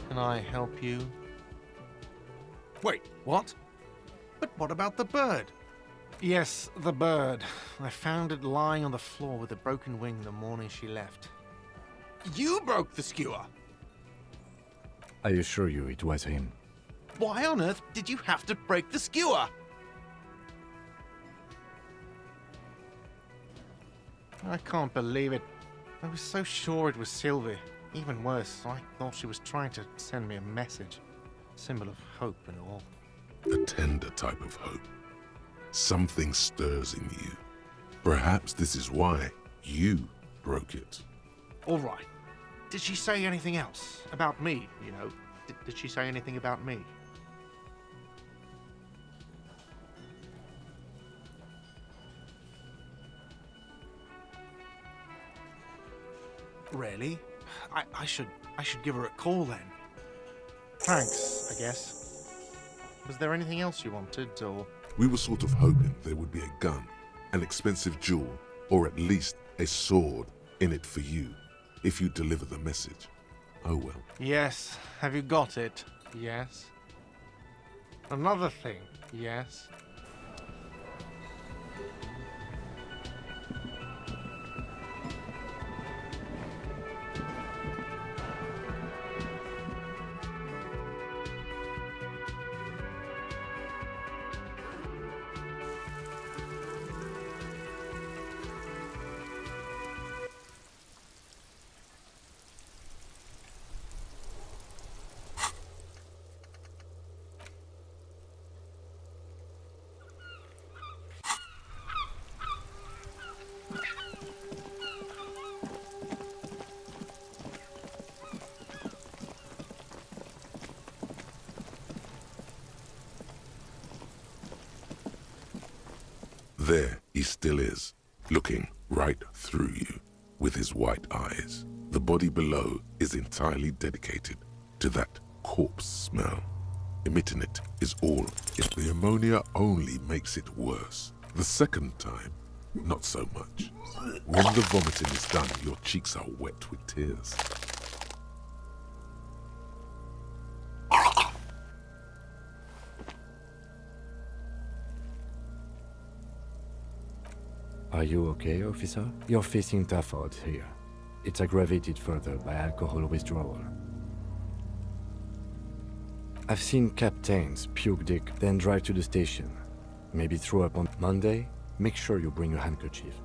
Can I help you? Wait, what? But what about the bird? Yes, the bird. I found it lying on the floor with a broken wing the morning she left. You broke the skewer! I assure you it was him. Why on earth did you have to break the skewer? I can't believe it. I was so sure it was Sylvie. Even worse, I thought she was trying to send me a message. Symbol of hope and all. A tender type of hope. Something stirs in you. Perhaps this is why you broke it. All right. Did she say anything else? About me, you know? Did she say anything about me? Really? I should give her a call then. Thanks, I guess. Was there anything else you wanted, or...? We were sort of hoping there would be a gun, an expensive jewel, or at least a sword in it for you, if you deliver the message. Oh well. Yes. Have you got it? Yes. Another thing? Yes. There he still is, looking right through you with his white eyes. The body below is entirely dedicated to that corpse smell. Emitting it is all. If the ammonia only makes it worse. The second time, not so much. When the vomiting is done, your cheeks are wet with tears. Are you okay, officer? You're facing tough odds here. It's aggravated further by alcohol withdrawal. I've seen captains puke dick, then drive to the station. Maybe throw up on Monday. Make sure you bring your handkerchief.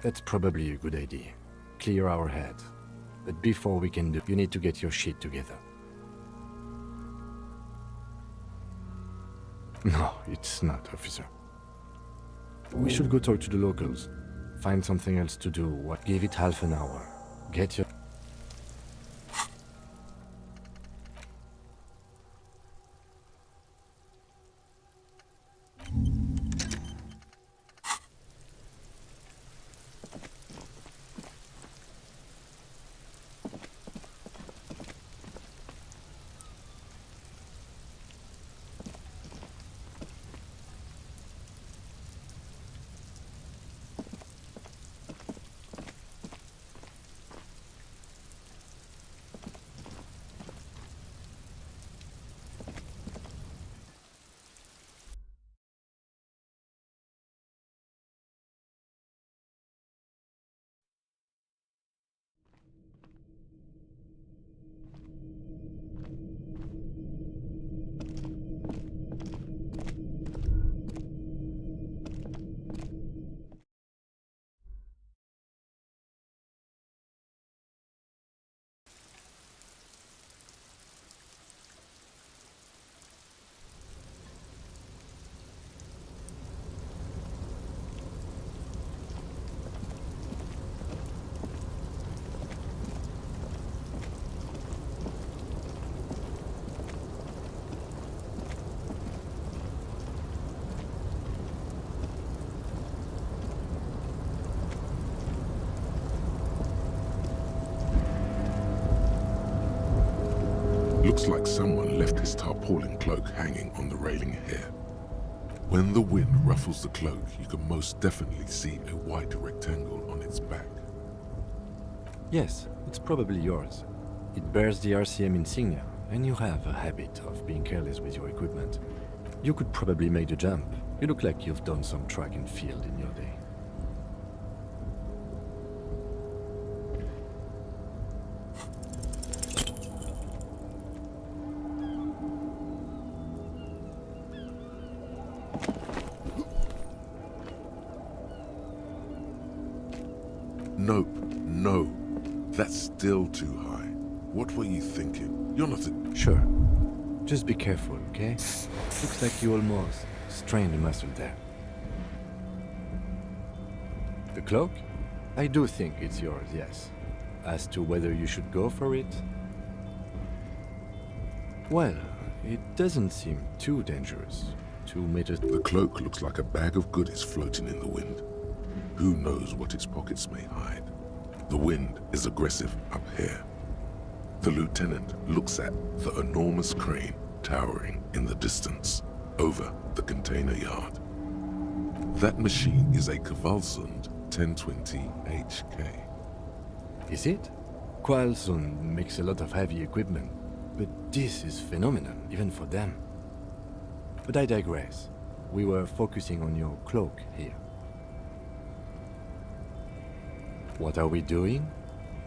That's probably a good idea. Clear our head. But before we can do, you need to get your shit together. No, it's not, officer. We should go talk to the locals. Find something else to do. What? Give it half an hour. Get your... Looks like someone left his tarpaulin cloak hanging on the railing here. When the wind ruffles the cloak, you can most definitely see a white rectangle on its back. Yes, it's probably yours. It bears the RCM insignia, and you have a habit of being careless with your equipment. You could probably make the jump. You look like you've done some track and field in your day. Nope, no. That's still too high. What were you thinking? You're not a... Sure. Just be careful, okay? Looks like you almost strained a muscle there. The cloak? I do think it's yours, yes. As to whether you should go for it? Well, it doesn't seem too dangerous. 2 meters... The cloak looks like a bag of goodies floating in the wind. Who knows what its pockets may hide? The wind is aggressive up here. The lieutenant looks at the enormous crane towering in the distance over the container yard. That machine is a Kvalsund 1020 HK. Is it? Kvalsund makes a lot of heavy equipment, but this is phenomenal, even for them. But I digress. We were focusing on your cloak here. What are we doing?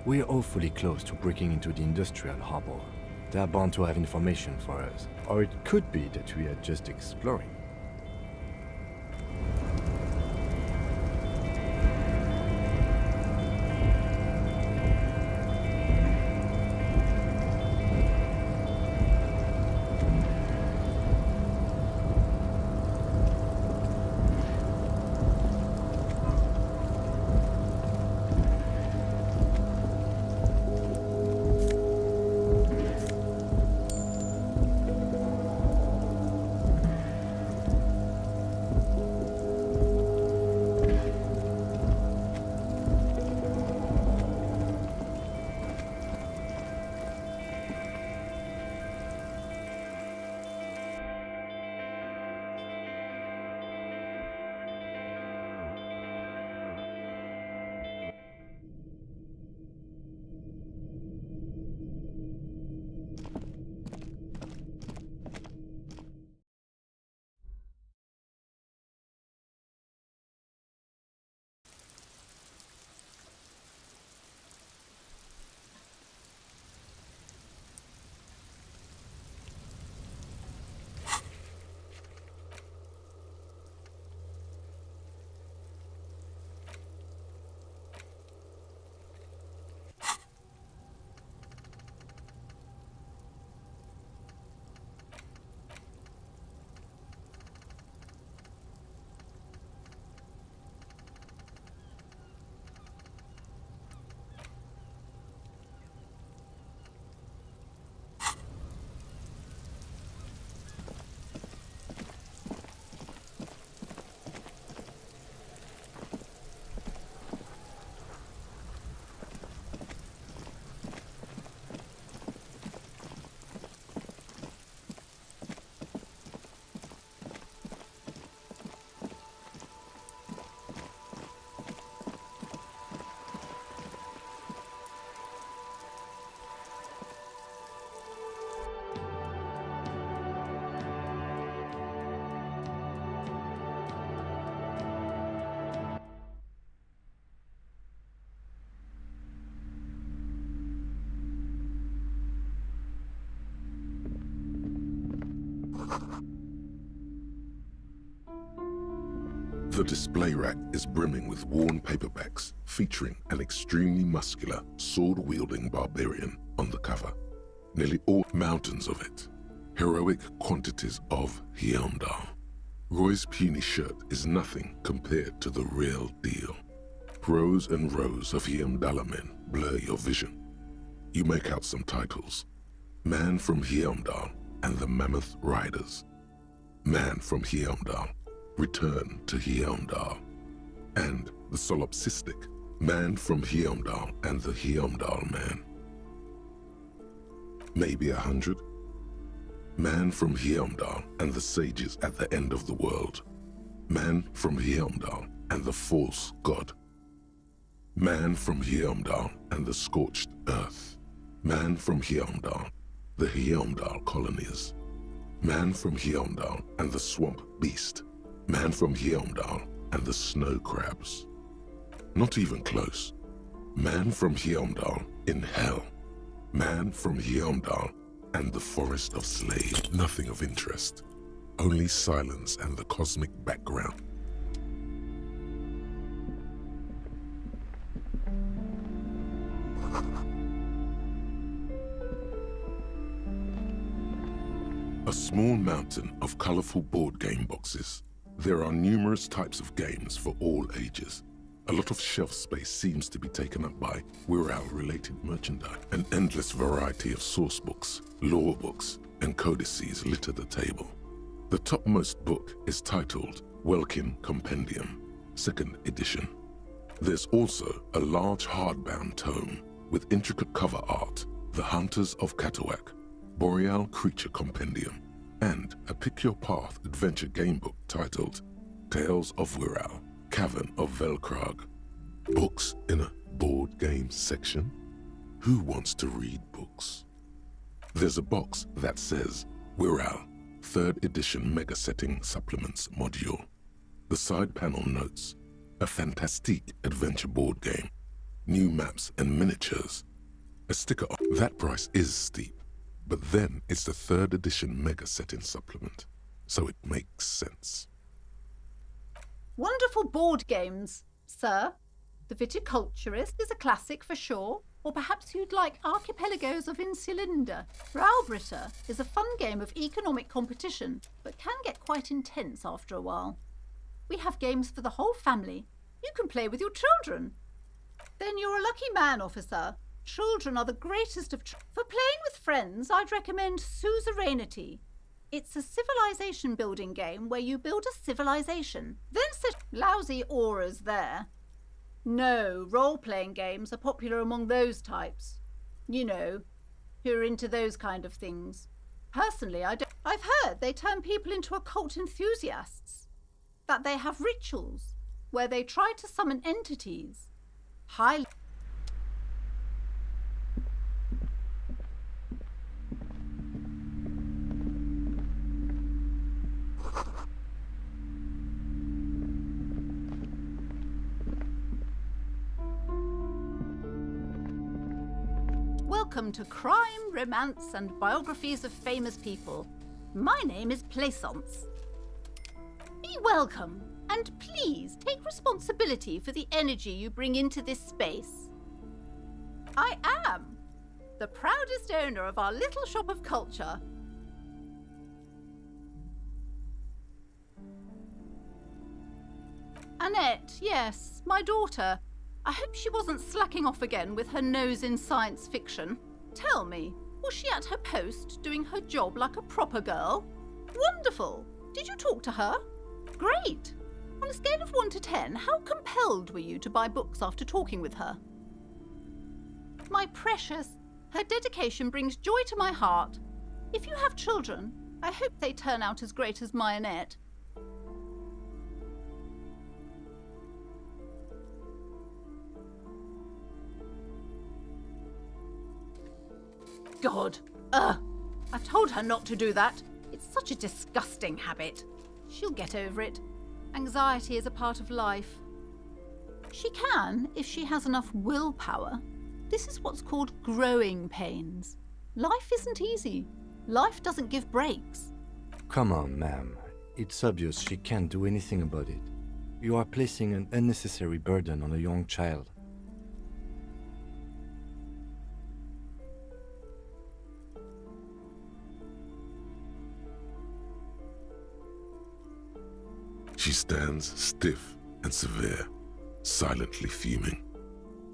We're awfully close to breaking into the industrial harbor. They're bound to have information for us. Or it could be that we are just exploring. The display rack is brimming with worn paperbacks featuring an extremely muscular, sword-wielding barbarian on the cover. Nearly all mountains of it. Heroic quantities of Heimdall. Roy's puny shirt is nothing compared to the real deal. Rows and rows of Heimdall men blur your vision. You make out some titles. Man from Heimdall and the Mammoth Riders. Man from Heimdall, Return to Heimdall. And the solipsistic Man from Heimdall and the Heimdall Man. Maybe 100. Man from Heimdall and the sages at the end of the world. Man from Heimdall and the false god. Man from Heimdall and the scorched earth. Man from Heimdall, the Heimdall colonies. Man from Heimdall and the swamp beast. Man from Heimdall and the snow crabs. Not even close. Man from Heimdall in hell. Man from Heimdall and the forest of slaves. Nothing of interest. Only silence and the cosmic background. A small mountain of colorful board game boxes. There are numerous types of games for all ages. A lot of shelf space seems to be taken up by Wirral-related merchandise. An endless variety of source books, lore books, and codices litter the table. The topmost book is titled Welkin Compendium, 2nd edition. There's also a large hardbound tome with intricate cover art, The Hunters of Katawak, Boreal Creature Compendium, and a Pick Your Path adventure game book titled Tales of Wirral, Cavern of Velkrag. Books in a board game section? Who wants to read books? There's a box that says Wirral, 3rd edition Mega Setting Supplements Module. The side panel notes, a fantastique adventure board game, new maps and miniatures. A sticker on that price is steep, but then it's the 3rd edition Mega Setting Supplement, so it makes sense. Wonderful board games, sir. The Viticulturist is a classic for sure, or perhaps you'd like Archipelagos of Insulinda. Raubritta is a fun game of economic competition, but can get quite intense after a while. We have games for the whole family. You can play with your children. Then you're a lucky man, officer. Children are the greatest of... For playing with friends, I'd recommend Suzerainty. It's a civilization building game where you build a civilization, then set lousy auras there. No, role-playing games are popular among those types. You know, who are into those kind of things. Personally, I don't... I've heard they turn people into occult enthusiasts. That they have rituals where they try to summon entities. Highly... Welcome to Crime, Romance and Biographies of Famous People. My name is Plaisance. Be welcome, and please take responsibility for the energy you bring into this space. I am the proudest owner of our little shop of culture. Annette, yes, my daughter. I hope she wasn't slacking off again with her nose in science fiction. Tell me, was she at her post doing her job like a proper girl? Wonderful! Did you talk to her? Great! On a scale of 1 to 10, how compelled were you to buy books after talking with her? My precious, her dedication brings joy to my heart. If you have children, I hope they turn out as great as my Annette. God, I've told her not to do that. It's such a disgusting habit. She'll get over it. Anxiety is a part of life. She can, if she has enough willpower. This is what's called growing pains. Life isn't easy. Life doesn't give breaks. Come on, ma'am. It's obvious she can't do anything about it. You are placing an unnecessary burden on a young child. She stands stiff and severe, silently fuming.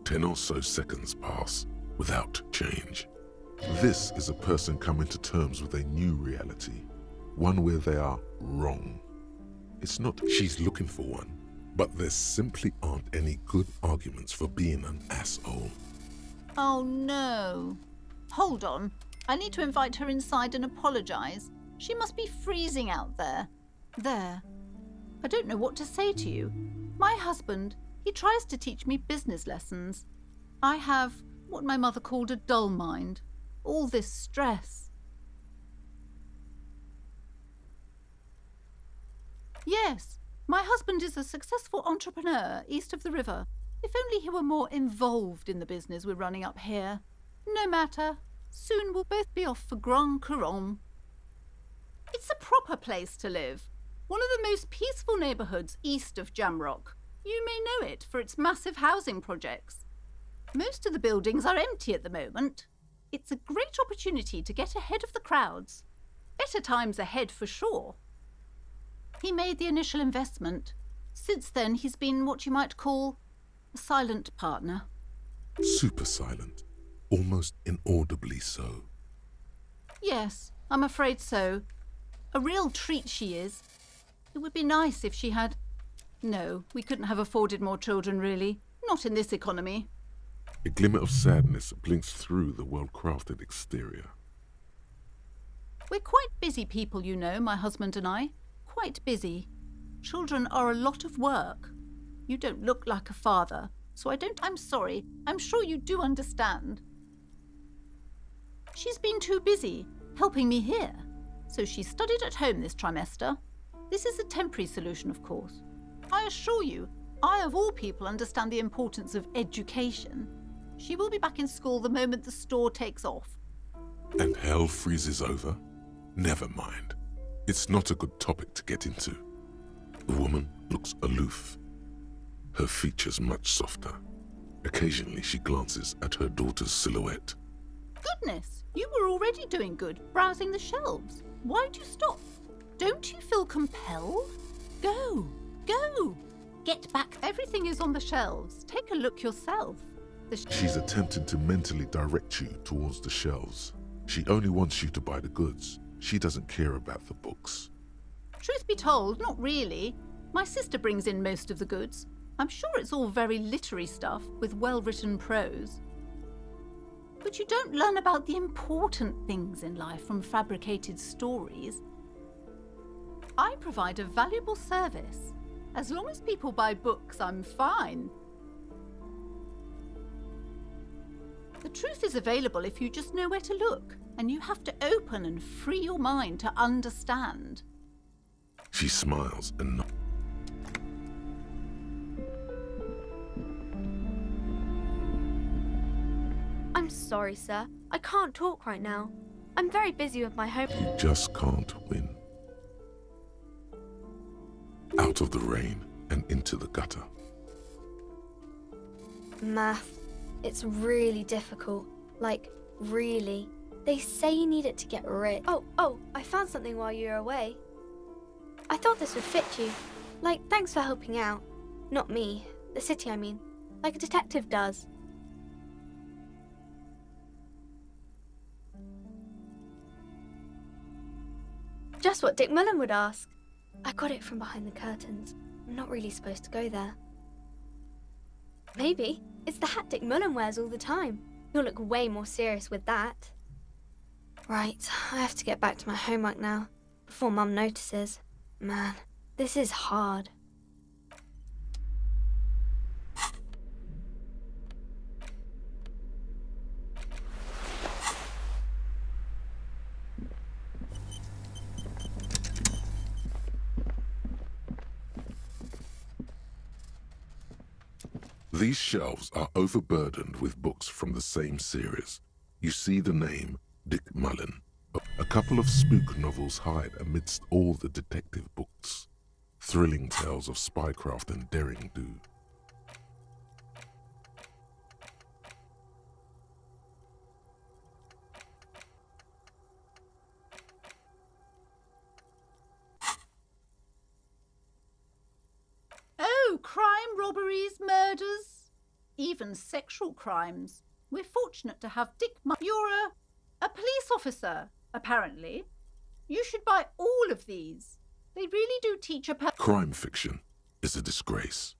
10 or so seconds pass without change. This is a person coming to terms with a new reality, one where they are wrong. It's not she's looking for one, but there simply aren't any good arguments for being an asshole. Oh no. Hold on. I need to invite her inside and apologise. She must be freezing out there. There. I don't know what to say to you. My husband, he tries to teach me business lessons. I have what my mother called a dull mind. All this stress. Yes, my husband is a successful entrepreneur east of the river. If only he were more involved in the business we're running up here. No matter. Soon we'll both be off for Grand Couronne. It's a proper place to live. One of the most peaceful neighbourhoods east of Jamrock. You may know it for its massive housing projects. Most of the buildings are empty at the moment. It's a great opportunity to get ahead of the crowds. Better times ahead for sure. He made the initial investment. Since then, he's been what you might call a silent partner. Super silent, almost inaudibly so. Yes, I'm afraid so. A real treat she is. It would be nice if she had... No, we couldn't have afforded more children, really. Not in this economy. A glimmer of sadness blinks through the well-crafted exterior. We're quite busy people, you know, my husband and I. Quite busy. Children are a lot of work. You don't look like a father, so I'm sorry. I'm sure you do understand. She's been too busy, helping me here. So she studied at home this trimester. This is a temporary solution, of course. I assure you, I of all people understand the importance of education. She will be back in school the moment the store takes off. And hell freezes over? Never mind. It's not a good topic to get into. The woman looks aloof. Her features much softer. Occasionally she glances at her daughter's silhouette. Goodness, you were already doing good, browsing the shelves. Why'd you stop? Don't you feel compelled? Go, go. Get back. Everything is on the shelves. Take a look yourself. She's attempting to mentally direct you towards the shelves. She only wants you to buy the goods. She doesn't care about the books. Truth be told, not really. My sister brings in most of the goods. I'm sure it's all very literary stuff with well-written prose. But you don't learn about the important things in life from fabricated stories. I provide a valuable service. As long as people buy books, I'm fine. The truth is available if you just know where to look, and you have to open and free your mind to understand. She smiles and nods. I'm sorry, sir. I can't talk right now. I'm very busy with my home. You just can't win. Out of the rain and into the gutter. Math. It's really difficult. Like, really. They say you need it to get rich. Oh, I found something while you were away. I thought this would fit you. Like, thanks for helping out. Not me. The city, I mean. Like a detective does. Just what Dick Mullen would ask. I got it from behind the curtains. I'm not really supposed to go there. Maybe. It's the hat Dick Mullen wears all the time. You'll look way more serious with that. Right, I have to get back to my homework now, before Mum notices. Man, this is hard. These shelves are overburdened with books from the same series. You see the name Dick Mullen A couple of spook novels hide amidst all the detective books, thrilling tales of spycraft and daring-do. Oh, crime, robberies, murders, even sexual crimes. We're fortunate to have Dick. You're a police officer, apparently. You should buy all of these. They really do teach a Crime fiction is a disgrace,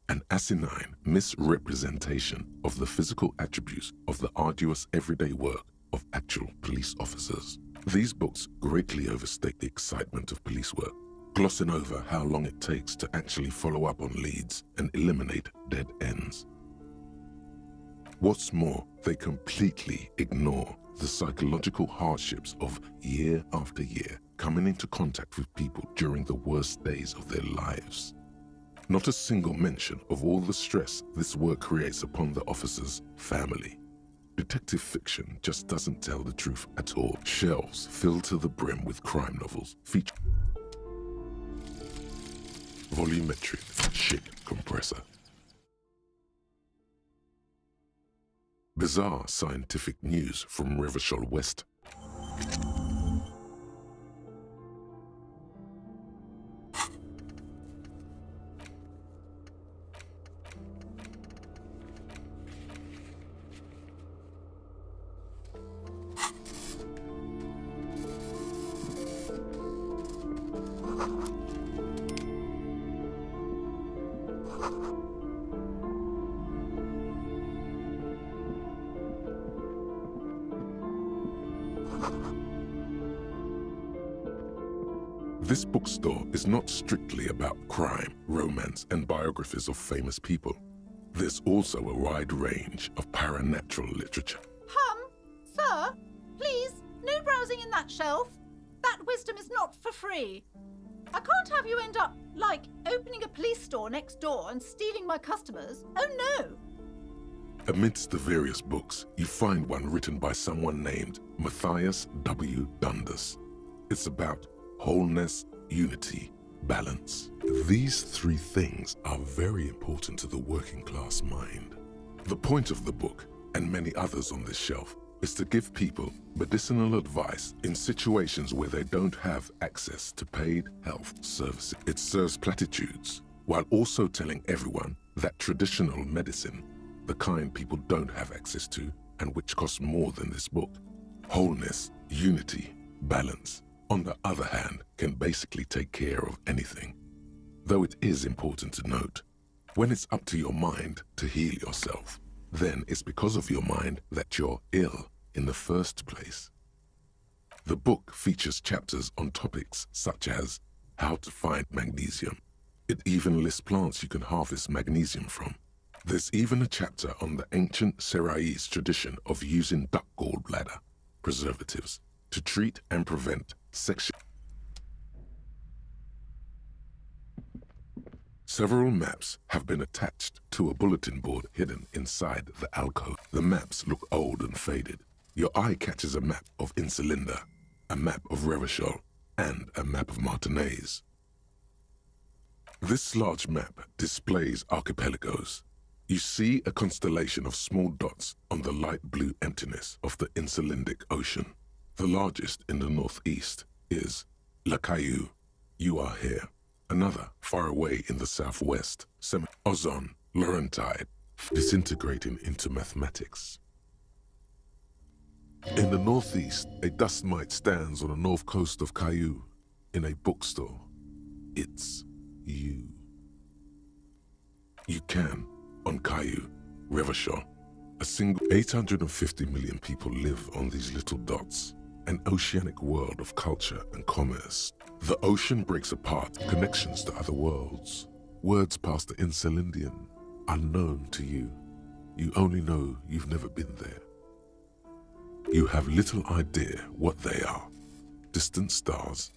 an asinine misrepresentation of the physical attributes of the arduous everyday work of actual police officers. These books greatly overstate the excitement of police work, glossing over how long it takes to actually follow up on leads and eliminate dead ends. What's more, they completely ignore the psychological hardships of year after year coming into contact with people during the worst days of their lives. Not a single mention of all the stress this work creates upon the officer's family. Detective fiction just doesn't tell the truth at all. Shelves filled to the brim with crime novels feature volumetric shit compressor. Bizarre scientific news from Revachol West. This bookstore is not strictly about crime, romance, and biographies of famous people. There's also a wide range of paranatural literature. Sir, please, no browsing in that shelf. That wisdom is not for free. I can't have you end up, like, opening a police store next door and stealing my customers. Oh no! Amidst the various books, you find one written by someone named Matthias W. Dundas. It's about wholeness, unity, balance. These three things are very important to the working class mind. The point of the book, and many others on this shelf, is to give people medicinal advice in situations where they don't have access to paid health services. It serves platitudes, while also telling everyone that traditional medicine, the kind people don't have access to and which costs more than this book, wholeness, unity, balance, on the other hand, can basically take care of anything. Though it is important to note, when it's up to your mind to heal yourself, then it's because of your mind that you're ill in the first place. The book features chapters on topics such as how to find magnesium. It even lists plants you can harvest magnesium from. There's even a chapter on the ancient Seraïs tradition of using duck gallbladder preservatives to treat and prevent sexual. Several maps have been attached to a bulletin board hidden inside the alcove. The maps look old and faded. Your eye catches a map of Insulinda, a map of Revachol, and a map of Martinez. This large map displays archipelagos. You see a constellation of small dots on the light blue emptiness of the Insulindic Ocean. The largest in the northeast is La Caillou. You are here. Another far away in the southwest, Ozon, Laurentide, disintegrating into mathematics. In the northeast, a dust mite stands on the north coast of Caillou in a bookstore. It's you. You can, on Caillou, Revachol, a single 850 million people live on these little dots. An oceanic world of culture and commerce. The ocean breaks apart connections to other worlds. Words past the Insulindian, unknown to you. You only know you've never been there. You have little idea what they are. Distant stars,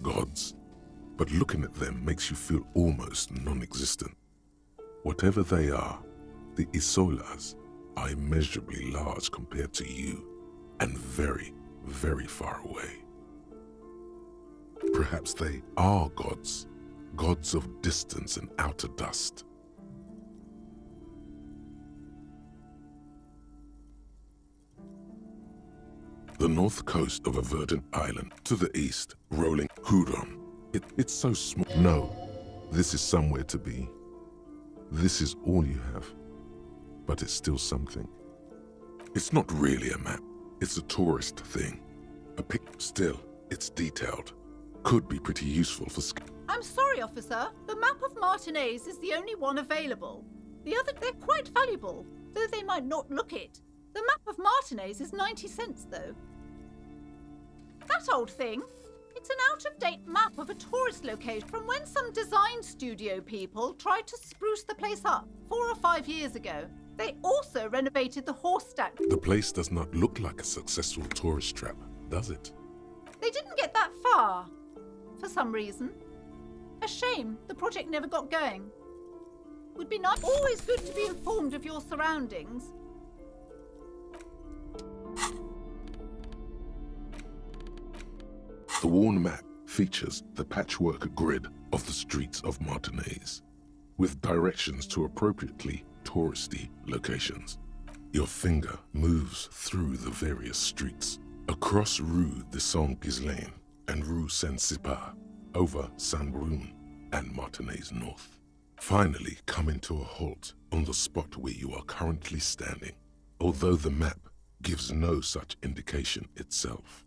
gods, but looking at them makes you feel almost non-existent. Whatever they are, the Isolas are immeasurably large compared to you, and very, very far away. Perhaps they are gods, gods of distance and outer dust. The north coast of a verdant island, to the east, rolling Huron. It's so small. No, this is somewhere to be. This is all you have, but it's still something. It's not really a map. It's a tourist thing. A pic. Still, it's detailed. Could be pretty useful for. I'm sorry, officer. The map of Martinez is the only one available. The other, they're quite valuable, though they might not look it. The map of Martinez is 90 cents, though. That old thing. It's an out-of-date map of a tourist location from when some design studio people tried to spruce the place up 4 or 5 years ago. They also renovated the horse statue. The place does not look like a successful tourist trap, does it? They didn't get that far, for some reason. A shame the project never got going. Would be nice. Always good to be informed of your surroundings. The worn map features the patchwork grid of the streets of Martinez, with directions to appropriately touristy locations. Your finger moves through the various streets, across Rue de Saint-Ghislain and Rue Saint-Cypar, over Saint-Brun and Martinez North. Finally coming to a halt on the spot where you are currently standing, although the map gives no such indication itself.